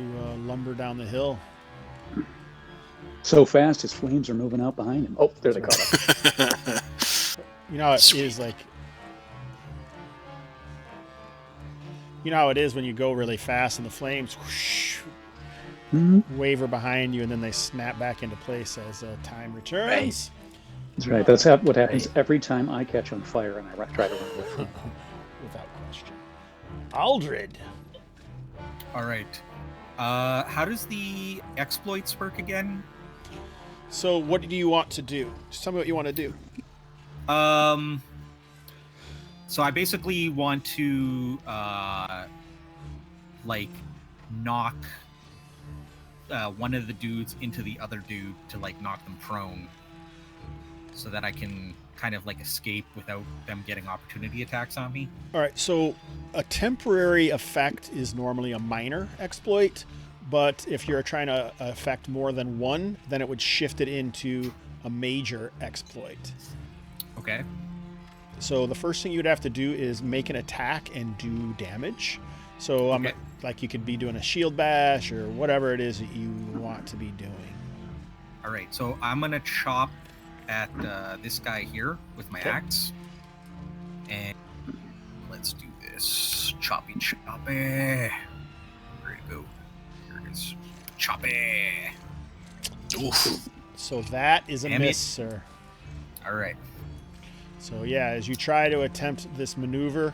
lumber down the hill. So fast, his flames are moving out behind him. Oh, there they caught up. You know how it Sweet. is like. You know how it is when you go really fast and the flames whoosh, Mhm. waver behind you and then they snap back into place as time returns. That's right. That's what happens every time I catch on fire and I try to run away from it. Without question. Aldred. All right. How does the exploits work again? So what do you want to do? Just tell me what you want to do. So I basically want to knock one of the dudes into the other dude to knock them prone, so that I can kind of escape without them getting opportunity attacks on me. All right, so a temporary effect is normally a minor exploit, but if you're trying to affect more than one, then it would shift it into a major exploit. Okay. So the first thing you'd have to do is make an attack and do damage. So Okay. you could be doing a shield bash or whatever it is that you want to be doing. All right. So I'm gonna chop at this guy here with my Okay. axe, and let's do this. Choppy, choppy. Where'd it go? Here it is. Choppy. Oof. So that is a Damn it. miss, sir. All right. So yeah, as you try to attempt this maneuver,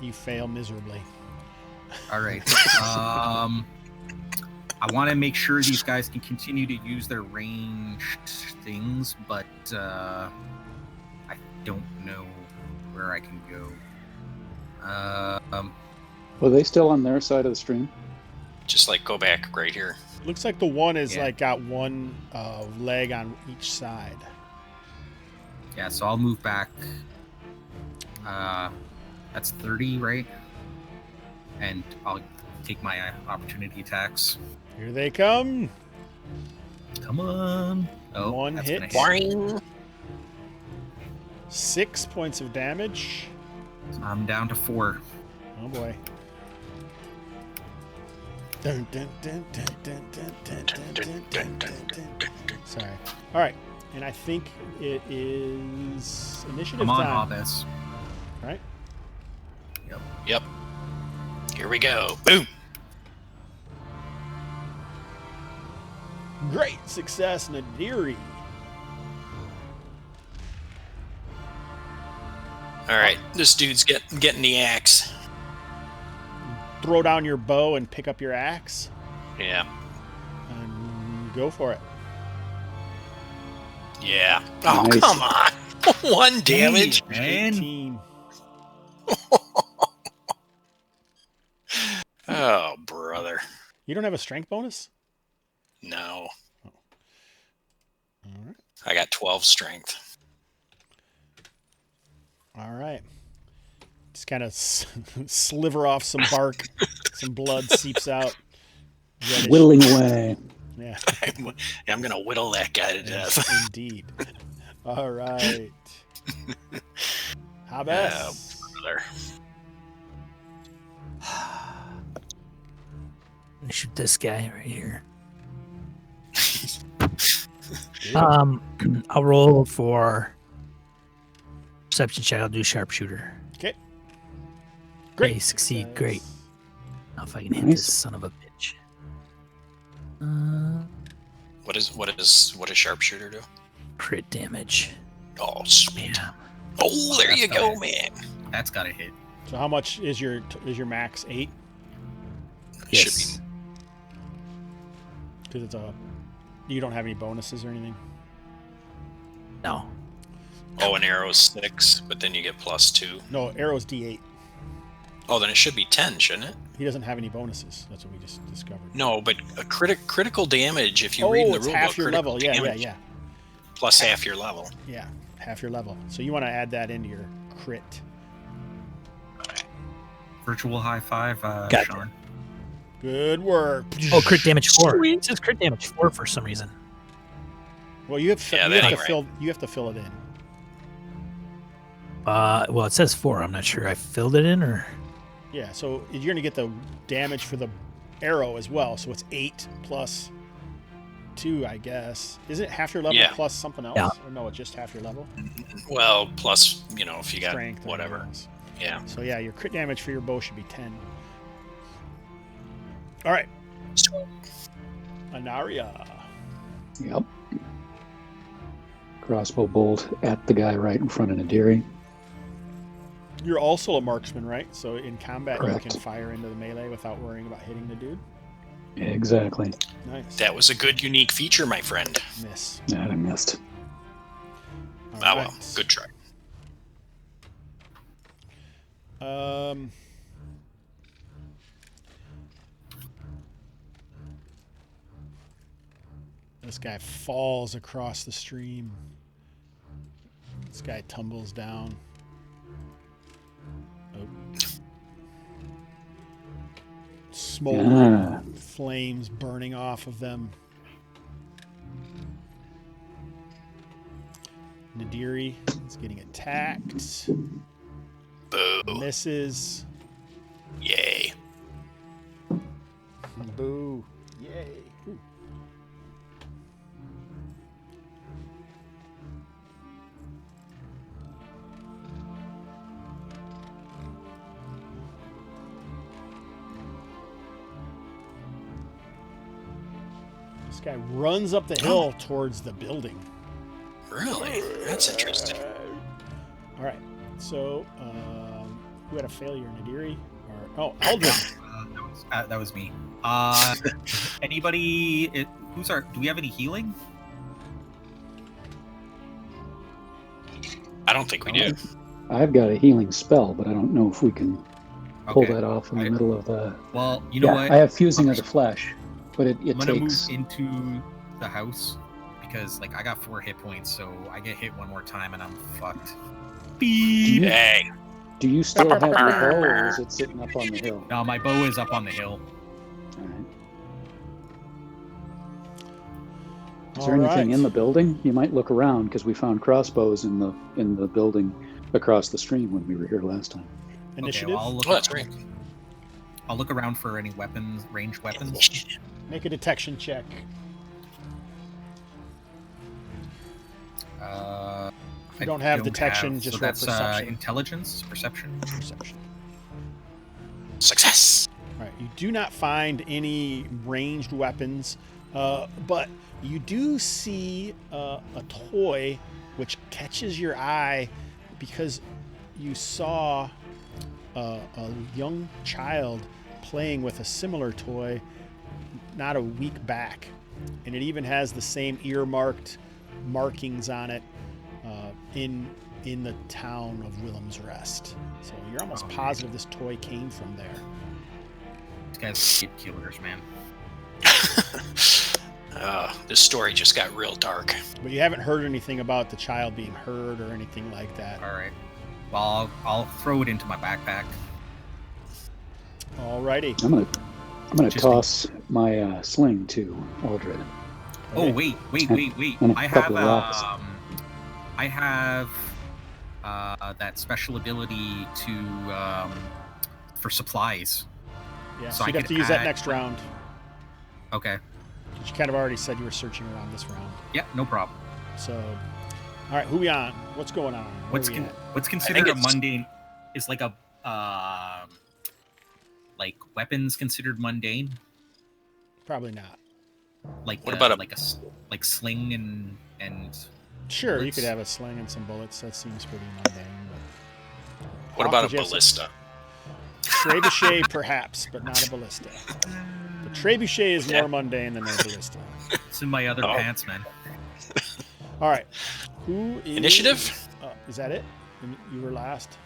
you fail miserably. All right. I want to make sure these guys can continue to use their ranged things, but I don't know where I can go. Were they still on their side of the stream? Just go back right here. Looks like the one is Yeah. got one leg on each side. Yeah, so I'll move back. That's 30, right? And I'll take my opportunity attacks. Here they come. Come on. Oh, One that's hit. gonna Boing. 6 points of damage. I'm down to 4. Oh boy. Dun, dun, dun, dun, dun, dun, dun, dun, dun, dun, dun, dun. Sorry. All right, and I think it is initiative Come on, time. Hobbs. Right? Yep. Here we go. Boom. Great success, Nadiri. All right, this dude's getting the axe. Throw down your bow and pick up your axe. Yeah. And go for it. Yeah. Oh, Nice. come on. 1 damage. Man. 18. Oh, brother. You don't have a strength bonus? No. All right. I got 12 strength. All right. Just kind of sliver off some bark. Some blood seeps out. Reddish. Whittling away. Yeah. I'm going to whittle that guy to death. Indeed. All right. How best? Brother. Shoot this guy right here. I'll roll for perception check. I'll do sharpshooter. Okay. Great. Succeed. Success. Great. Now if I can hit Nice. this son of a bitch. What does sharpshooter do? Crit damage. Oh, sweet. Yeah. Oh, there you go, man. That's gotta hit. So how much is your max? 8? Yes. Because it's you don't have any bonuses or anything. No. Oh, an arrow's 6, but then you get +2. No, arrow's D8. Oh, then it should be 10, shouldn't it? He doesn't have any bonuses. That's what we just discovered. No, but a critical damage, if you read in the it's rule half book, your critical level. Yeah, damage yeah. plus half your level. Yeah, half your level. So you want to add that into your crit. Virtual high five, Gotcha. Sean. Good work. Oh, crit damage 4. Sweet. It says crit damage 4 for some reason. Well, you have Yeah, you that have to ain't fill you have to fill it in. Well, it says 4. I'm not sure. I filled it in or. Yeah, so you're going to get the damage for the arrow as well. So it's 8 plus 2, I guess. Isn't it half your level Yeah. plus something else? Yeah. Or no, it's just half your level? Well, plus, if you got Strength or whatever. else. Yeah. So yeah, your crit damage for your bow should be 10. All right. Anaria. Yep. Crossbow bolt at the guy right in front of Nadiri. You're also a marksman, right? So in combat, Correct. you can fire into the melee without worrying about hitting the dude. Exactly. Nice. That was a good unique feature, my friend. Miss. That I missed. All Ah, well, right. good try. This guy falls across the stream. This guy tumbles down. Oh. Smoldering flames burning off of them. Nadiri is getting attacked. Boo. Misses. Yay. Boo. Yay. Ooh. This guy runs up the hill towards the building. Really? That's interesting. All right. So, who had a failure? Nadiri? Or Eldrin. That was me. Anybody? Do we have any healing? I don't think we do. I've got a healing spell, but I don't know if we can pull Okay. that off in the middle of the. Well, you know what? I have fusing of the flesh, but it I'm gonna takes. move into the house because, I got 4 hit points, so I get hit one more time and I'm fucked. Dang. Do you still have your bow, or is it sitting up on the hill? No, my bow is up on the hill. All right. Is there All anything right. in the building? You might look around because we found crossbows in the building across the stream when we were here last time. Initiative? Okay, well, Oh, that's right. I'll look around for any weapons, ranged weapons. Make a detection check. If you don't have detection, just so roll that's perception. intelligence, perception. Perception. Success. All right. You do not find any ranged weapons, but you do see a toy which catches your eye because you saw a young child playing with a similar toy not a week back, and it even has the same earmarked markings on it in the town of Willem's Rest. So you're almost positive this toy came from there. These guys are kid killers, man. This story just got real dark. But you haven't heard anything about the child being hurt or anything like that. All right. Well, I'll throw it into my backpack. Alrighty. I'm gonna Just toss my sling to Aldred. Oh, wait. And a I have couple of rocks. I have that special ability to for supplies. Yeah, So so I you'd have could to use that add- next round. Okay. But you kind of already said you were searching around this round. Yeah, no problem. So, all right, who we on? What's going on? Where What's we at? what's considered a it's- mundane is like a like weapons considered mundane, Probably not. like What about a- like sling and Sure, you bullets? could have a sling and some bullets. That seems pretty mundane. But What about a Hawk, would you have ballista? Trebuchet, perhaps, but not a ballista. The trebuchet is more mundane than a ballista. it's in my other Oh. pants, man. All right, who is Initiative? Is that it? You were last.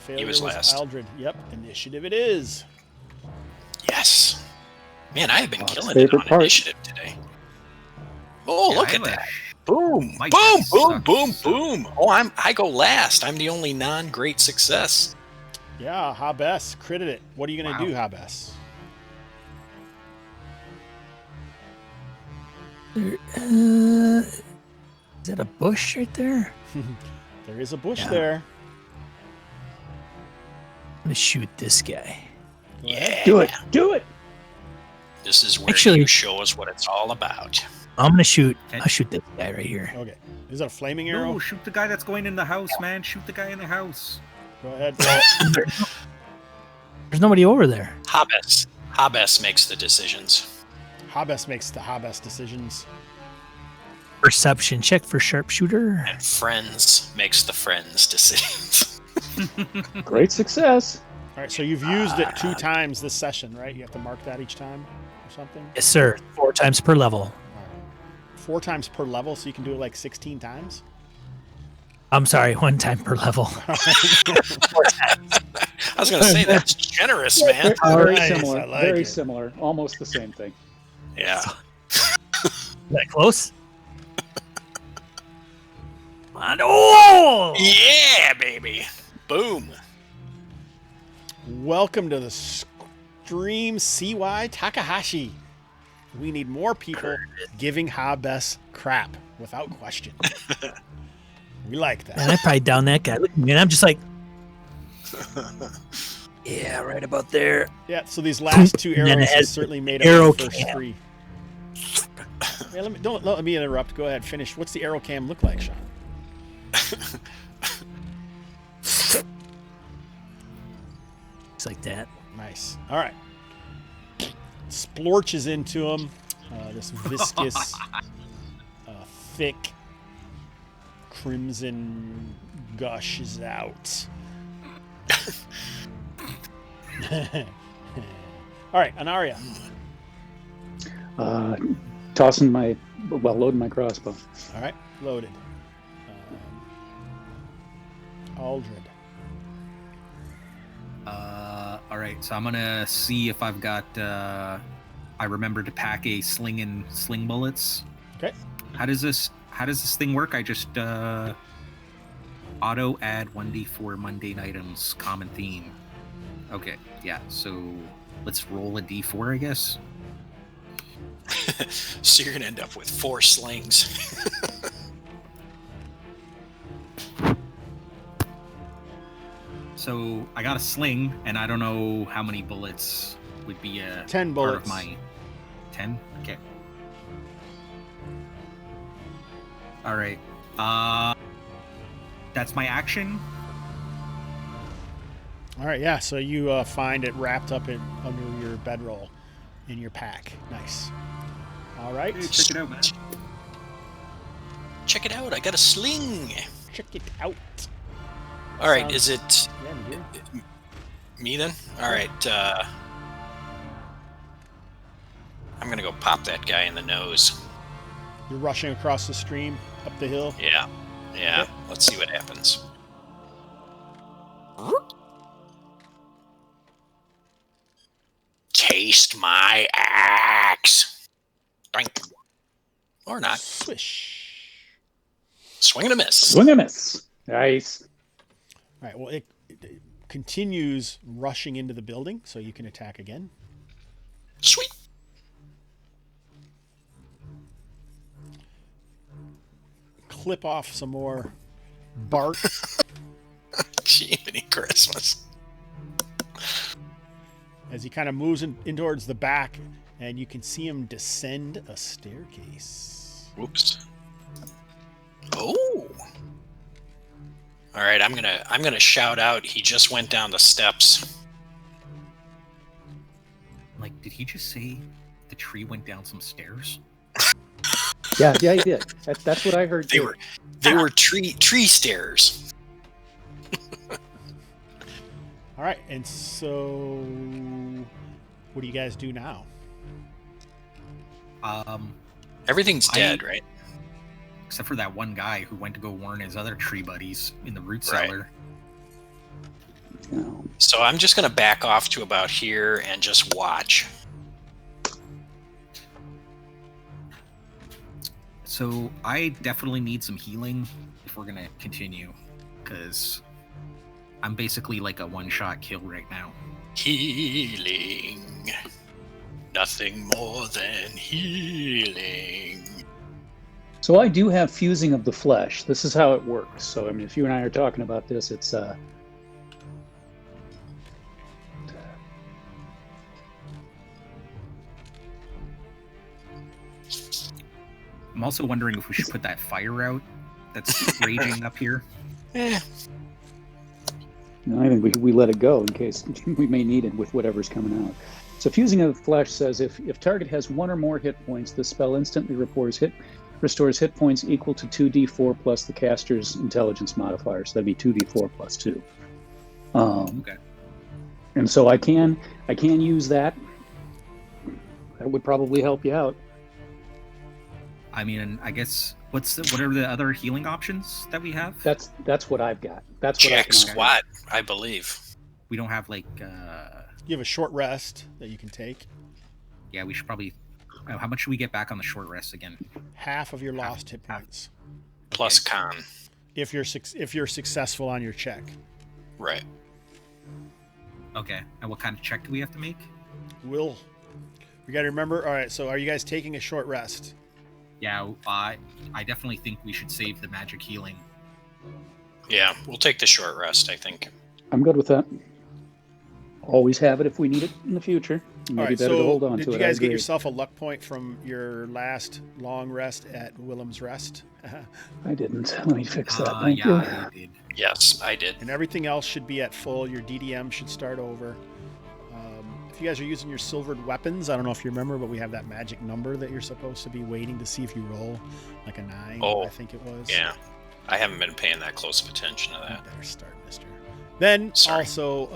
Failure was last. Aldred. Yep, initiative it is. Yes. Man, I have been Hawk's killing it favorite on part. initiative today. Oh, Yeah, look I at have a- that. Boom, My boom, dice boom, sucks, boom, so- boom. Oh, I go last. I'm the only non-great success. Yeah, Hobbs critted it. What are you gonna Wow. do, Hobbs? Is that a bush right there? There is a bush Yeah. there. I'm gonna shoot this guy. Go ahead. Yeah. Do it! Do it! This is where Actually- you show us what it's all about. I'm gonna shoot. Okay. I'll shoot this guy right here. Okay. Is that a flaming arrow? No, shoot the guy that's going in the house, man. Shoot the guy in the house. Go ahead. There's nobody over there. Hobbs makes the decisions. Hobbs makes the Hobbs decisions. Perception check for sharpshooter. And Friends makes the Friends decisions. Great success. All right, so you've used it 2 times this session, right? You have to mark that each time or something? Yes, sir. 4 times per level. All right. 4 times per level, so you can do it like 16 times? I'm sorry, 1 time per level. I was going to say, that's generous, man. Very Nice, similar. I like Very it. similar. Almost the same thing. Yeah. Is that close? Come on. Oh! Yeah, baby. Boom. Welcome to the Stream CY Takahashi. We need more people giving Hobbs crap, without question. We like Man, that. I probably down that guy. Look at me, and I'm just like, yeah, right about there. Yeah, so these last 2 And then arrows it have has certainly made arrow up the first cam. 3. Hey, don't let me interrupt. Go ahead, finish. What's the arrow cam look like, Sean? It's like that. Nice. All right. Splorches into him. This viscous, thick crimson gushes out. All right, Anaria. Tossing loading my crossbow. All right, loaded. Aldred. All right, so I'm gonna see if I've got. I remember to pack a sling bullets. Okay. How does this thing work? I just auto add 1d4 mundane items, common theme. Okay, yeah. So let's roll a d4, I guess. So you're going to end up with 4 slings. So I got a sling, and I don't know how many bullets would be 10 part of bullets. my 10. Okay. All right. That's my action. All right, yeah. So you find it wrapped up under your bedroll in your pack. Nice. All right. Hey, check it out, man. Check it out. I got a sling. Check it out. All right. Is it Yeah, Nadir. me then? All right. I'm going to go pop that guy in the nose. You're rushing across the stream, up the hill. Yeah. Yeah. Yep. Let's see what happens. Taste my axe. Doink. Or not. Swish. Swing and a miss. Swing and miss. Nice. All right. Well, it continues rushing into the building, so you can attack again. Sweet. Clip off some more bark. Jiminy Christmas. As he kind of moves in towards the back, and you can see him descend a staircase. Whoops. Oh. All right, I'm gonna shout out. He just went down the steps. Like, did he just say the tree went down some stairs? Yeah, he did. That's what I heard. They too. were tree stairs. All right, and so what do you guys do now? Everything's dead, right? Except for that one guy who went to go warn his other tree buddies in the root Right. cellar. No. So I'm just gonna back off to about here and just watch. So I definitely need some healing if we're gonna continue, because I'm basically like a one-shot kill right now. Healing. Nothing more than healing. So I do have fusing of the flesh. This is how it works. So I mean, if you and I are talking about this, it's I'm also wondering if we should put that fire out that's raging up here. Eh, No, I think we let it go in case we may need it with whatever's coming out. So fusing of the flesh says if target has one or more hit points, the spell instantly restores hit points equal to 2d4 plus the caster's intelligence modifier. So that'd be 2d4 plus 2. Okay. And so I can use that. That would probably help you out. I mean, I guess what are the other healing options that we have? That's what I've got. That's what I Jack can offer. squat, I believe. We don't have like You have a short rest that you can take. yeah, we should probably how much should we get back on the short rest again? Half of your lost hit points Plus con. if you're successful on your check. Right. Okay. And what kind of check do we have to make? We got to remember. All right. So are you guys taking a short rest? Yeah, I definitely think we should save the magic healing. Yeah, we'll take the short rest, I think. I'm good with that. Always have it if we need it in the future. Maybe All right. better to hold So on did to you it. guys I get agree. yourself a luck point from your last long rest at Willem's Rest? I didn't. Let me fix that. Thank you. Yeah, I did. Yes, I did. And everything else should be at full. Your DDM should start over. If you guys are using your silvered weapons, I don't know if you remember, but we have that magic number that you're supposed to be waiting to see if you roll, like a 9, Oh, I think it was. Yeah. I haven't been paying that close of attention to You that. better start, mister. Then Sorry. also,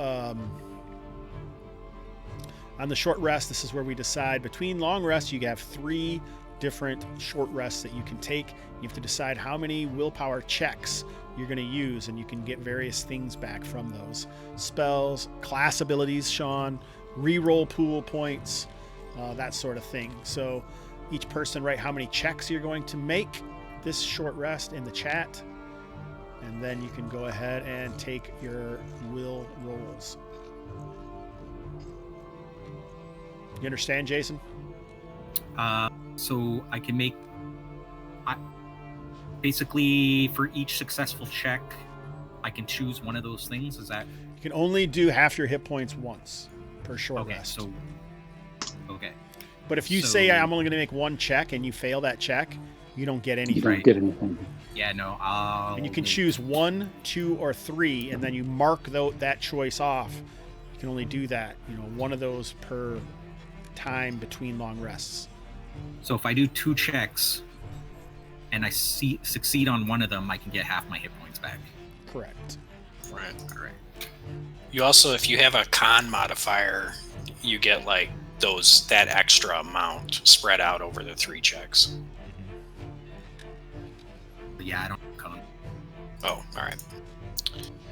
on the short rest, this is where we decide between long rests, you have 3 different short rests that you can take. You have to decide how many willpower checks you're going to use, and you can get various things back from those. Spells, class abilities, Sean, reroll pool points, that sort of thing. So each person write how many checks you're going to make this short rest in the chat, and then you can go ahead and take your will rolls. You understand, Jason? So I can make basically for each successful check, I can choose one of those things. Is that You can only do half your hit points once per short okay? rest. So okay. But if you so- say I'm only going to make one check and you fail that check, you don't get You anything. don't Right. get anything. Yeah, no. I'll And you can make- choose 1, 2, or 3, and then you mark that choice off. You can only do that, one of those per time between long rests. So if I do 2 checks and I succeed on one of them, I can get half my hit points back. Correct. Right. All right. You also, if you have a con modifier, you get like that extra amount spread out over the 3 checks. But yeah, I don't have con. Oh, all right.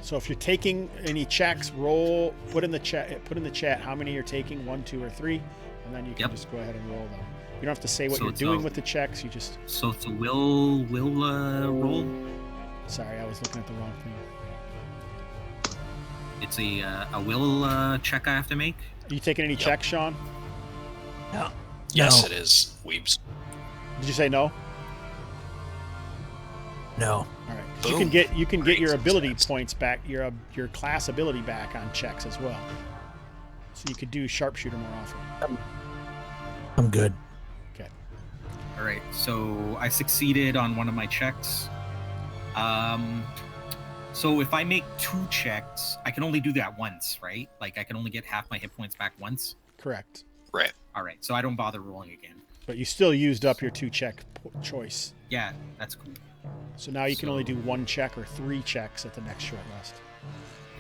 So if you're taking any checks, put in the chat how many you're taking, 1, 2, or 3, and then you can just go ahead and roll them. You don't have to say what you're doing with the checks. You just. So it's a will roll. Sorry, I was looking at the wrong thing. It's a will check I have to make. Are you taking any checks, Sean? No. Yes, No. it is. Weebs. Did you say no? No. All right. Boom. You can get your Great ability success. points back, your class ability back on checks as well. So you could do sharpshooter more often. I'm good. Okay. All right. So I succeeded on one of my checks. So if I make 2 checks, I can only do that once, right? Like I can only get half my hit points back once. Correct. Right. All right. So I don't bother rolling again. But you still used up your 2 check choice. Yeah, that's cool. So now you can only So- do 1 check or 3 checks at the next short rest.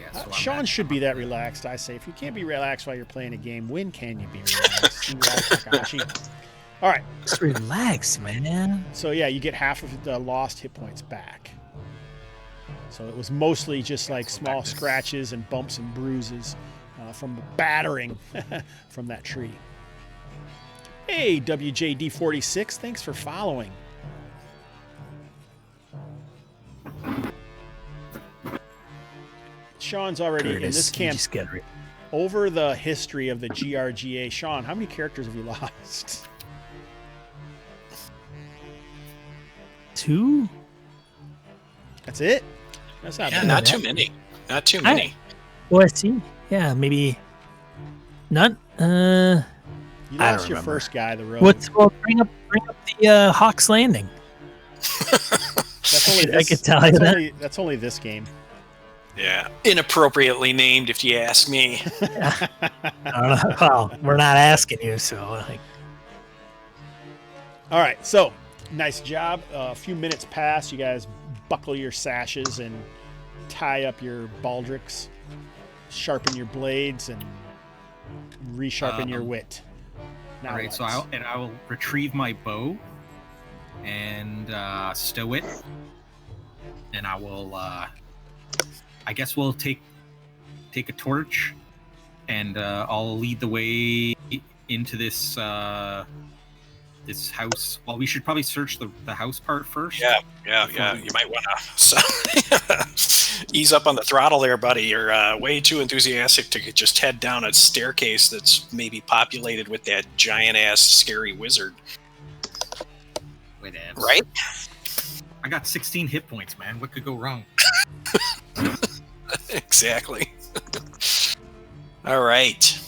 Yeah. So I'm Sean at- should be that relaxed. I say, if you can't be relaxed while you're playing a game, when can you be relaxed? Takahashi. All right. Just relax, man. So yeah, you get half of the lost hit points back. So it was mostly just like so small back to- scratches and bumps and bruises from the battering from that tree. Hey, WJD46, thanks for following. Sean's already in this camp. Just get it. Over the history of the GRGA, Sean, how many characters have you lost? 2? That's it? That's not Yeah, bad. not too many. Not too many. Well, I see. Yeah, maybe. None. You I lost don't your remember. first guy, the road. Well, bring up the Hawks Landing. That's only I could tell you that. That's only this game. Yeah. Inappropriately named, if you ask me. I don't know. Well, we're not asking you, so like. All right, so nice job. A few minutes pass. You guys buckle your sashes and tie up your baldricks, sharpen your blades, and resharpen your wit. Now All right. what? So I will retrieve my bow and stow it, and I will. I guess we'll take a torch, and I'll lead the way into this this house. Well, we should probably search the house part first. Yeah. You might want to ease up on the throttle there, buddy. You're way too enthusiastic to just head down a staircase that's maybe populated with that giant-ass scary wizard. Wait, Right? I got 16 hit points, man. What could go wrong? Exactly. All right.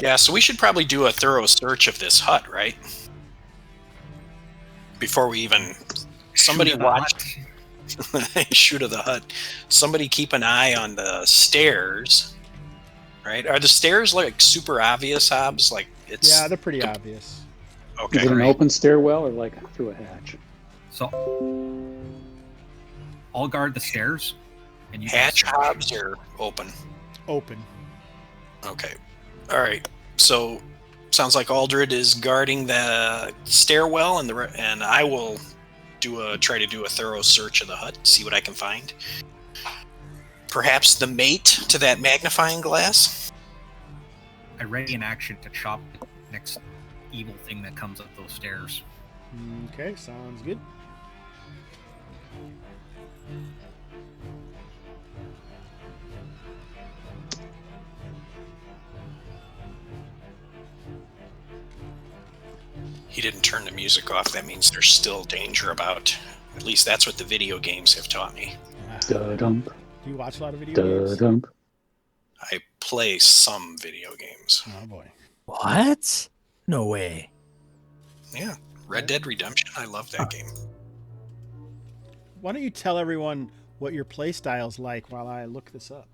Yeah, so we should probably do a thorough search of this hut, right? Before we even... Somebody Shoot at the watch... hut. Shoot of the hut. Somebody keep an eye on the stairs, right? Are the stairs like super obvious, Hobbs? Like it's... Yeah, they're pretty obvious. Okay. Is it an right. open stairwell or like through a hatch? So I'll guard the stairs, and you guys Hatch, search. Hobbs, or open? Open. Okay. All right. So sounds like Aldred is guarding the stairwell, and I will try to do a thorough search of the hut, see what I can find. Perhaps the mate to that magnifying glass. I ready in action to chop the next evil thing that comes up those stairs. Okay, sounds good. He didn't turn the music off. That means there's still danger about. At least that's what the video games have taught me. Da-dump, Do you watch a lot of video games? da-dump. I play some video games. Oh boy. What? No way. Yeah. Red Dead Redemption. I love that game. Why don't you tell everyone what your play style's like while I look this up?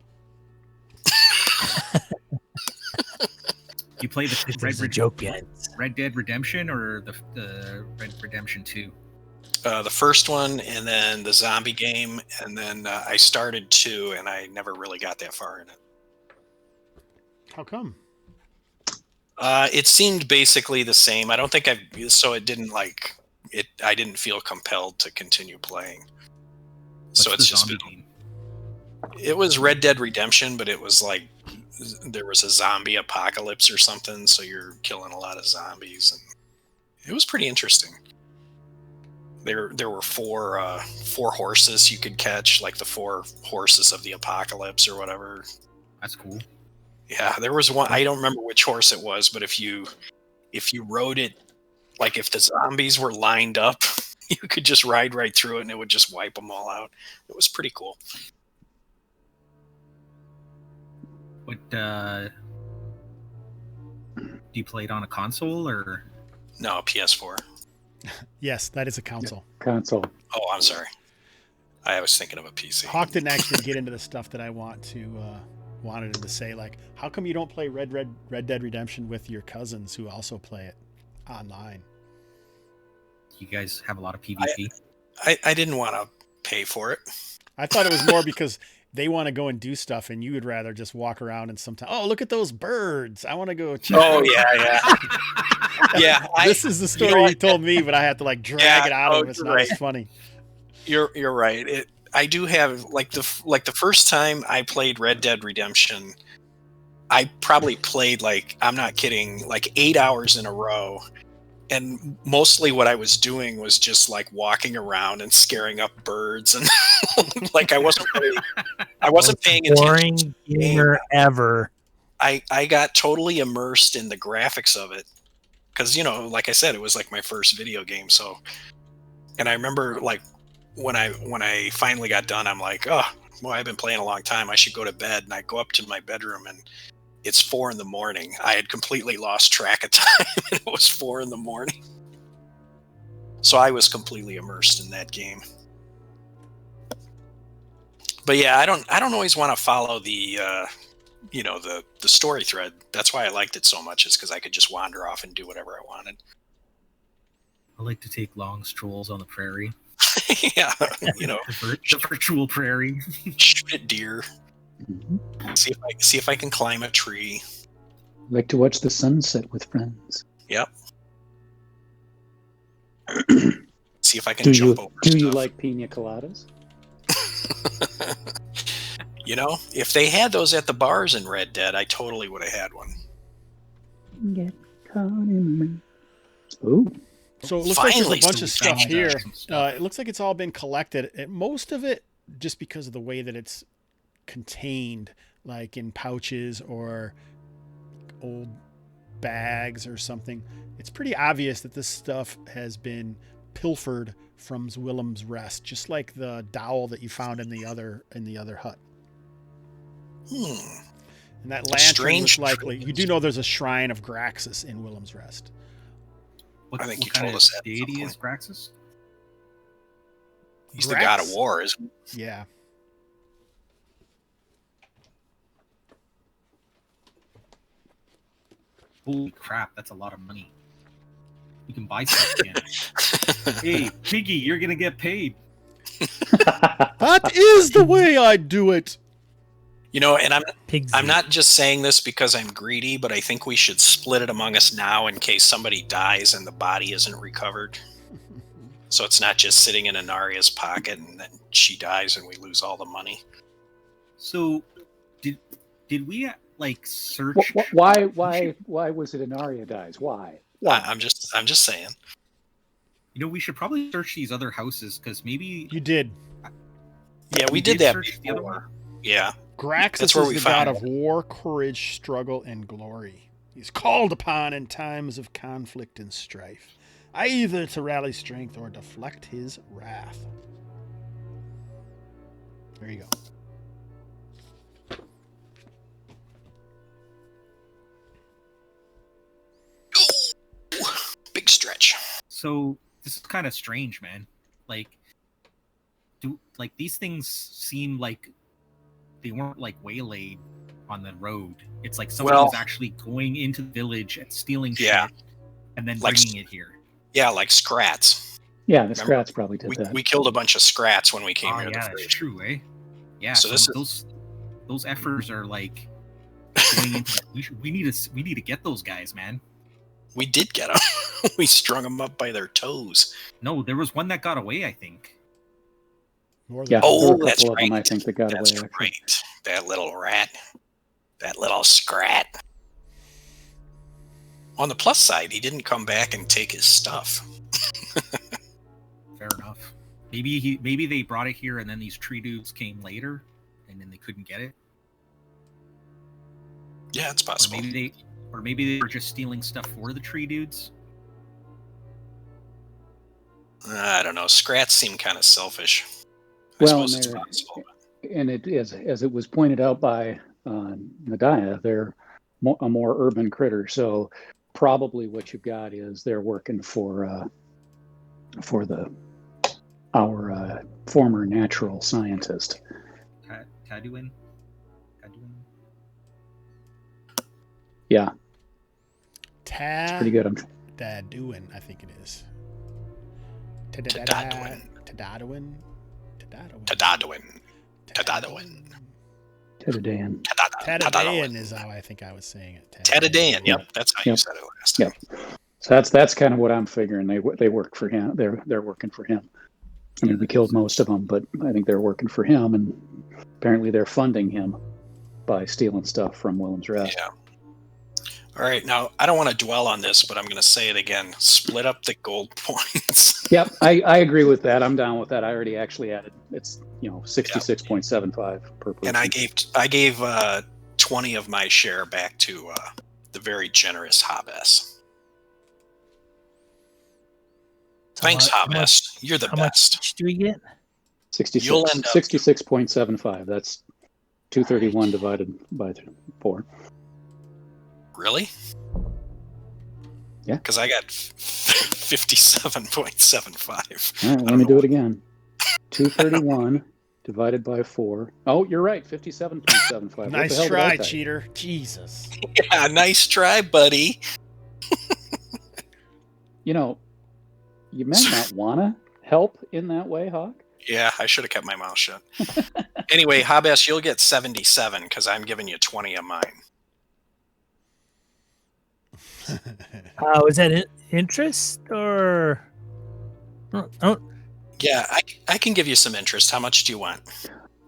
You play the There's a joke behind it. Red Dead Redemption or the Red Redemption 2? The first one, and then the zombie game, and then I started 2, and I never really got that far in it. How come? It seemed basically the same. I don't think so it didn't like it. I didn't feel compelled to continue playing. So What's it's the just zombie game? it was Red Dead Redemption, but it was like there was a zombie apocalypse or something, so you're killing a lot of zombies, and it was pretty interesting. There were four horses you could catch, like the 4 horses of the apocalypse or whatever. That's cool. Yeah, there was one. I don't remember which horse it was, but if you rode it, like if the zombies were lined up, you could just ride right through it and it would just wipe them all out. It was pretty cool. What do you play it on a console or? No, PS4. Yes, that is a console. Console. Oh, I'm sorry. I was thinking of a PC. Hawk didn't actually get into the stuff that I wanted him to say, like, how come you don't play Red Dead Redemption with your cousins who also play it online? You guys have a lot of PvP. I didn't want to pay for it. I thought it was more because they want to go and do stuff, and you would rather just walk around and sometimes, oh, look at those birds. I want to go check. Oh, yeah. Yeah. This is the story he told me, but I had to like drag it out of him. It's not as funny. You're right. I do have like the first time I played Red Dead Redemption, I probably played like, I'm not kidding, like 8 hours in a row. And mostly what I was doing was just like walking around and scaring up birds, and like I wasn't paying attention. Boring gamer ever. I got totally immersed in the graphics of it because, like I said, it was like my first video game. So, and I remember like when I finally got done, I'm like, oh, well, I've been playing a long time. I should go to bed. And I go up to my bedroom and it's 4 a.m. I had completely lost track of time. And it was 4 a.m. So I was completely immersed in that game. But yeah, I don't always want to follow the the story thread. That's why I liked it so much, is because I could just wander off and do whatever I wanted. I like to take long strolls on the prairie. Yeah, the virtual prairie. Shoot at deer. See if I can climb a tree. Like to watch the sunset with friends. Yep. See if I can jump over Do stuff. you like pina coladas? If they had those at the bars in Red Dead, I totally would have had one. Get caught in me. Ooh. So it looks Finally, like there's a bunch of some stuff here. stuff. It looks like it's all been collected. Most of it, just because of the way that it's contained, like in pouches or old bags or something, it's pretty obvious that this stuff has been pilfered from Willem's Rest, just like the dowel that you found in the other hut. And that lantern was likely. You do know there's a shrine of Graxus in Willem's Rest. I think you what kind told of us that at some deity point. is Graxus? He's the god of war, isn't he? Yeah. Holy crap, that's a lot of money. You can buy stuff again. Hey, Piggy, you're gonna get paid. That is the way I do it. And Pigsy. I'm not just saying this because I'm greedy, but I think we should split it among us now in case somebody dies and the body isn't recovered. So it's not just sitting in Anaria's pocket and then she dies and we lose all the money. So, did we search? Why was it Anaria dies? Why? I'm just saying. We should probably search these other houses because maybe You did. Yeah, we did that search the other one. before. Yeah. Graxus That's where is we the god found of war, courage, struggle, and glory. He's called upon in times of conflict and strife, either to rally strength or deflect his wrath. There you go. Big stretch. So this is kind of strange, man. These things seem like they weren't waylaid on the road. It's like somebody Well- was actually going into the village and stealing Yeah. shit and then Like- bringing it here. Yeah, like Skrats. Yeah, the Remember, Skrats probably did that. We killed a bunch of Skrats when we came Oh here. yeah, the that's first. true, eh? Yeah, So so, this is- those effers are like going into. We need to get those guys, man. We did get them. We strung them up by their toes. No, there was one that got away, I think. More than Yeah, Oh, there were a that's couple of them, I right. think, that got That's away. Actually. right. That little rat. That little Skrat. On the plus side, he didn't come back and take his stuff. Fair enough. Maybe they brought it here and then these tree dudes came later and then they couldn't get it. Yeah, it's Or possible. maybe they were just stealing stuff for the tree dudes. I don't know. Skrats seem kind of selfish. I Well, suppose and it's they're- possible. And it is, as it was pointed out by Nadaya, they're a more urban critter. So probably what you've got is they're working for our former natural scientist. Taduin? Yeah, Tad pretty good. Daduin, I think it is. Tadadwin. Tadadwin. Tadadwin. Tadadwin. Tedadayan. Tadadayan is how I think I was saying it. Tadadayan. Yep, that's how you Yep. said it last time. Yep. So that's kind of what I'm figuring. They work for him. They're working for him. I mean, we killed most of them, but I think they're working for him, and apparently they're funding him by stealing stuff from Willem's Rest. Yeah. All right. Now, I don't want to dwell on this, but I'm going to say it again. Split up the gold points. Yep, I agree with that. I'm down with that. I already actually added. It's 66.75 per person. And I gave 20 of my share back to the very generous Hobbs. Thanks, How much- Hobbs. You're the How best. much do we get? 66, You'll end up- 66.75. That's 231 divided by 4. Really? Yeah. Because I got 57.75. All right, let me do it again. 231 divided by 4. Oh, you're right. 57.75. What the Nice hell did I try, type? cheater. Jesus. Yeah, nice try, buddy. You might not want to help in that way, Hawk. Yeah, I should have kept my mouth shut. Anyway, Hobbs, you'll get 77 because I'm giving you 20 of mine. Was that interest or? Oh, Yeah, I can give you some interest. How much do you want?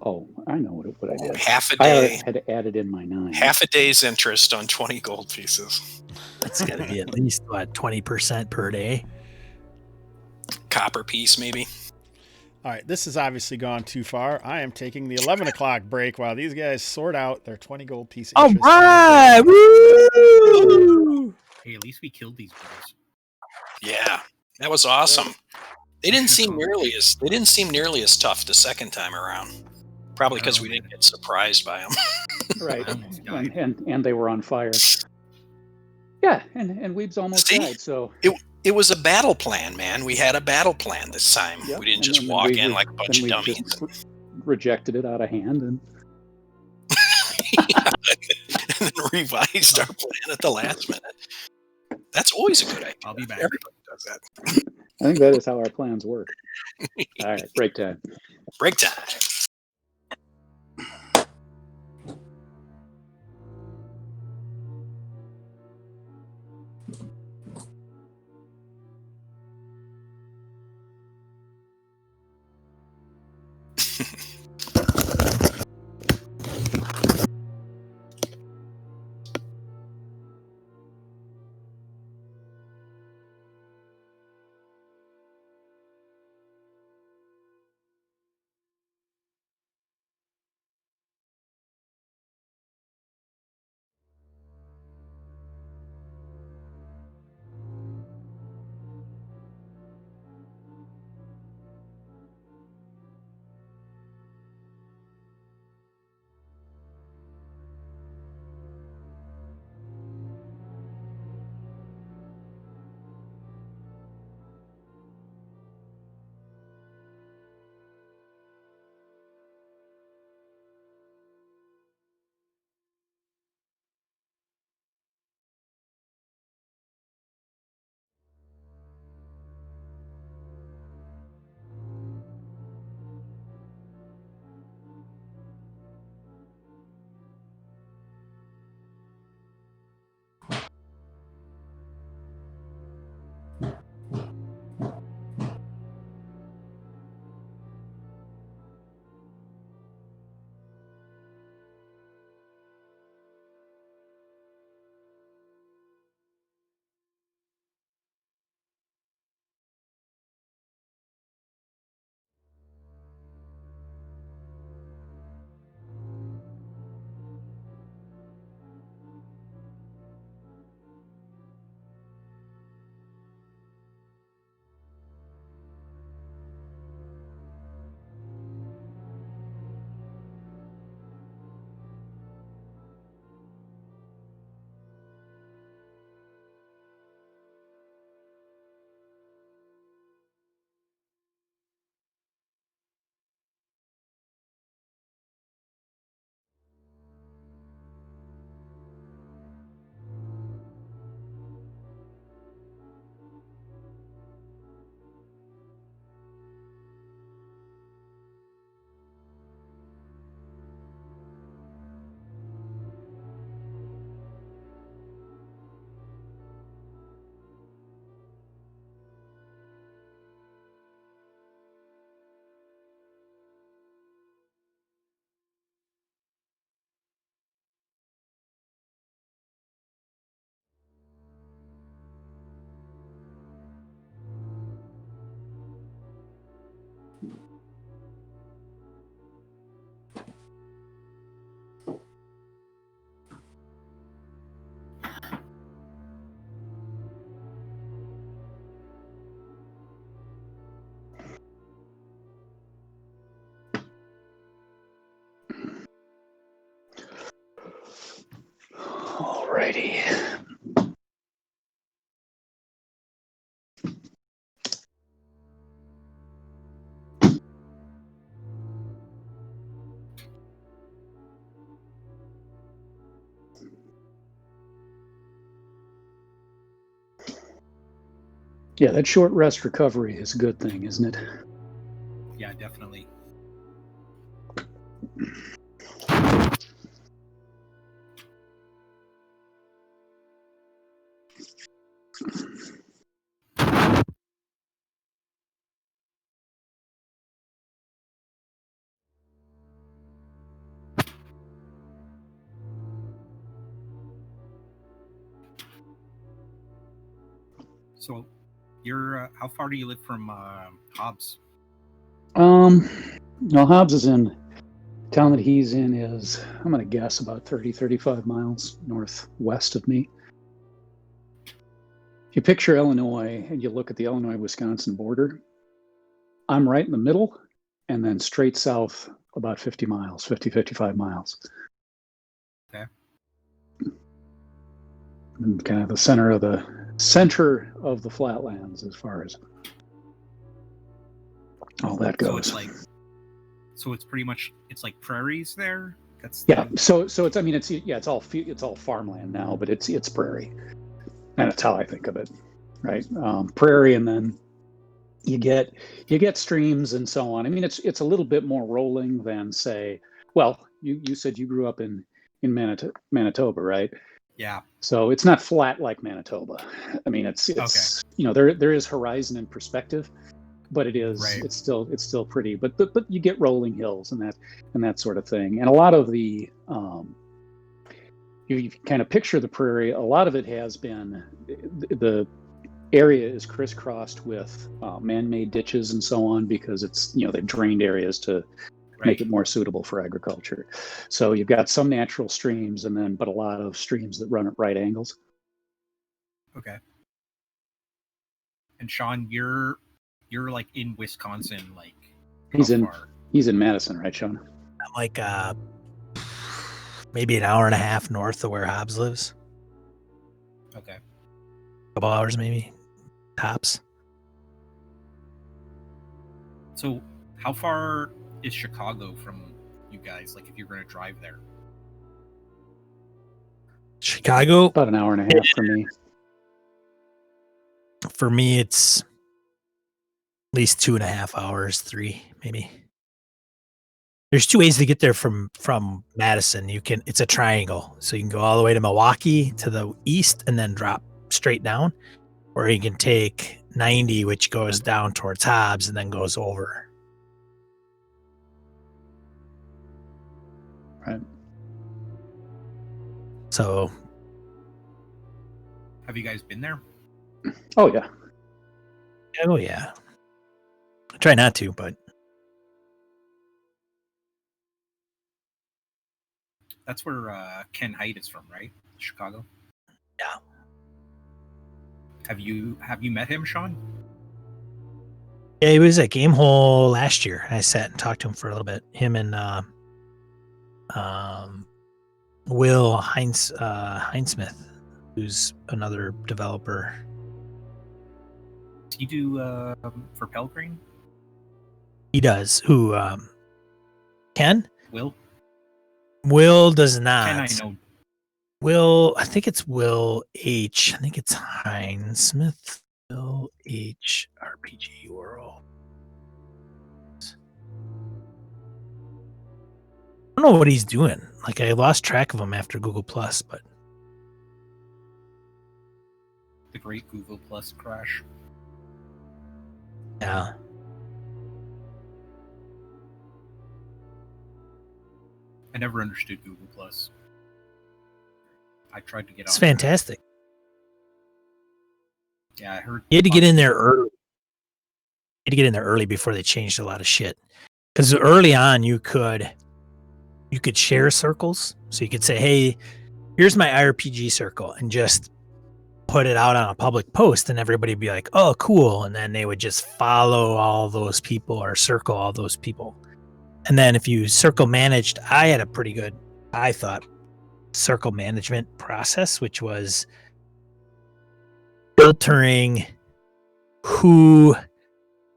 Oh, I know what I did. Half a I day. had added in my 9. Half a day's interest on 20 gold pieces. that's got to be at least 20% per day. Copper piece, maybe. All right, this has obviously gone too far. I am taking the 11 o'clock break while these guys sort out their 20 gold piece. All interest. right, woo! Hey, at least we killed these guys. Yeah, that was awesome. They didn't seem nearly as tough the second time around. Probably because we didn't get surprised by them. Right, I almost died. and they were on fire. Yeah, and Weeb's almost See? died. So It was a battle plan, man. We had a battle plan this time. yeah, We didn't and just then walk we in re- like a bunch then of we dummies. just rejected it out of hand, and And then revised our plan at the last minute. That's always a good idea. I'll be back. Everybody does that. I think that is how our plans work. All right, break time. Break time. righty. Yeah, that short rest recovery is a good thing, isn't it? Yeah, definitely. So, you're how far do you live from Hobbs? No, Hobbs is in town that he's in is, I'm going to guess, about 35 miles northwest of me. If you picture Illinois and you look at the Illinois-Wisconsin border, I'm right in the middle, and then straight south about 55 miles. Okay. And kind of the center of the flatlands as far as all that goes. So it's pretty much like prairies there. So it's all farmland now, but it's prairie, and that's how I think of it, right? Prairie, and then you get streams and so on. I mean, it's a little bit more rolling than, say, well, you said you grew up in Manitoba, right? Yeah. So it's not flat like Manitoba. I mean, it's okay. There is horizon and perspective, but it's still pretty. But you get rolling hills and that sort of thing. And a lot of the you kind of picture the prairie. A lot of it has been the area is crisscrossed with man-made ditches and so on, because it's they've drained areas to make it more suitable for agriculture. So you've got some natural streams, but a lot of streams that run at right angles. Okay. And Sean, you're like in Wisconsin, like he's in Madison, right, Sean? I'm like maybe an hour and a half north of where Hobbs lives. Okay. A couple hours maybe, tops. So how far is Chicago from you guys, like if you're going to drive there? Chicago? About an hour and a half for me. For me, it's at least 2.5 hours, 3 maybe. There's 2 ways to get there from Madison. It's a triangle. So you can go all the way to Milwaukee to the east and then drop straight down. Or you can take 90, which goes down towards Hobbs and then goes over. Right. So, have you guys been there? Oh yeah. Oh yeah. I try not to, but that's where Ken Haidt is from, right? Chicago. Yeah. Have you met him, Sean? Yeah, he was at Gamehole last year. I sat and talked to him for a little bit. Him and Will Heinsmith, who's another developer. Does he do for Pelgrane? He does. Who? Ken? Will does not. Ken, I know. Will, I think it's Will H. I think it's Heinsmith. Will H. RPG World. I don't know what he's doing. Like, I lost track of him after Google Plus, but the great Google Plus crash. Yeah. I never understood Google Plus. I tried to get on. It's fantastic. Yeah, I heard you had to get in there early. You had to get in there early before they changed a lot of shit. Because early on, you could share circles. So you could say, "Hey, here's my IRPG circle," and just put it out on a public post, and everybody would be like, "Oh, cool!" And then they would just follow all those people or circle all those people. And then if you circle managed, I had a pretty good, I thought, circle management process, which was filtering who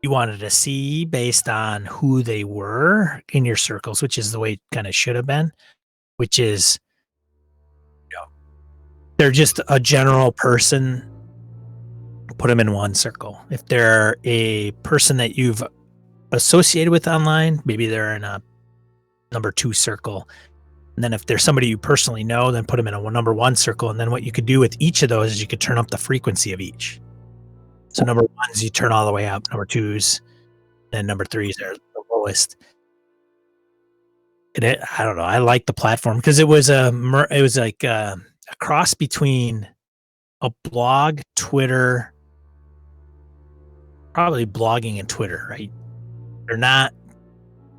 you wanted to see based on who they were in your circles, which is the way it kind of should have been, which is, they're just a general person, put them in one circle. If they're a person that you've associated with online, maybe they're in a number 2 circle. And then if there's somebody you personally know, then put them in a number 1 circle. And then what you could do with each of those is you could turn up the frequency of each. So number 1s, you turn all the way up. Number 2s, and number 3s are the lowest. And I don't know. I like the platform because it was like a cross between a blog, Twitter, probably blogging and Twitter, right? They're not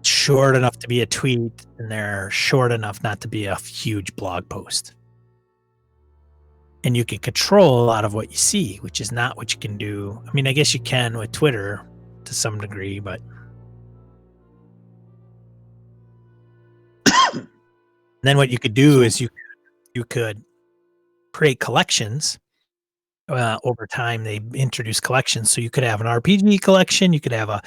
short enough to be a tweet, and they're short enough not to be a huge blog post. And you can control a lot of what you see, which is not what you can do. I mean, I guess you can with Twitter to some degree, but then what you could do is you could create collections. Over time, they introduce collections. So you could have an RPG collection, you could have a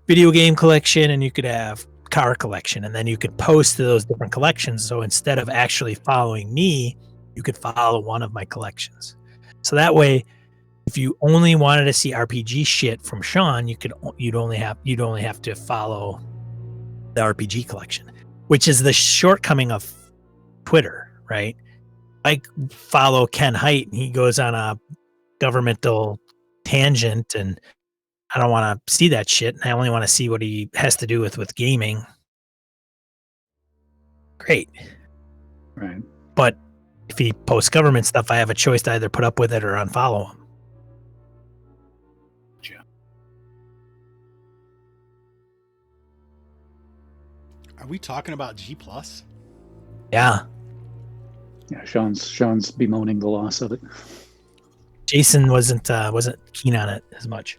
video game collection, and you could have car collection. And then you could post to those different collections. So instead of actually following me, you could follow one of my collections. So that way, if you only wanted to see RPG shit from Sean, you'd only have to follow the RPG collection, which is the shortcoming of Twitter, right? I follow Ken Hite, and he goes on a governmental tangent, and I don't want to see that shit. I only want to see what he has to do with gaming. Great. Right. But if he posts government stuff, I have a choice to either put up with it or unfollow him. Are we talking about G+? Yeah. Yeah, Sean's bemoaning the loss of it. Jason wasn't keen on it as much.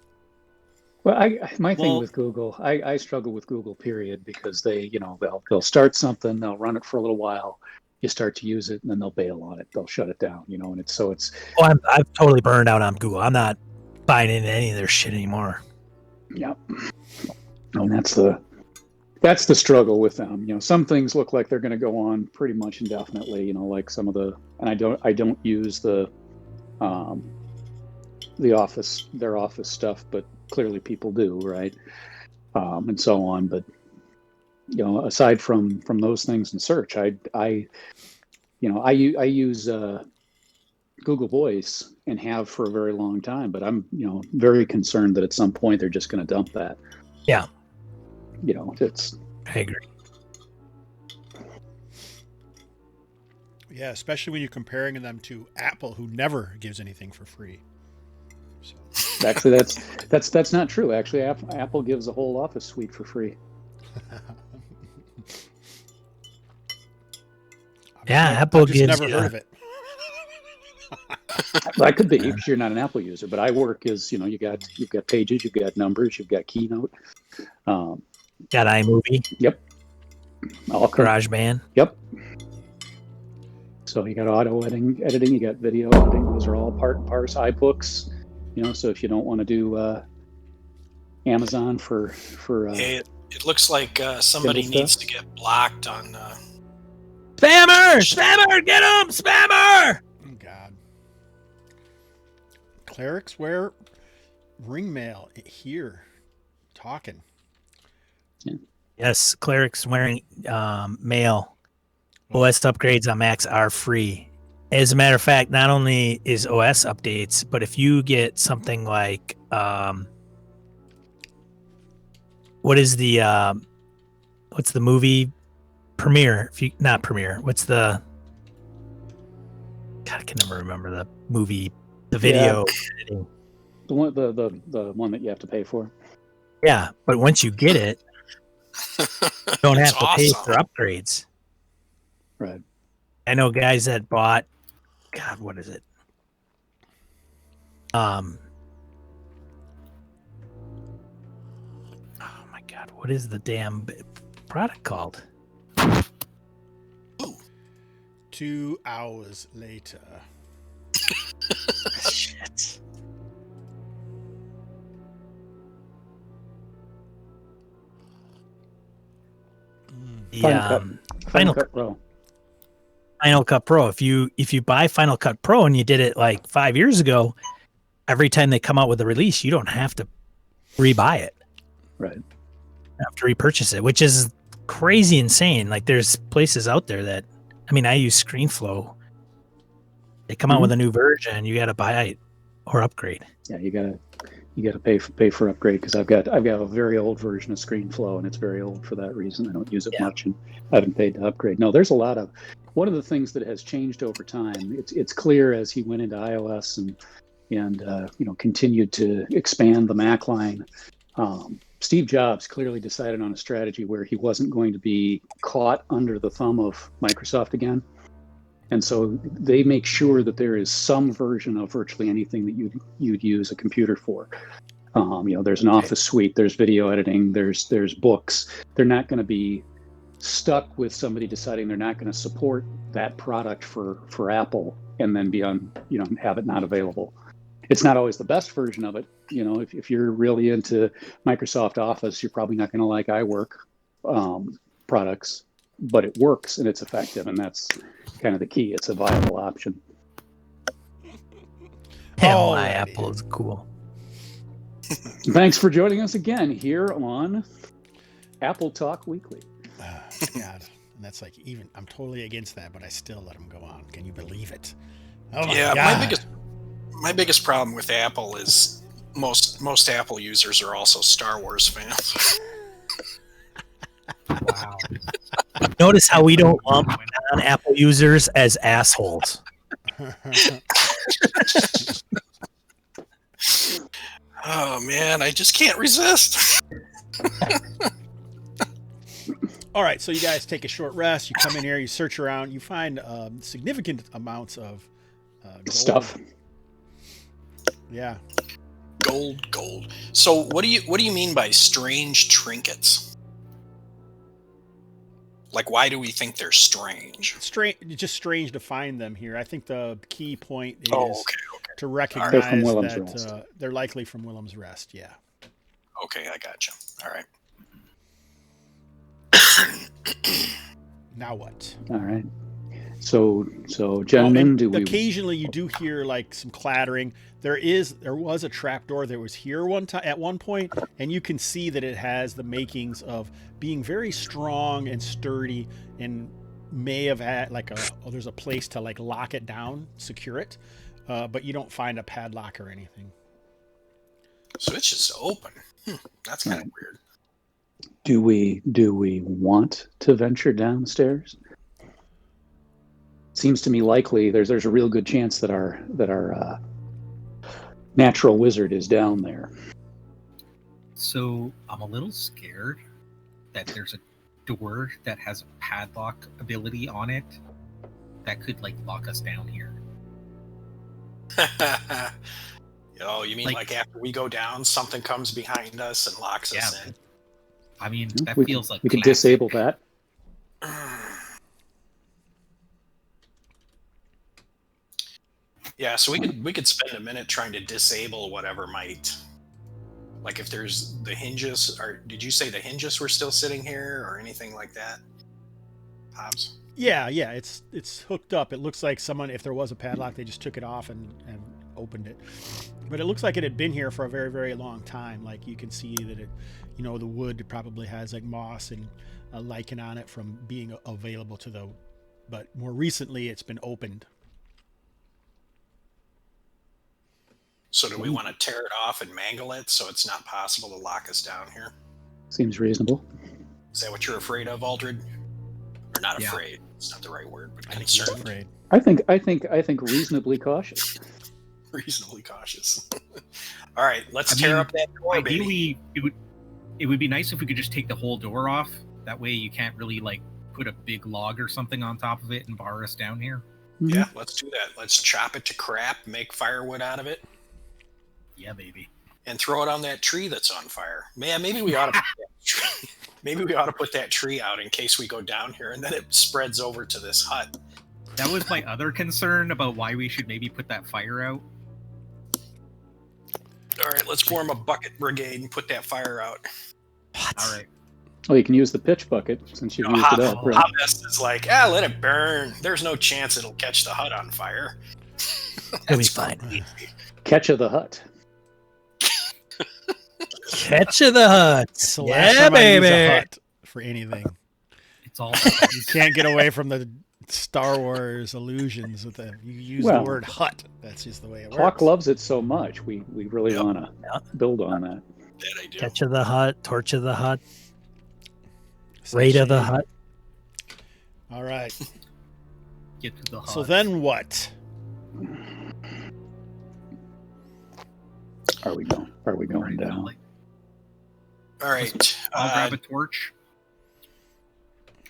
Well, my thing with Google, I struggle with Google, period, because they'll start something, they'll run it for a little while, you start to use it, and then they'll bail on it, they'll shut it down, and it's. Well, I've totally burned out on Google. I'm not buying into any of their shit anymore. Yeah, and that's the struggle with them. Some things look like they're going to go on pretty much indefinitely. Like some of and I don't use their office stuff, but clearly people do, right? And so on. But aside from those things in search, I use Google Voice and have for a very long time. But I'm very concerned that at some point they're just going to dump that. Yeah. I agree. Yeah, especially when you're comparing them to Apple, who never gives anything for free. So. Actually, that's not true. Actually, Apple gives a whole Office suite for free. Apple gives. Never heard of it. That could be because you're not an Apple user, but iWork is. You've got Pages, you've got Numbers, you've got Keynote. Got iMovie. Yep. All GarageBand. Yep. So you got auto editing, you got video editing. Those are all part and parcel. iBooks. So if you don't want to do Amazon for it looks like somebody needs to get blocked on. Spammer! Get him! Spammer! Oh God. Clerics wear ring mail here, talking. Yeah. Yes, clerics wearing mail. OS upgrades on Macs are free. As a matter of fact, not only is OS updates, but if you get something like what's the movie Premiere? Not Premiere. What's the? God, I can never remember the movie, the video editing. The one that you have to pay for. Yeah, but once you get it, you don't have to pay for upgrades. Right. I know guys that bought. God, what is it? Oh my God, what is the damn product called? 2 hours later. Shit. Final Cut Pro. Final Cut Pro. If you buy Final Cut Pro and you did it like 5 years ago, every time they come out with a release, you don't have to rebuy it. Right. You have to repurchase it, which is crazy insane. Like there's places out there that, I mean, I use ScreenFlow. They come out with a new version, you got to buy it or upgrade. Yeah, you gotta pay for upgrade, because I've got a very old version of ScreenFlow, and it's very old for that reason. I don't use it much, and I haven't paid to upgrade. No, there's a lot of. One of the things that has changed over time. It's clear as he went into iOS and continued to expand the Mac line. Steve Jobs clearly decided on a strategy where he wasn't going to be caught under the thumb of Microsoft again. And so they make sure that there is some version of virtually anything that you'd use a computer for. There's an Office suite, there's video editing, there's books. They're not going to be stuck with somebody deciding they're not going to support that product for Apple and then have it not available. It's not always the best version of it. If you're really into Microsoft Office, you're probably not going to like iWork products, but it works and it's effective, and that's kind of the key. It's a viable option. Hell, my Apple is cool. Thanks for joining us again here on Apple Talk Weekly. God, and that's like, even I'm totally against that, but I still let them go on. Can you believe it? Oh my God. My biggest problem with Apple is most Apple users are also Star Wars fans. Wow. Notice how we don't lump non-Apple users as assholes. Oh man, I just can't resist. All right, so you guys take a short rest. You come in here, you search around, you find significant amounts of gold. Stuff. Yeah. Gold. So what do you mean by strange trinkets? Like, why do we think they're strange? Just strange to find them here. I think the key point is to recognize that they're likely from Willem's Rest. Yeah. Okay, I gotcha. All right. Now what? All right. So gentlemen, occasionally you do hear like some clattering. There was a trapdoor that was here at one point, and you can see that it has the makings of being very strong and sturdy, and may have had there's a place to like lock it down, secure it, but you don't find a padlock or anything. So it's just open. That's kind of weird. Do we want to venture downstairs? Seems to me likely there's a real good chance that our natural wizard is down there. So I'm a little scared that there's a door that has a padlock ability on it that could like lock us down here. Oh, you mean like after we go down, something comes behind us and locks us in? I mean, that feels like we can disable that. Yeah, so we could spend a minute trying to disable whatever might, like if there's the hinges, or did you say the hinges were still sitting here or anything like that, Hobbs? Yeah, it's hooked up. It looks like someone, if there was a padlock, they just took it off and opened it. But it looks like it had been here for a very, very long time. Like you can see that it, the wood probably has like moss and lichen on it from being available but more recently it's been opened. So do we want to tear it off and mangle it so it's not possible to lock us down here? Seems reasonable. Is that what you're afraid of, Aldred? Or not afraid? It's not the right word, but concerned. Afraid. I think reasonably cautious. Reasonably cautious. All right, let's tear up that door, ideally, baby. It would be nice if we could just take the whole door off. That way you can't really like put a big log or something on top of it and bar us down here. Mm-hmm. Yeah, let's do that. Let's chop it to crap, make firewood out of it. Yeah, baby. And throw it on that tree that's on fire. Man, maybe we ought to put that tree out in case we go down here, and then it spreads over to this hut. That was my other concern about why we should maybe put that fire out. All right, let's form a bucket brigade and put that fire out. All right. Oh, you can use the pitch bucket since you've used it up. Right? Hobbs is like, let it burn. There's no chance it'll catch the hut on fire. It'll be fine. Catch of the hut. Catch of the hut. It's the last Yeah, time I use a baby. hut for anything. It's all. You can't get away from the Star Wars illusions with the you use the word hut. That's just the way it works. Hawk loves it so much. We really want to build on that. That I do. Catch of the hut. Torch of the hut. Raid of the hut. All right. Get to the hut. So then what? Are we going? Are we going Right, down? like, All right. I'll grab a torch.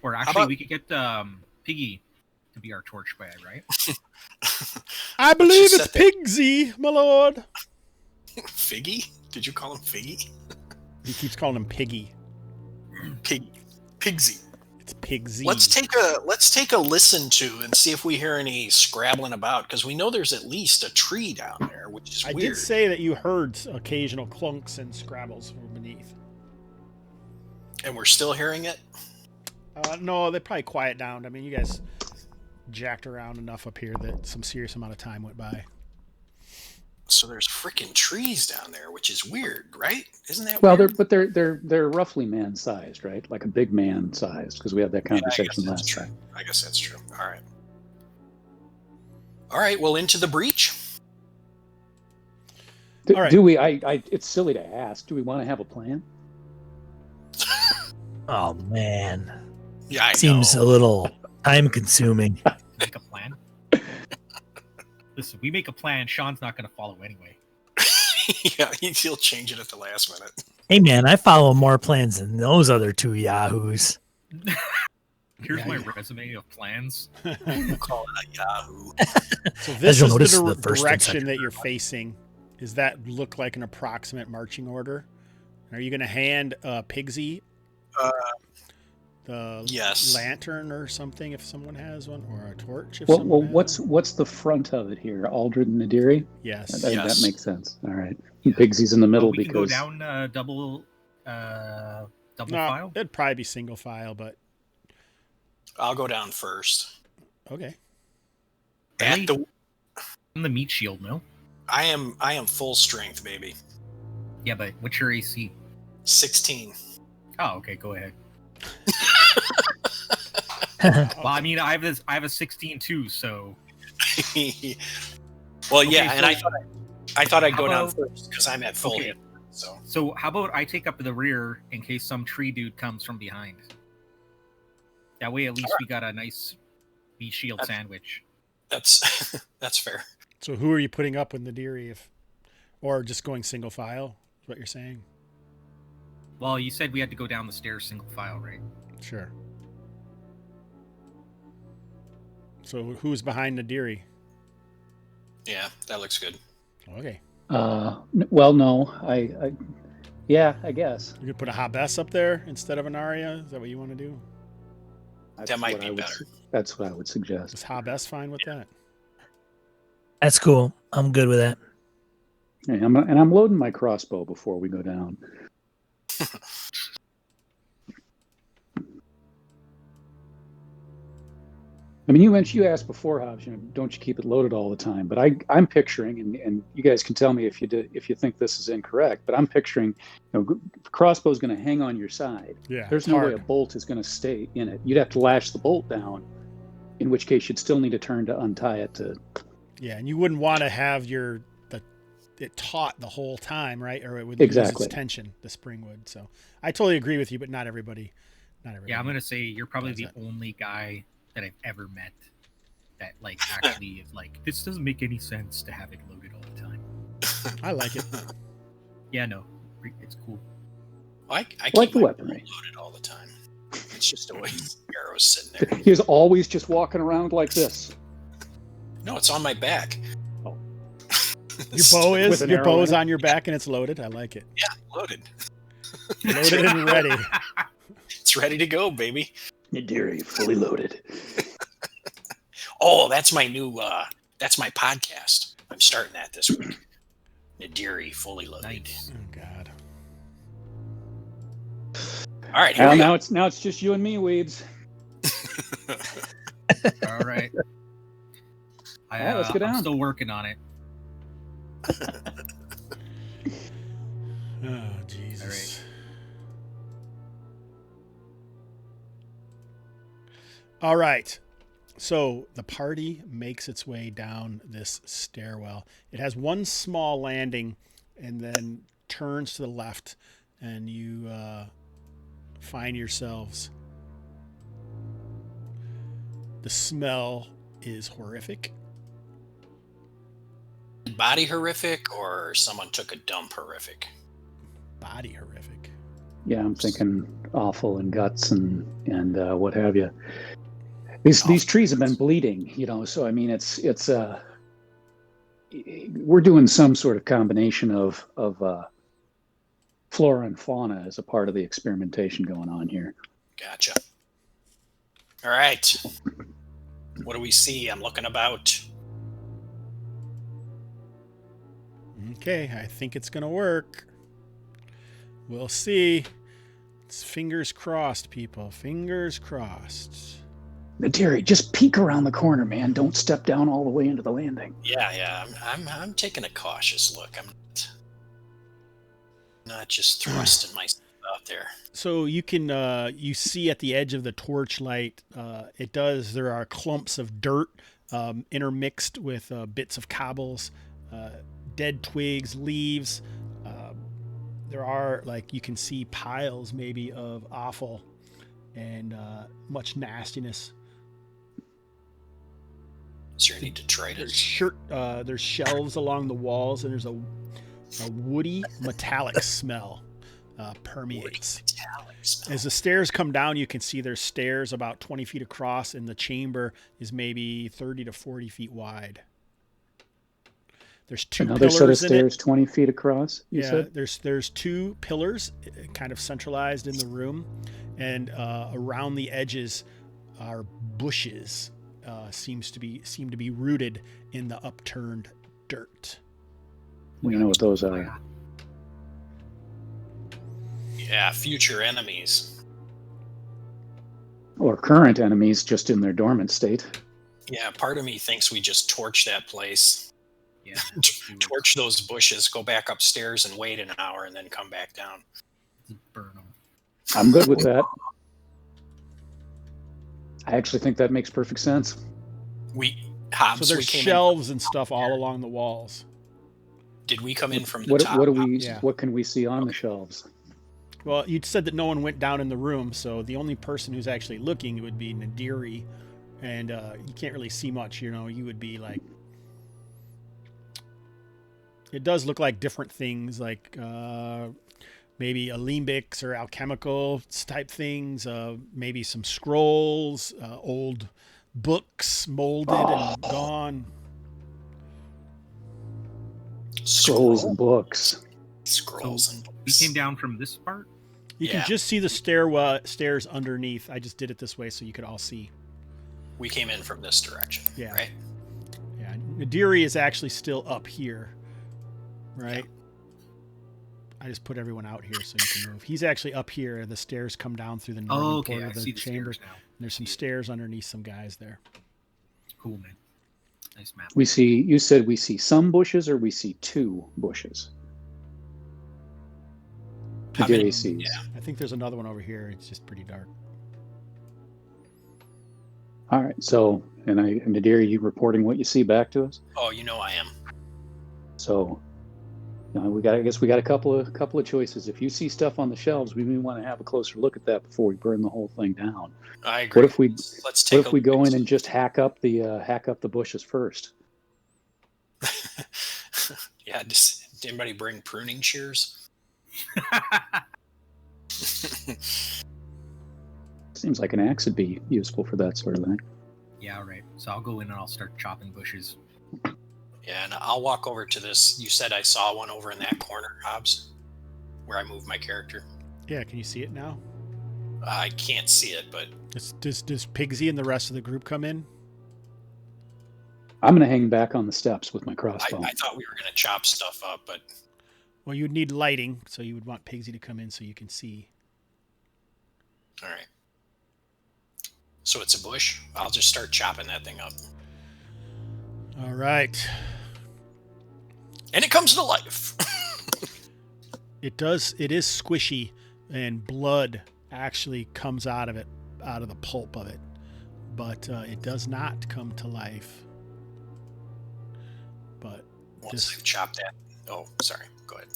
Or actually, about- we could get Piggy to be our torch guy, right? I believe just it's set the- Pigsy, my lord. Figgy? Did you call him Figgy? He keeps calling him Piggy. Pigsy. It's Pigsy. Let's take a listen to and see if we hear any scrabbling about, because we know there's at least a tree down there, which is I weird. did say that you heard occasional clunks and scrabbles from beneath. And we're still hearing it. No, they probably quiet down. I mean, you guys jacked around enough up here that some serious amount of time went by. So there's freaking trees down there, which is weird, right? Isn't that Well, weird? they're roughly man-sized, right? Like a big man-sized, because we had that conversation that's last true. time. I guess that's true. All right. Well, into the breach. All right. Do we? It's silly to ask. Do we want to have a plan? Oh man, Yeah, I seems know. a little time consuming. Make a plan. Listen, we make a plan. Sean's not going to follow anyway. Yeah, he'll change it at the last minute. Hey man, I follow more plans than those other two yahoos. Here's Yeah, my yeah. resume of plans. We'll call it a Yahoo. So As this you'll is notice, the, the first and direction second that you're facing. Does that look like an approximate marching order? Are you going to hand Pigsy the Yes. lantern or something if someone has one, or a torch if Well, someone has what's one? what's the front of it here? Aldred and Nadiri? Yes. That Yes. makes sense. All right. Pigsy's in the middle we can go because down double No, file. it'd probably be single file, but I'll go down first. okay. Really? At the, I'm the meat shield, no? I am full strength, baby. Yeah, but what's your AC? 16. Oh, okay, go ahead. Well, I mean, I have a 16 too, so Well, Okay, yeah, and so- I thought I'd How go down about- first because I'm at full Okay. hit. So so how about I take up the rear in case some tree dude comes from behind. That way, at least we got a nice meat shield sandwich. that's that's fair. So who are you putting up in the Deary, or just going single file? Is what you're saying? Well, you said we had to go down the stairs single file, right? Sure. So who's behind the Deary? Yeah, that looks good. Okay. well, no, yeah, I guess You could put a Hobbs up there instead of an Anaria. Is that what you want to do? That's That might what be I would better. That's what I would suggest. Is Hobbs fine with that? That's cool. I'm good with that. Hey, I'm loading my crossbow before we go down. I mean, you asked before, Hobbs, don't you keep it loaded all the time? But I'm picturing, and you guys can tell me if you think this is incorrect, but I'm picturing, the crossbow's going to hang on your side. Yeah. There's no way a bolt is going to stay in it. You'd have to lash the bolt down, in which case you'd still need to turn to untie it to. Yeah, and you wouldn't want to have it taut the whole time, right? Or it would Exactly. lose its tension. The spring would. So I totally agree with you, but not everybody. Yeah, I'm gonna say you're probably the Does only guy that I've ever met that actually is like, this doesn't make any sense to have it loaded all the time. I like it. Yeah, no, it's cool. I Like keep the my weaponry. bow loaded all the time. It's just always arrows sitting there. He's always just walking around like this. No, it's on my back. Oh. Your bow With is an your arrow bow's in it? on your back and it's loaded. I like it. Yeah, loaded. Loaded and ready. It's ready to go, baby. Nadiri, fully loaded. Oh, that's my new. That's my podcast. I'm starting that this week. Nadiri fully loaded. Nice. Oh God. All right, here Well, we go. now it's just you and me, Weebs. All right. Let's go down. I'm still working on it. Oh Jesus. All right. So the party makes its way down this stairwell. It has one small landing and then turns to the left, and you find yourselves. The smell is horrific. Body horrific, or someone took a dump horrific? Body horrific. Yeah, I'm thinking awful and guts and what have you. These trees have been bleeding, so I mean it's we're doing some sort of combination of flora and fauna as a part of the experimentation going on here. Gotcha. All right. What do we see? I'm looking about. Okay, I think it's going to work. We'll see. It's fingers crossed, people. Fingers crossed. Nadiri, just peek around the corner, man. Don't step down all the way into the landing. Yeah. I'm taking a cautious look. I'm not just thrusting myself out there. So you can you see at the edge of the torchlight, there are clumps of dirt intermixed with bits of cobbles, dead twigs, leaves. There are, you can see piles maybe of offal and much nastiness. Is there any detritus? There's shelves along the walls, and there's a woody metallic smell permeates. As the stairs come down, you can see there's stairs about 20 feet across, and the chamber is maybe 30 to 40 feet wide. There's two Another pillars set of in stairs it. 20 feet across, you said? There's two pillars kind of centralized in the room, and around the edges are bushes. Seem to be rooted in the upturned dirt. We know what those are. Yeah, future enemies. Or current enemies just in their dormant state. Yeah, part of me thinks we just torch that place. Yeah. Torch those bushes, go back upstairs and wait an hour, and then come back down. Burn them. I'm good with that. I actually think that makes perfect sense. Hobbs, So there's shelves and stuff all along the walls. Did we come in from the top? What can we see on the shelves? Well, you said that no one went down in the room, so the only person who's actually looking would be Nadiri, and you can't really see much. You would be like. It does look like different things, like maybe alembics or alchemical type things, maybe some scrolls, old books molded and gone. Scrolls and books. Scrolls and We came down from this part. You can just see the stairs underneath. I just did it this way so you could all see. We came in from this direction. Yeah. Right. Yeah. Nadiri is actually still up here. Right. I just put everyone out here so you can move. He's actually up here. The stairs come down through the northern part of the chamber. Now. There's some stairs underneath some guys there. Cool, man. Nice map. You said we see some bushes, or we see two bushes? Nadiri sees. Yeah. I think there's another one over here. It's just pretty dark. All right. So, and Nadiri, you reporting what you see back to us? Oh, I am. So, I guess we got a couple of choices. If you see stuff on the shelves, we may want to have a closer look at that before we burn the whole thing down. I agree. What if we Let's take what if we go in and just hack up the bushes first? Yeah. Did anybody bring pruning shears? Seems like an axe would be useful for that sort of thing. Yeah, all right. So I'll go in and I'll start chopping bushes. Yeah, and I'll walk over to this. You said I saw one over in that corner, Hobbs, where I moved my character. Yeah, can you see it now? I can't see it, but Does Pigsy and the rest of the group come in? I'm going to hang back on the steps with my crossbow. I thought we were going to chop stuff up, but Well, you'd need lighting, so you would want Pigsy to come in so you can see. all right. So it's a bush. I'll just start chopping that thing up. All right. And it comes to life. It does. It is squishy, and blood actually comes out of it, out of the pulp of it. But it does not come to life. But Once I've chopped that. Oh, sorry. Go ahead.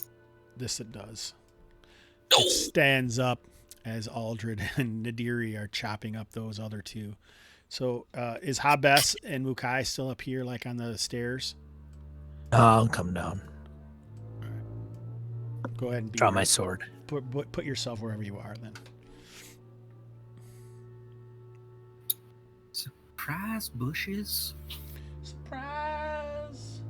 this it does. No. It stands up as Aldred and Nadiri are chopping up those other two. So is Hobbs and Mukai still up here, like on the stairs? I'll come down. Go ahead and be Draw ready. my sword. Put yourself wherever you are then. Surprise bushes. Surprise!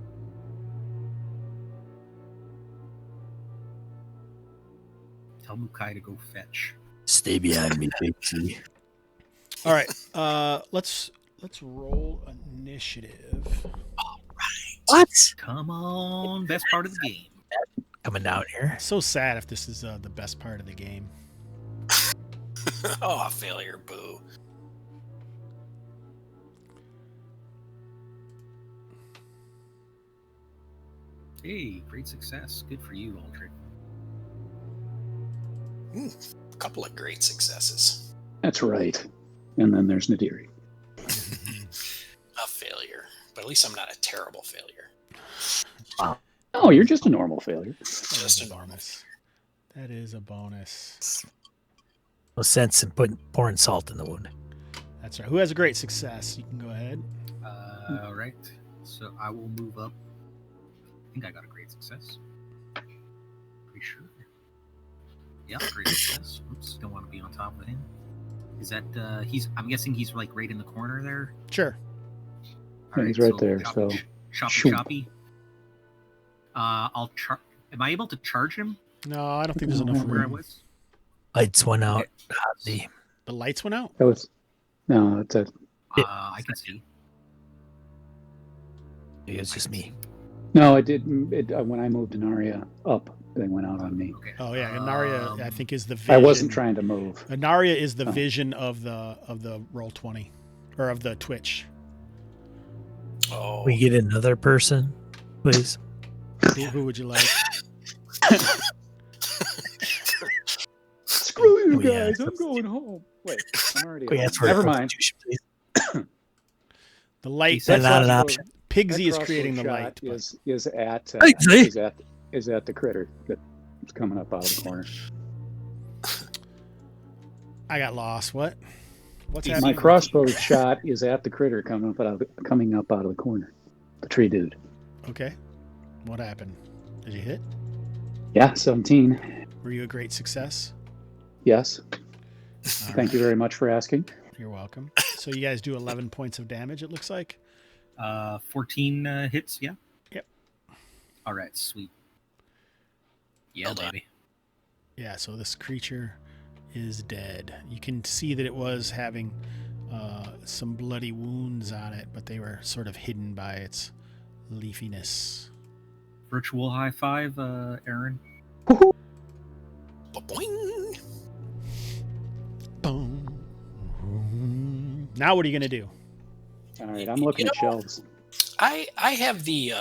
Tell Mukai to go fetch. Stay behind me, Pigsy. All right, let's roll initiative. What? Come on, best part of the game. Coming down here. So sad if this is the best part of the game. Oh, failure. Boo. Hey, great success. Good for you, Aldred. A couple of great successes. That's right. And then there's Nadiri. A failure. But at least I'm not a terrible failure. Oh, you're just a normal failure. Just a normal. That is a bonus. No sense in pouring salt in the wound. That's right. Who has a great success? You can go ahead. All right. So I will move up. I think I got a great success. Pretty sure. Yeah, great success. Oops, don't want to be on top of him. Is that I'm guessing he's like right in the corner there. Sure. Yeah, he's right there, so- choppy. Shoot. Am I able to charge him No, I don't think there's enough from where I room. was? Lights went out. The The lights went out. That was no, it's a I can see. it's just me. no. It didn't. When I moved Anaria up, they went out on me. Okay. Oh yeah, Anaria I think is the vision. I wasn't trying to move. Anaria is the Oh. vision of the Roll20 or of the Twitch. Oh. We get another person, please. Who would you like? Screw you Oh, yeah. guys! I'm going home. Wait, I'm already. We home. asked for Never a mind. substitution, please. The light. Is that not an crossbow- option? Pigsy that is crossbow creating the shot light. But Is at Pigsy! is at the critter that's coming up out of the corner. I got lost. What? What's My happening? crossbow shot is at the critter coming up out of the corner. The tree dude. Okay. What happened? Did you hit? Yeah, 17. Were you a great success? Yes. All Thank right. you very much for asking. You're welcome. So you guys do 11 points of damage, it looks like. 14 hits. Yeah. Yep. All right. Sweet. Yeah, Well done. baby. Yeah, so this creature is dead. You can see that it was having some bloody wounds on it, but they were sort of hidden by its leafiness. Virtual high five, Aaron. Ba-boing. Boom. Now what are you going to do? All right, I'm looking at shelves. I have the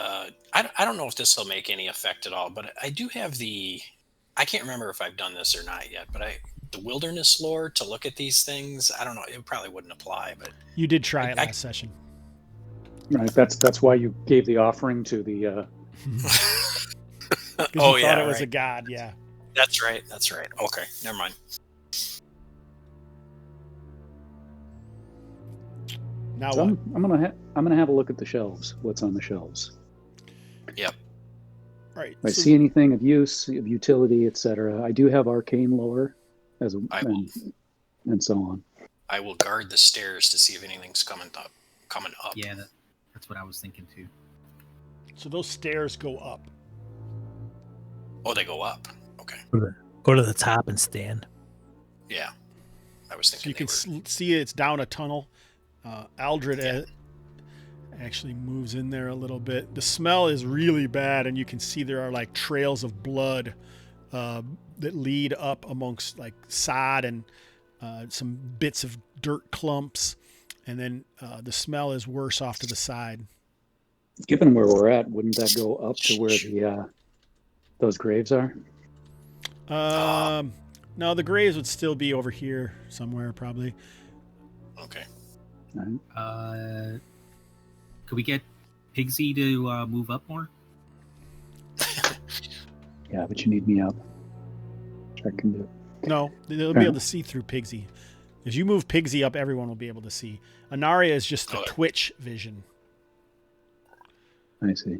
I don't know if this will make any effect at all, but I do have the I can't remember if I've done this or not yet, but the wilderness lore to look at these things. I don't know, it probably wouldn't apply, but You did try it I- last session. Right, that's why you gave the offering to the. 'Cause oh you yeah, thought it was a right. god, yeah. That's right. Okay, never mind. Now So what? I'm gonna have a look at the shelves. What's on the shelves? Right. If I so- see anything of use, of utility, etc. I do have arcane lore, I will. and so on. I will guard the stairs to see if anything's coming up. Yeah, that's what I was thinking too. So those stairs go up. Oh, they go up. Okay. Go to the top and stand. Yeah. I was So thinking you can they were... see it's down a tunnel. Aldred, actually moves in there a little bit. The smell is really bad, and you can see there are like trails of blood that lead up amongst like sod and some bits of dirt clumps, and then the smell is worse off to the side. Given where we're at, wouldn't that go up to where the those graves are? No, the graves would still be over here somewhere, probably. Okay. Could we get Pigsy to move up more? Yeah, but you need me up. I can do it. No, they'll be able to see through Pigsy. As you move Pigsy up, everyone will be able to see. Anaria is just the Twitch vision. I see.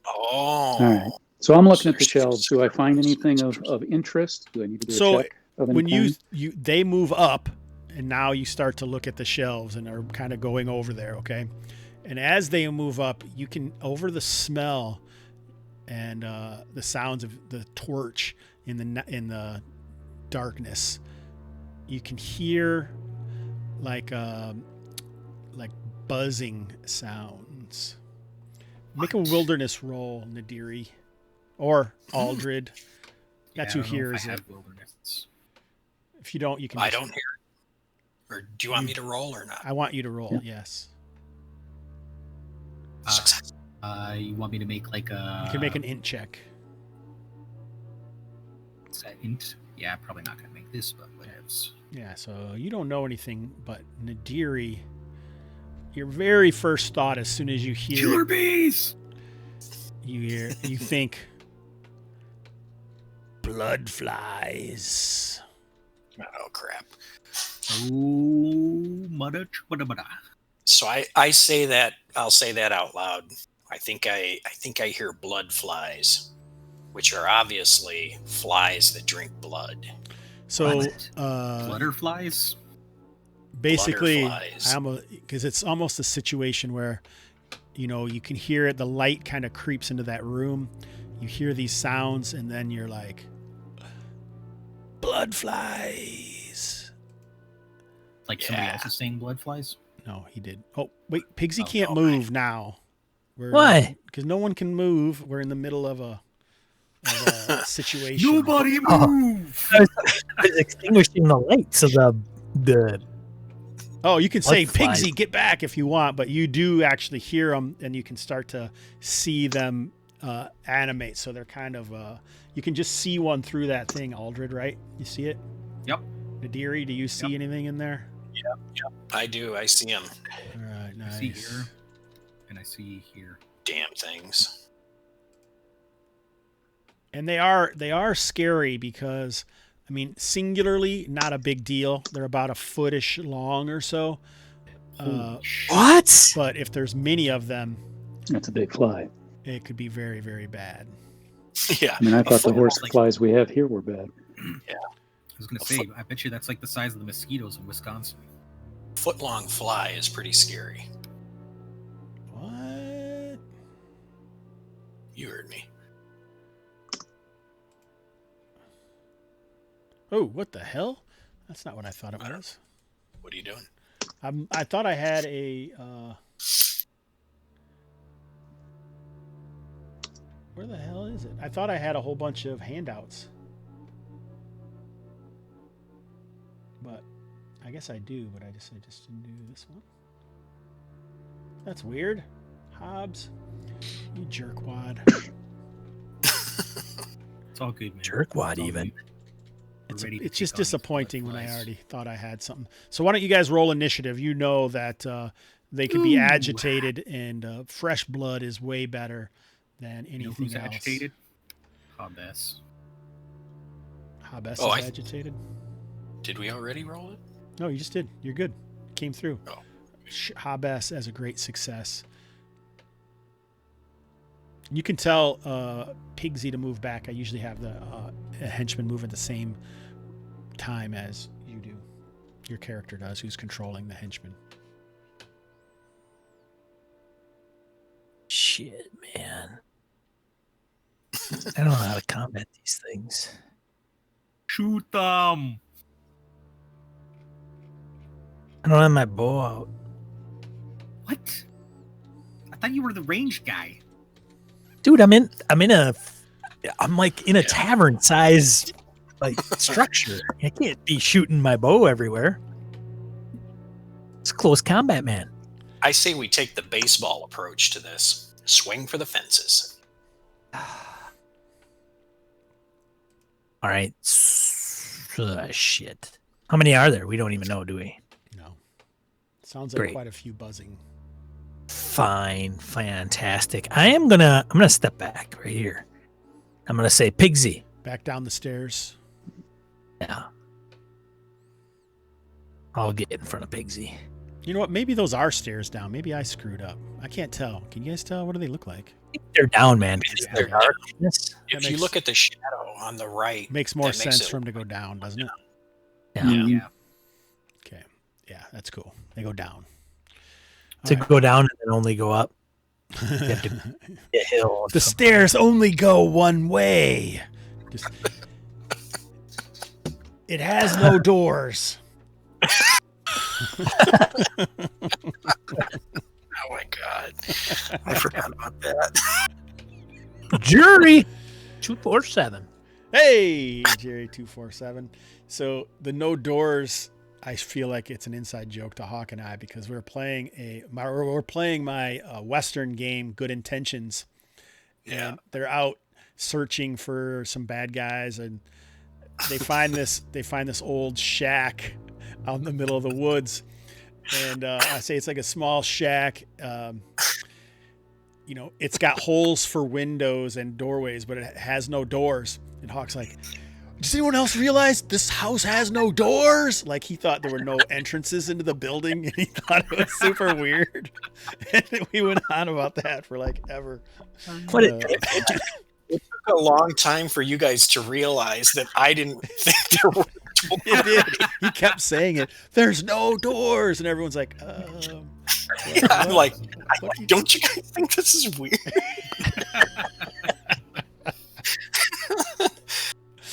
Oh. All right. So I'm looking at the shelves. Do I find anything of interest? Do I need to do a check of any when kind? they move up, and now you start to look at the shelves and are kind of going over there, okay? And as they move up, you can, over the smell and the sounds of the torch in the darkness, you can hear like buzzing sounds. Make a wilderness roll, Nadiri, or Aldred. That's who hears it. Wilderness. If you don't, you can. I don't hear it. Or do you want me to roll or not? I want you to roll. Yeah. Yes. Success. You want me to make like a? You can make an int check. Is that int? Yeah, probably not gonna make this, but whatevs. Yeah. So you don't know anything, but Nadiri, your very first thought as soon as you hear Killer bees. you think blood flies. Oh crap. Oh, mudda. So I say that, I'll say that out loud. I think I hear blood flies, which are obviously flies that drink blood. So Butterflies. basically, Butterflies. because it's almost a situation where, you know, you can hear it. The light kind of creeps into that room. You hear these sounds, and then you're like, blood flies. Like somebody else is saying blood flies. No, he did. Oh, wait, Pigsy can't move now. Why? Because no one can move. We're in the middle of a situation. Nobody move. I was extinguishing the light, so the Oh, you can say, Blood flies. Pigsy, get back if you want, but you do actually hear them, and you can start to see them animate. So they're kind of, you can just see one through that thing, Aldred, right? You see it? Yep. Nadiri, do you see anything in there? Yep. I do. I see them. All right, nice. I see here, and I see here. Damn things. And they are scary because, I mean, singularly, not a big deal. They're about a foot-ish long or so. what? But if there's many of them, That's a big fly. it could be very, very bad. Yeah. I mean, I A thought the foot- horse flies we have here were bad. I was gonna say, I bet you that's like the size of the mosquitoes in Wisconsin. foot-long fly is pretty scary. What? You heard me. Oh, what the hell? That's not what I thought it was. What are you doing? I thought I had a. Where the hell is it? I thought I had a whole bunch of handouts. But I guess I do, but I just didn't do this one. That's weird. Hobbs, you jerkwad. It's all good, man. Jerkwad It's all even. good. We're ready to It's take just on these disappointing when I butterflies. already thought I had something. So why don't you guys roll initiative? You know that they could be Ooh. agitated, and fresh blood is way better than You know anything who's else. agitated? Hobbs. Hobbs Oh, is agitated. Did we already roll it? No, you just did. You're good. Came through. Oh. Hobbs as a great success. You can tell Pigsy to move back. I usually have the henchman move at the same time as you do. Your character does, who's controlling the henchman. Shit, man. I don't know how to combat these things. Shoot them. I don't have my bow out. What? thought you were the range guy. Dude, I'm like in a tavern size like structure. I can't be shooting my bow everywhere. It's close combat, man. I say we take the baseball approach to this. Swing for the fences. All right. Shit. How many are there? We don't even know, do we? No. Sounds like Great. quite a few buzzing. Fine. Fantastic. I'm gonna step back right here. I'm gonna say Pigsy. Back down the stairs. Yeah. I'll get in front of Pigsy. You know what? Maybe those are stairs down. Maybe I screwed up. I can't tell. Can you guys tell? What do they look like? They're down, man. They're dark. Yes. If you look at the shadow on the right, Makes more that makes sense it- for them to go down, doesn't it? Yeah. Yeah. Okay. Yeah, that's cool. They go down. To All right. go down and then only go up. You have to get a hill. or The something. stairs only go one way. Just, it has no doors. Oh my god, I forgot about that. Jury 247. Hey, Jerry247. So the no doors, I feel like it's an inside joke to Hawk and I because we're playing my Western game, Good Intentions. Yeah. And they're out searching for some bad guys, and they find this old shack out in the middle of the woods. And I say it's like a small shack. It's got holes for windows and doorways, but it has no doors. And Hawk's like, does anyone else realize this house has no doors? Like he thought there were no entrances into the building, and he thought it was super weird. And we went on about that for like ever. What It took a long time for you guys to realize that I didn't think there were doors. It did. He kept saying it. There's no doors, and everyone's like, Yeah, I'm like, what do you- don't you guys think this is weird?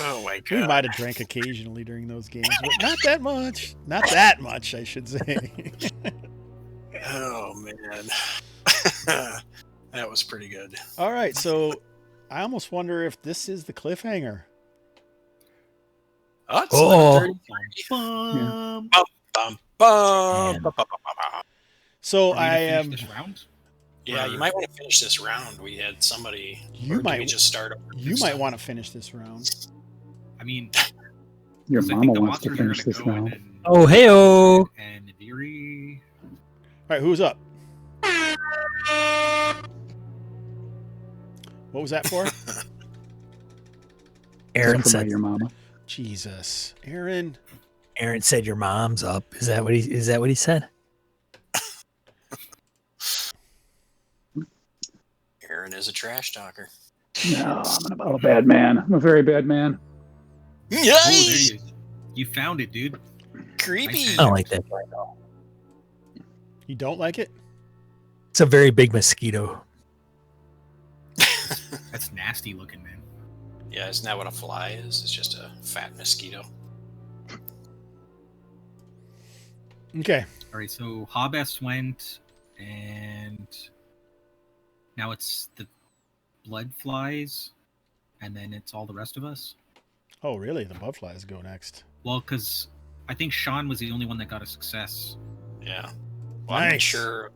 Oh my We god. might have drank occasionally during those games, but not that much. Not that much, I should say. Oh man. That was pretty good. All right, so I almost wonder if this is the cliffhanger. Oh, it's Oh. 11:30. Bum. Bum, bum, Man. bum, bum, bum, bum. So Are we I gonna am. finish this round? Yeah, you might want to finish this round. We had somebody. You or do might- We just start over You this might time? want to finish this round. I mean, Your 'cause I mama think the wants to monsters are finish gonna this go, and now. then- Oh, hey-oh. And Nadiri. All right, who's up? What was that for? Aaron Talk about said. your mama. Jesus, Aaron. Aaron said your mom's up. Is that what he said? Aaron is a trash talker. No, I'm a bad man. I'm a very bad man. Oh, there you, you found it, dude. Creepy. I don't like that guy. No. You don't like it? It's a very big mosquito. That's nasty looking, man. Yeah, isn't that what a fly is? It's just a fat mosquito. Okay. All right, so Hobbs went, and now it's the blood flies, and then it's all the rest of us. Oh, really? The butterflies go next. Well, because I think Sean was the only one that got a success. Yeah. Well, I'm not Nice. sure.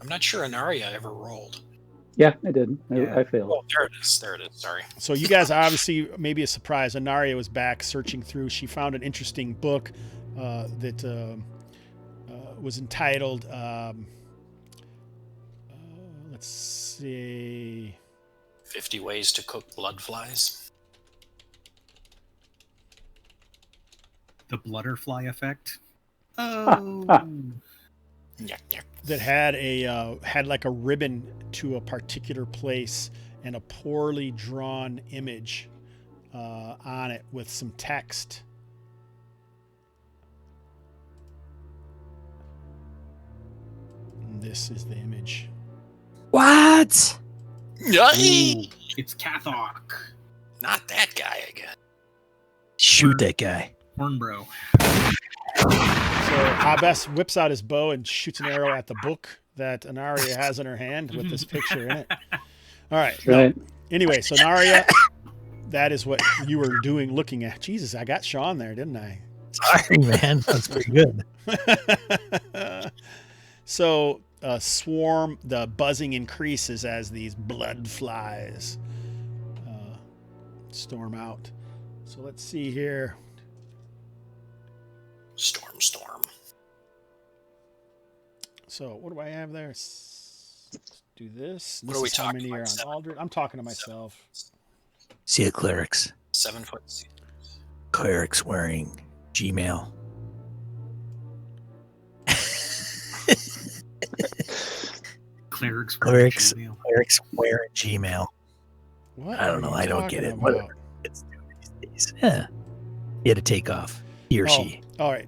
I'm not sure Anaria ever rolled. Yeah, I did. Yeah. I failed. Oh, there it is. There it is. Sorry. So you guys are obviously maybe a surprise. Anaria was back searching through. She found an interesting book that was entitled, let's see, 50 ways to cook blood flies. The blutterfly effect. Oh. Yuck, yuck. that had like a ribbon to a particular place and a poorly drawn image on it with some text. And this is the image. What? Yay! It's Cathok. Not that guy again. Shoot that guy. Hornbro. So Hobbs whips out his bow and shoots an arrow at the book that Anaria has in her hand with this picture in it. All right. Right. No. Anyway, so Anaria, that is what you were doing, looking at. Jesus, I got Sean there, didn't I? Sorry, man. That's pretty good. So swarm, the buzzing increases as these blood flies storm out. So let's see here. Storm. So what do I have there? Do this. What This are we is how talking many about? are on 7? Aldred. I'm talking to myself. See a clerics. 7 foot. Clerics wearing Gmail. Clerics wearing Gmail. What I don't are know. you I don't get talking it. about? Whatever. It's these days. Yeah. He had to take off. He or she. All right.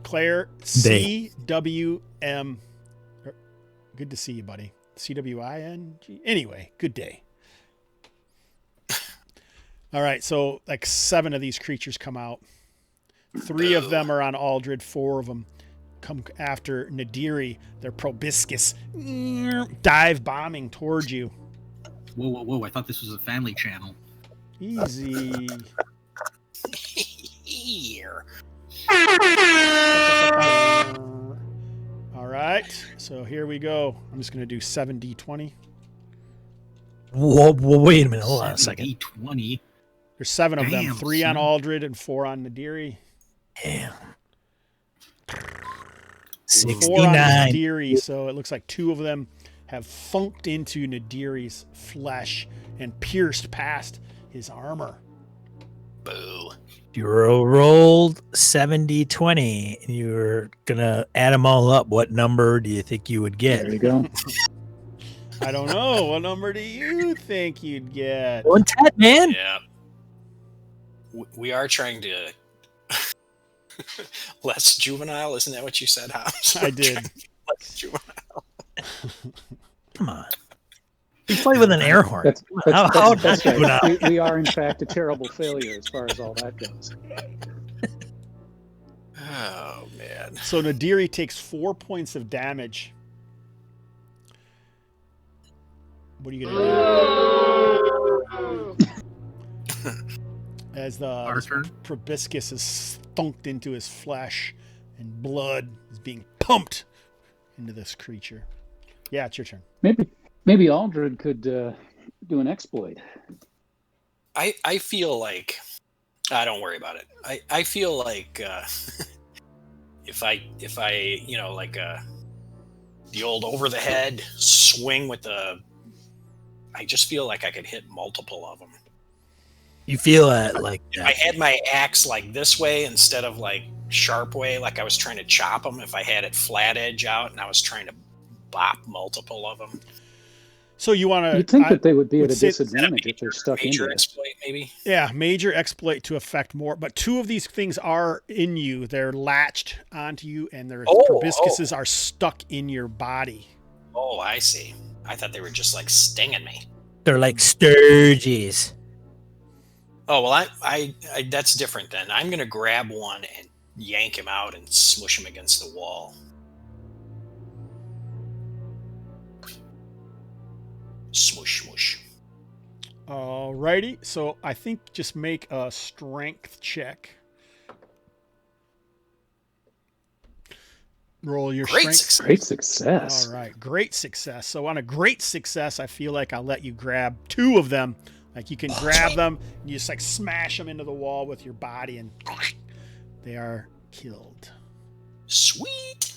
Claire, They. CWM. Good to see you, buddy. CWING. Anyway, good day. All right. So, like 7 of these creatures come out. 3 of them are on Aldred. 4 of them come after Nadiri. They're proboscis. Dive bombing towards you. Whoa! I thought this was a family channel. Easy. Here. All right. So here we go. I'm just going to do 7d20. Whoa, wait a minute. Hold on a second. 20. There's 7 of them. Damn, 3 on son. Aldred and 4 on Nadiri. Damn. 4 on 69. Nadiri. So it looks like 2 of them have funked into Nadiri's flesh and pierced past his armor. Boo. You rolled 70-20, and you were going to add them all up. What number do you think you would get? There you go. I don't know. What number do you think you'd get? 110, man. Yeah. We are trying to less juvenile. Isn't that what you said, Hobbs? I did. Less juvenile. Come on. You play with an air horn. That's How right. We are, in fact, a terrible failure as far as all that goes. Oh, man. So Nadiri takes 4 points of damage. What are you going to do? As Our turn? proboscis is stunked into his flesh and blood is being pumped into this creature. Yeah, it's your turn. Maybe Aldred could do an exploit. I feel like don't worry about it. I feel like if I like the old over the head swing with I just feel like I could hit multiple of them. You feel that like If I had my axe like this way instead of like sharp way, like I was trying to chop them. If I had it flat edge out and I was trying to bop multiple of them. So you want to... You'd think that they would be at a say- disadvantage if they're stuck into Major it. exploit, maybe. Yeah, major exploit to affect more. But 2 of these things are in you. They're latched onto you, and their proboscises are stuck in your body. Oh, I see. I thought they were just like stinging me. they're like sturges. Oh, well, I that's different then. I'm going to grab one and yank him out and smush him against the wall. Smush, smush. Alrighty. So I think just make a strength check. Roll your Great strength. success. Great success. All right, great success. So on a great success, I feel like I'll let you grab 2 of them. Like you can grab them and you just like smash them into the wall with your body, and they are killed. Sweet.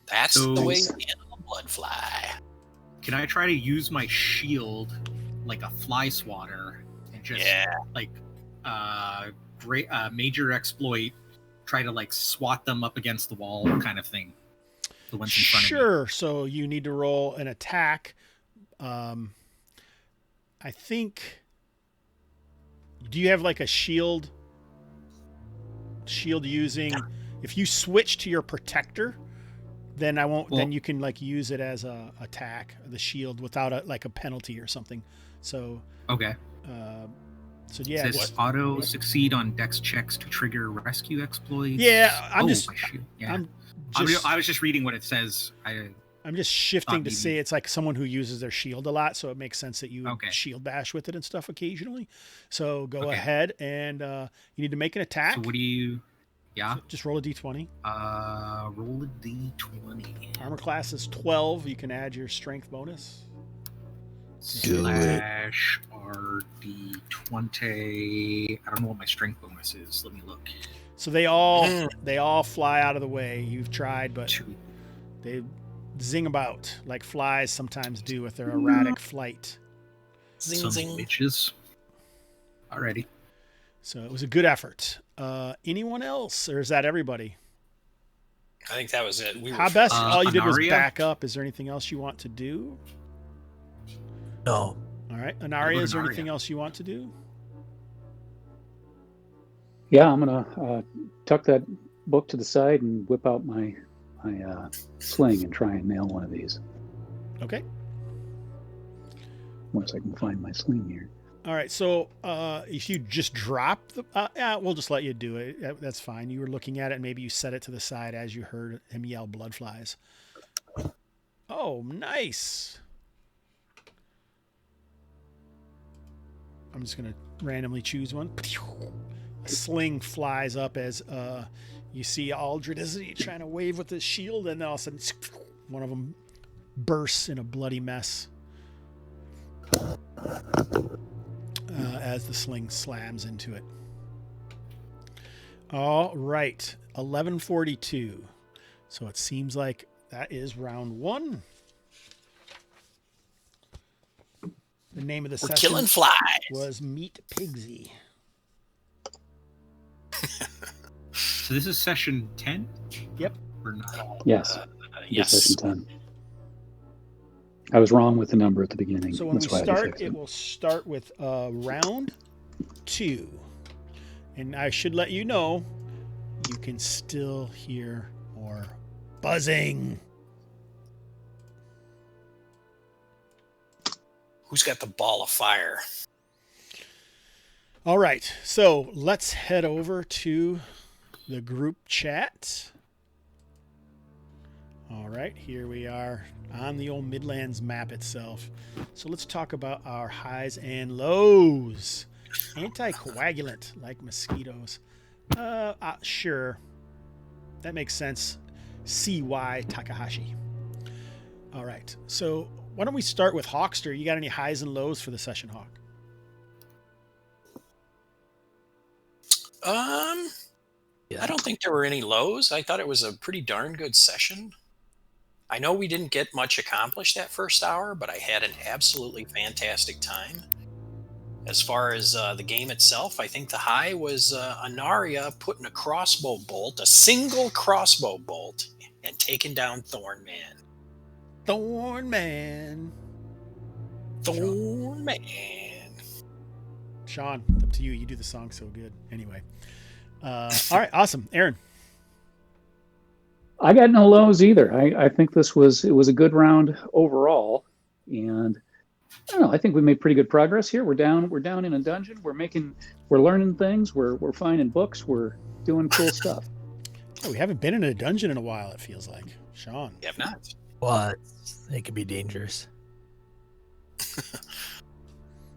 That's the way you handle a blood fly. Can I try to use my shield like a fly swatter and just like major exploit, try to like swat them up against the wall kind of thing? The ones in front of me. Sure. So you need to roll an attack. I think. Do you have like a shield? Shield using. If you switch to your protector, then I won't. Well, then you can like use it as a attack, the shield, without a penalty or something. So. Okay. So yeah. It says auto succeed on dex checks to trigger rescue exploits. Yeah, I'm just. My shield. Yeah. I'm I was just reading what it says. I I'm just shifting to maybe- say it's like someone who uses their shield a lot, so it makes sense that you would Okay. shield bash with it and stuff occasionally. So go Okay. ahead and you need to make an attack. So what do you? Yeah. So just roll a d20. Roll a d20. Armor class is 12. You can add your strength bonus. Do it. Slash RD20. I don't know what my strength bonus is. Let me look. So they all fly out of the way. You've tried, but 2. they zing about like flies sometimes do with their erratic flight. Zing, Some zing. bitches. Alrighty. So it was a good effort. Anyone else, or is that everybody? I think that was it. We were How best? All you did was Anaria? back up. Is there anything else you want to do? No. All right, Anaria, is there Anaria. anything else you want to do? Yeah, I'm gonna tuck that book to the side and whip out my sling and try and nail one of these. Okay. Once I can find my sling here. All right. So if you just drop the, yeah, we'll just let you do it. That's fine. You were looking at it, and maybe you set it to the side as you heard him yell "blood flies." Oh, nice. I'm just gonna randomly choose one. A sling flies up as you see Aldred is trying to wave with his shield, and then all of a sudden, one of them bursts in a bloody mess as the sling slams into it. All right, 11:42. So it seems like that is round 1. The name of the We're session killing flies. was Meet Pigsy. So this is session 10? Yep. Or not? Yes, this Yes. session 10. I was wrong with the number at the beginning. So when we That's why I start, fixed it will start with round 2. And I should let you know, you can still hear more buzzing. Who's got the ball of fire? All right, so let's head over to the group chat. All right, here we are on the old Midlands map itself. So let's talk about our highs and lows. Anticoagulant, like mosquitoes. Sure. That makes sense. CY Takahashi. All right, so why don't we start with Hawkster? You got any highs and lows for the session, Hawk? Yeah. I don't think there were any lows. I thought it was a pretty darn good session. I know we didn't get much accomplished that first hour, but I had an absolutely fantastic time. As far as the game itself, I think the high was Anaria putting a crossbow bolt, a single crossbow bolt, and taking down Thorn Man. Thorn Man. Thorn Man. Sean, up to you. You do the song so good. Anyway. All right, awesome. Aaron. I got no lows either. I think it was a good round overall, and I don't know. I think we made pretty good progress here. We're down in a dungeon. We're learning things. We're finding books. We're doing cool stuff. Oh, we haven't been in a dungeon in a while, it feels like. Sean. You have not. What? It could be dangerous.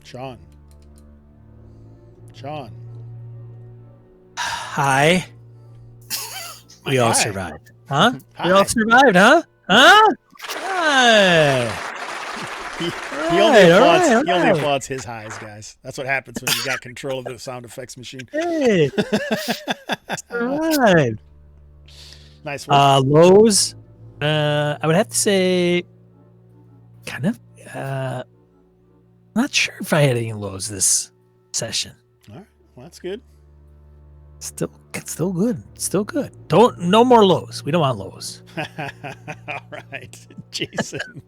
Sean. Hi. We all Hi. survived. Huh? Hi. We all survived, huh? Huh? Hi. He only All right. applauds his highs, guys. That's what happens when you got control of the sound effects machine. Hey. Survived. Nice work. Lows. I would have to say, kind of. Not sure if I had any lows this session. All right. Well, that's good. Still good. Still good. No more lows. We don't want lows. All right. Jason.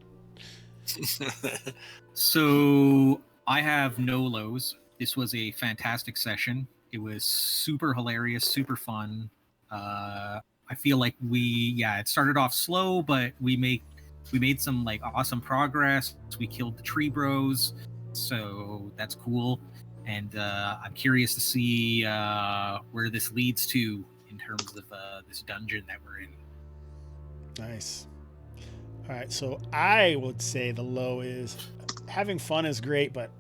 So I have no lows. This was a fantastic session. It was super hilarious, super fun. I feel like it started off slow, but we made some like awesome progress. We killed the tree bros, so that's cool. And I'm curious to see where this leads to in terms of this dungeon that we're in. Nice. All right, so I would say the low is having fun is great, but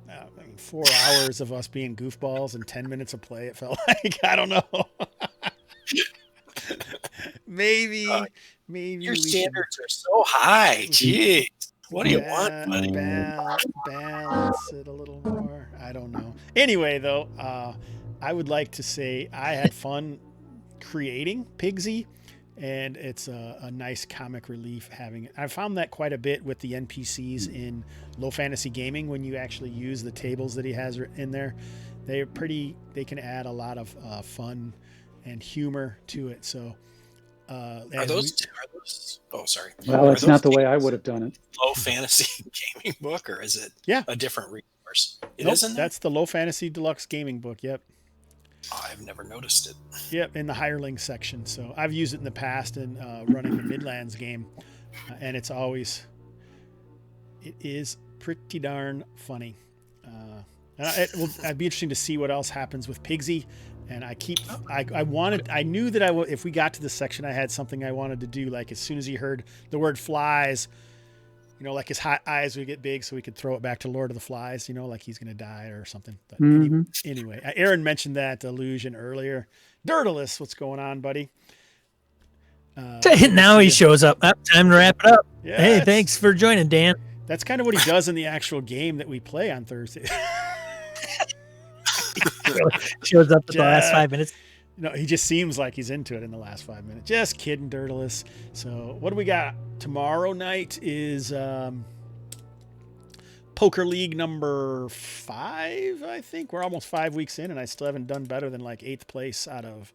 4 hours of us being goofballs and 10 minutes of play, it felt like. I don't know. maybe Your standards are so high. Jeez. What do you want, buddy? Balance it a little more. I don't know. Anyway, though, I would like to say I had fun creating Pigsy, and it's a nice comic relief having it. I found that quite a bit with the NPCs in Low Fantasy Gaming when you actually use the tables that he has in there. They can add a lot of fun and humor to it. So are those oh, sorry. Well, it's not the way I would have done it. Low Fantasy Gaming book, or is it a different resource? It nope, isn't. That's the Low Fantasy Deluxe Gaming book. Yep. Oh, I've never noticed it. Yep, in the hireling section. So I've used it in the past in running the Midlands game, and it is pretty darn funny. It'd be interesting to see what else happens with Pigsy. And I knew that if we got to this section, I had something I wanted to do. Like as soon as he heard the word flies, like his hot eyes would get big so we could throw it back to Lord of the Flies, like he's going to die or something. But anyway, Aaron mentioned that illusion earlier. Dirtless, what's going on, buddy? Now he shows up. Time to wrap it up. Yeah, hey, thanks for joining, Dan. That's kind of what he does in the actual game that we play on Thursday. Shows up at the last 5 minutes. No, he just seems like he's into it in the last 5 minutes. Just kidding, Dirtless. So what do we got? Tomorrow night is Poker League number 5, I think. We're almost 5 weeks in, and I still haven't done better than like 8th place out of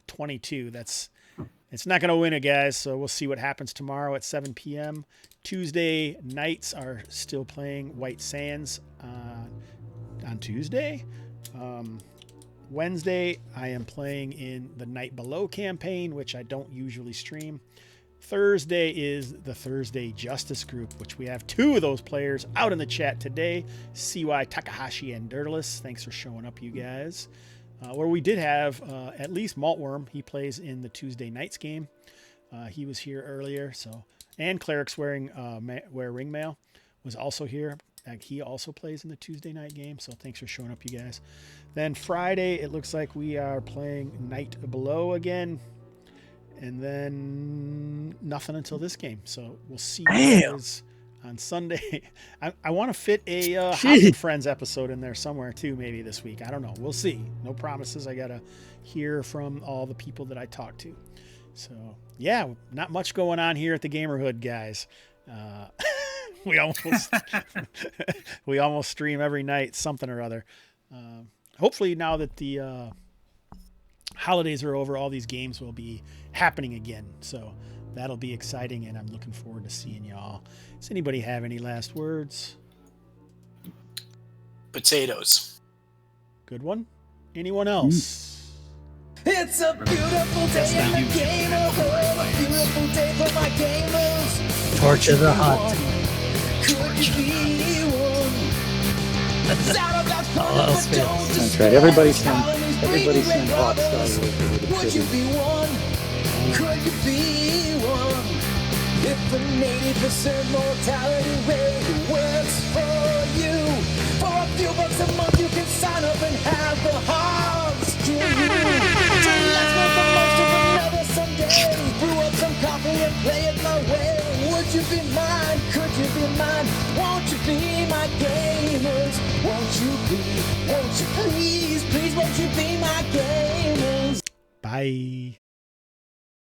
22. It's not going to win it, guys, so we'll see what happens tomorrow at 7 p.m. Tuesday nights are still playing White Sands on Tuesday. Wednesday, I am playing in the Night Below campaign, which I don't usually stream. Thursday is the Thursday Justice Group, which we have 2 of those players out in the chat today, CY Takahashi and Dirtless. Thanks for showing up, you guys. Where we did have at least Maltworm. He plays in the Tuesday nights game. He was here earlier. And Cleric's wear ringmail was also here. He also plays in the Tuesday night game, so thanks for showing up, you guys. Then Friday, it looks like we are playing Night Below again, and then nothing until this game. So we'll see you guys on Sunday. I want to fit a Hobbs Friends episode in there somewhere too, maybe this week. I don't know. We'll see. No promises. I gotta hear from all the people that I talk to. So yeah, not much going on here at the Gamerhood, guys. We almost stream every night, something or other. Hopefully now that the holidays are over, all these games will be happening again. So that'll be exciting, and I'm looking forward to seeing y'all. Does anybody have any last words? Potatoes. Good one. Anyone else? It's a beautiful day in the game. A beautiful day for my gamers. Torch of the Hunt. Could you be one? That's right. Everybody send Rockstar with Would you be one? Could you be one? If the 80% mortality rate works for you, for a few bucks a month you can sign up and have the Hobbs Dream. Let's make the most of another Sunday. Brew up some coffee and play it my way. Would you be mine? Could you be mine? Won't you be my gamers? Won't you please, won't you be my gamers? Bye.